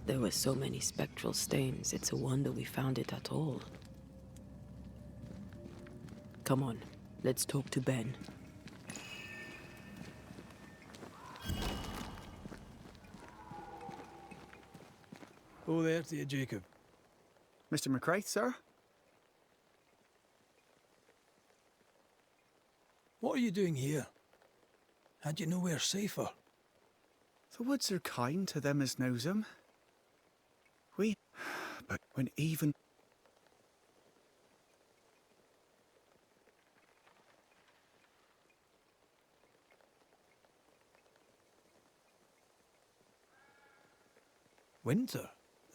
There were so many spectral stains, it's a wonder we found it at all. Come on, let's talk to Ben. Oh, there to you, Jacob. Mr. McCraith, sir? What are you doing here? Had you nowhere safer? The woods are kind to them as knows 'em. But when even... Winter?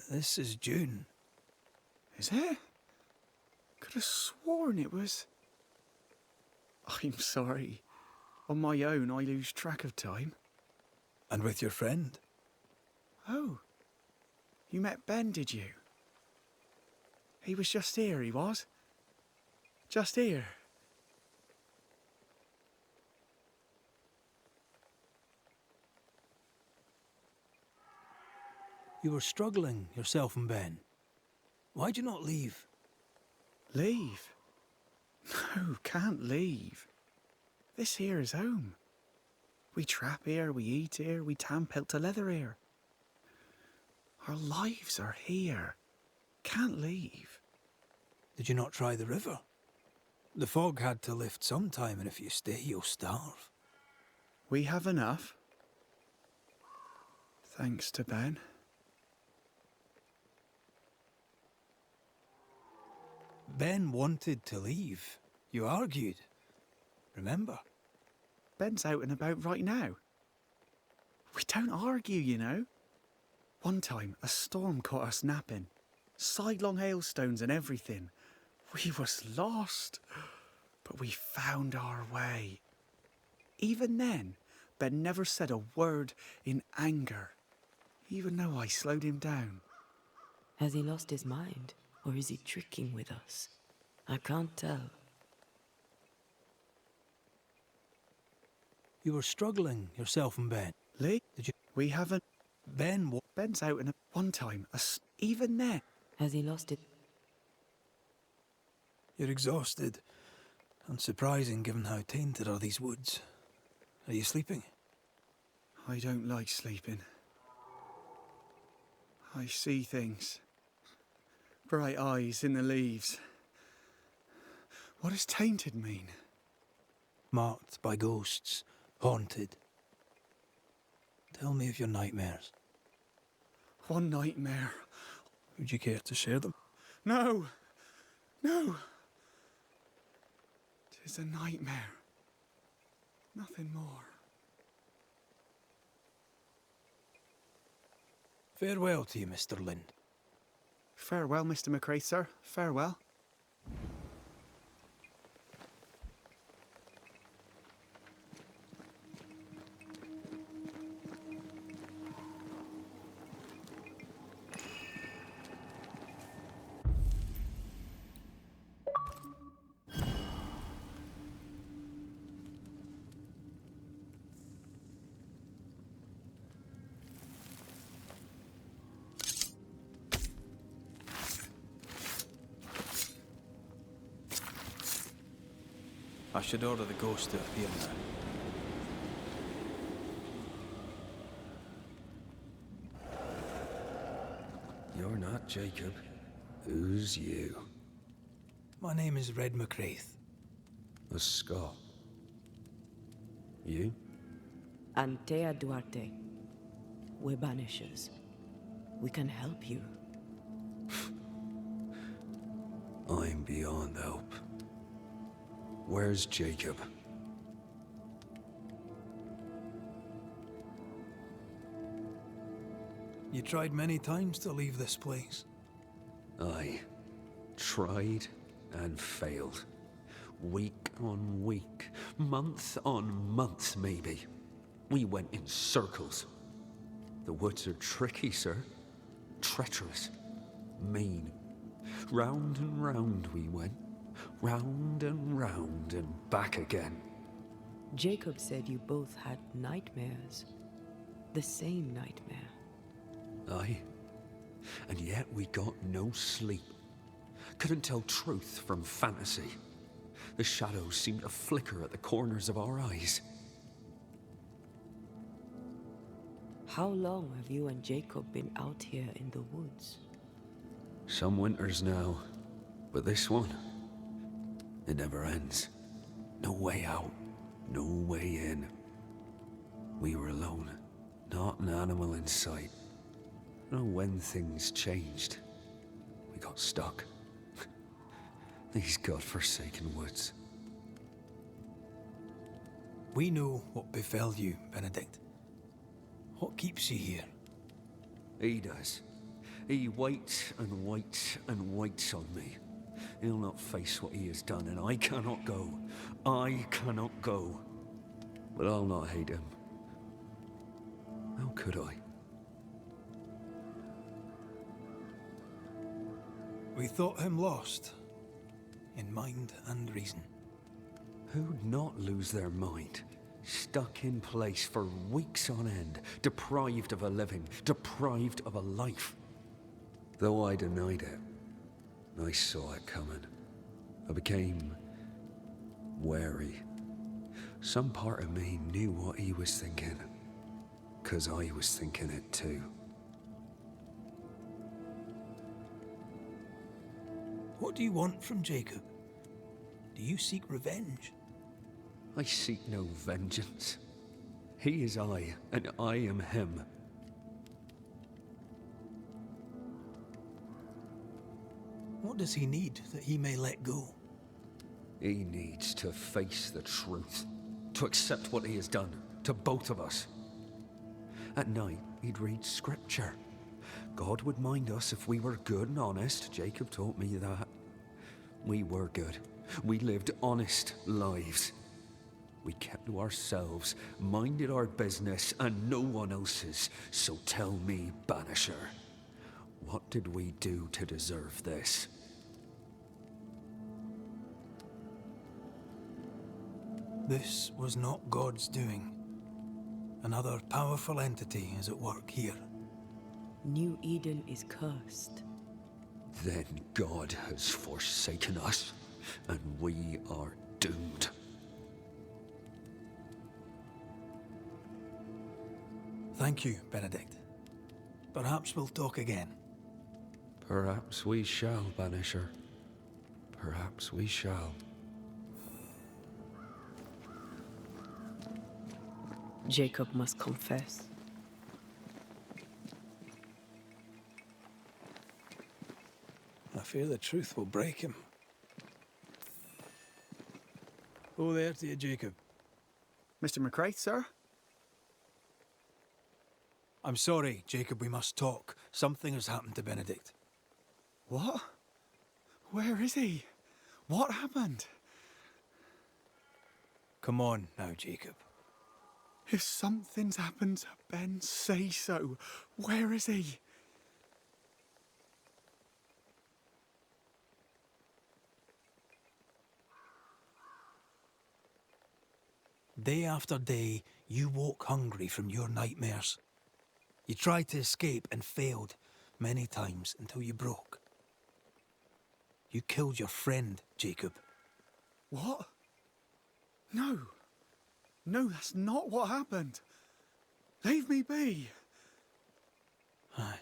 This is June. Is it? Could have sworn it was... I'm sorry. On my own, I lose track of time. And with your friend? Oh. You met Ben, did you? He was just here, he was. Just here. You were struggling, yourself and Ben. Why'd you not leave? Leave? No, can't leave. This here is home. We trap here, we eat here, we tan pelt to leather here. Our lives are here. Can't leave. Did you not try the river? The fog had to lift sometime, and if you stay, you'll starve. We have enough. Thanks to Ben. Ben wanted to leave. You argued. Remember? Ben's out and about right now. We don't argue, you know. One time, a storm caught us napping. Sidelong hailstones and everything. We was lost. But we found our way. Even then, Ben never said a word in anger. Even though I slowed him down. Has he lost his mind? Or is he tricking with us? I can't tell. You were struggling, yourself and Ben. Lee? Did you... We haven't... Ben's out and one time, even then. Has he lost it? You're exhausted. Unsurprising given how tainted are these woods. Are you sleeping? I don't like sleeping. I see things. Bright eyes in the leaves. What does tainted mean? Marked by ghosts. Haunted. Tell me of your nightmares. One nightmare. Would you care to share them? No! No! 'Tis a nightmare. Nothing more. Farewell to you, Mr. Lind. Farewell, Mr. McCraith, sir. Farewell. I should order the ghost to appear now. You're not Jacob. Who's you? My name is Red McCraith. A Scot. You? Antea Duarte. We're Banishers. We can help you. I'm beyond help. Where's Jacob? You tried many times to leave this place. I tried and failed. Week on week, month on month, maybe. We went in circles. The woods are tricky, sir. Treacherous. Mean. Round and round we went. Round and back again. Jacob said you both had nightmares. The same nightmare. Aye. And yet we got no sleep. Couldn't tell truth from fantasy. The shadows seemed to flicker at the corners of our eyes. How long have you and Jacob been out here in the woods? Some winters now, but this one, it never ends. No way out, no way in. We were alone, not an animal in sight. I don't know when things changed. We got stuck. These godforsaken woods. We know what befell you, Benedict. What keeps you here? He does. He waits and waits and waits on me. He'll not face what he has done, and I cannot go. I cannot go. But I'll not hate him. How could I? We thought him lost, in mind and reason. Who'd not lose their mind? Stuck in place for weeks on end, deprived of a living, deprived of a life. Though I denied it, I saw it coming. I became wary. Some part of me knew what he was thinking, 'cause I was thinking it too. What do you want from Jacob? Do you seek revenge? I seek no vengeance. He is I, and I am him. What does he need that he may let go? He needs to face the truth, to accept what he has done, to both of us. At night, he'd read scripture. God would mind us if we were good and honest. Jacob taught me that. We were good. We lived honest lives. We kept to ourselves, minded our business and no one else's. So tell me, Banisher, what did we do to deserve this? This was not God's doing. Another powerful entity is at work here. New Eden is cursed. Then God has forsaken us, and we are doomed. Thank you, Benedict. Perhaps we'll talk again. Perhaps we shall, Banisher. Perhaps we shall. Jacob must confess. I fear the truth will break him. Oh, there to you, Jacob. Mr. McCraith, sir? I'm sorry, Jacob, we must talk. Something has happened to Benedict. What? Where is he? What happened? Come on now, Jacob. If something's happened to Ben, say so. Where is he? Day after day, you woke hungry from your nightmares. You tried to escape and failed many times until you broke. You killed your friend, Jacob. What? No. No, that's not what happened. Leave me be. Aye.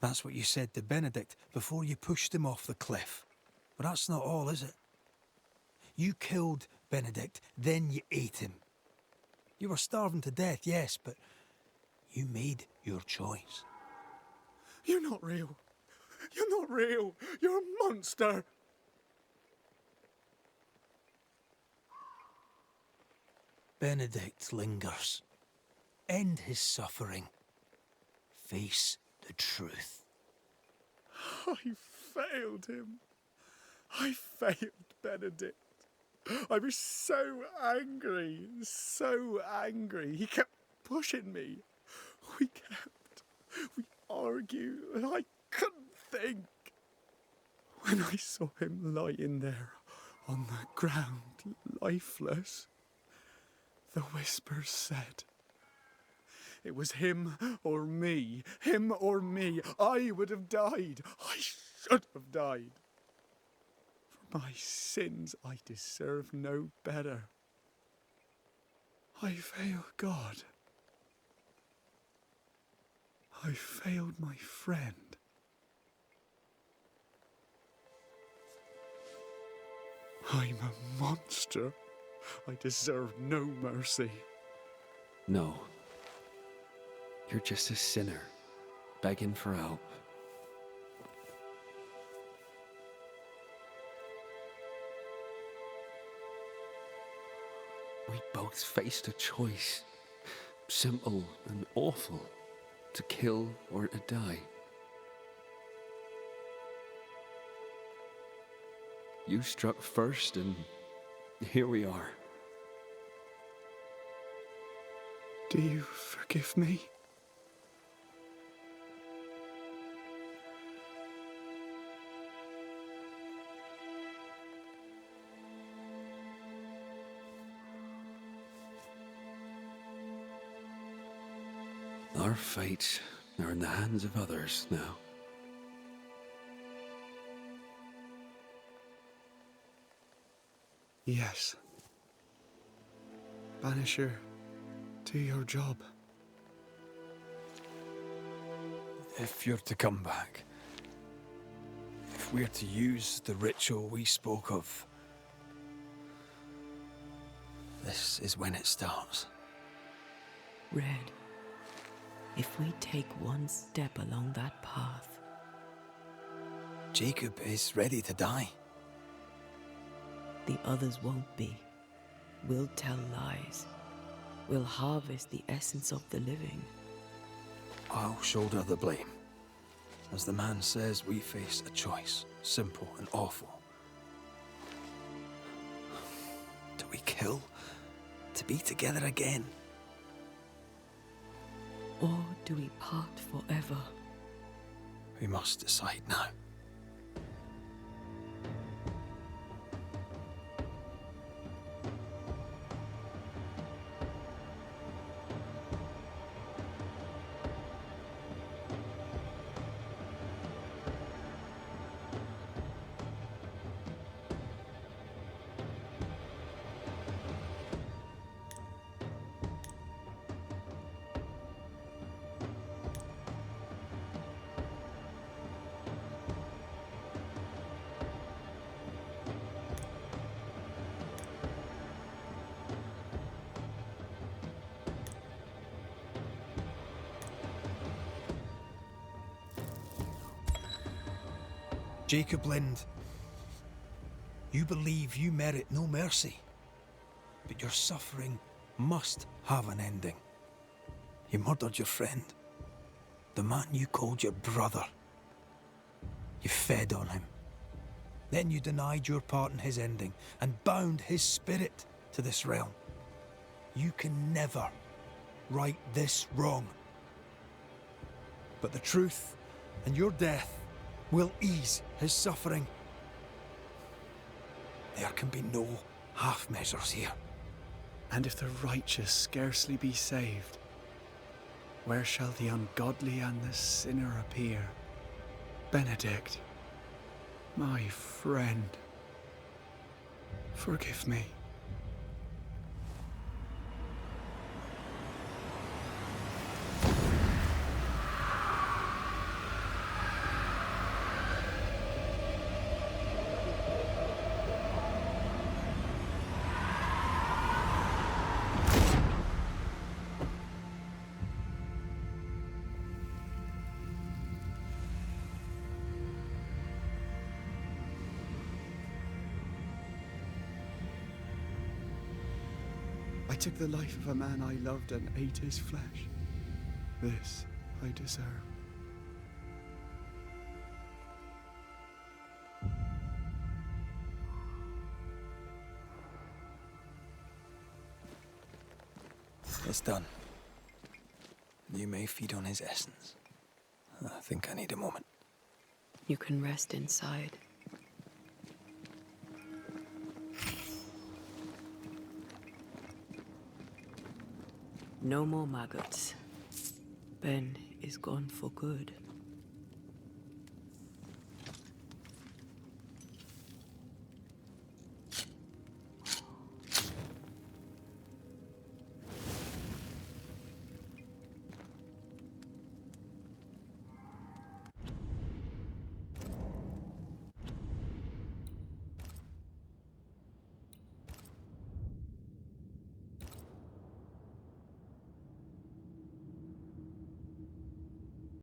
That's what you said to Benedict before you pushed him off the cliff. But that's not all, is it? You killed Benedict, then you ate him. You were starving to death, yes, but you made your choice. You're not real. You're not real. You're a monster. Benedict lingers. End his suffering. Face the truth. I failed him. I failed Benedict. I was so angry, so angry. He kept pushing me. We argued, and I couldn't think. When I saw him lying there on the ground, lifeless, the whispers said, it was him or me, him or me. I would have died. I should have died. For my sins, I deserve no better. I fail God. I failed my friend. I'm a monster. I deserve no mercy. No. You're just a sinner, begging for help. We both faced a choice, simple and awful, to kill or to die. You struck first, and here we are. Do you forgive me? Our fates are in the hands of others now. Yes. Banisher, do your job. If you're to come back, if we're to use the ritual we spoke of, this is when it starts. Red, if we take one step along that path... Jacob is ready to die. The others won't be. We'll tell lies. We'll harvest the essence of the living. I'll shoulder the blame. As the man says, we face a choice, simple and awful. Do we kill to be together again? Or do we part forever? We must decide now. Jacob Lind, you believe you merit no mercy, but your suffering must have an ending. You murdered your friend, the man you called your brother. You fed on him. Then you denied your part in his ending and bound his spirit to this realm. You can never right this wrong. But the truth and your death will ease his suffering. There can be no half measures here. And if the righteous scarcely be saved, where shall the ungodly and the sinner appear? Benedict, my friend, forgive me. I took the life of a man I loved and ate his flesh. This I deserve. It's done. You may feed on his essence. I think I need a moment. You can rest inside. No more maggots. Ben is gone for good.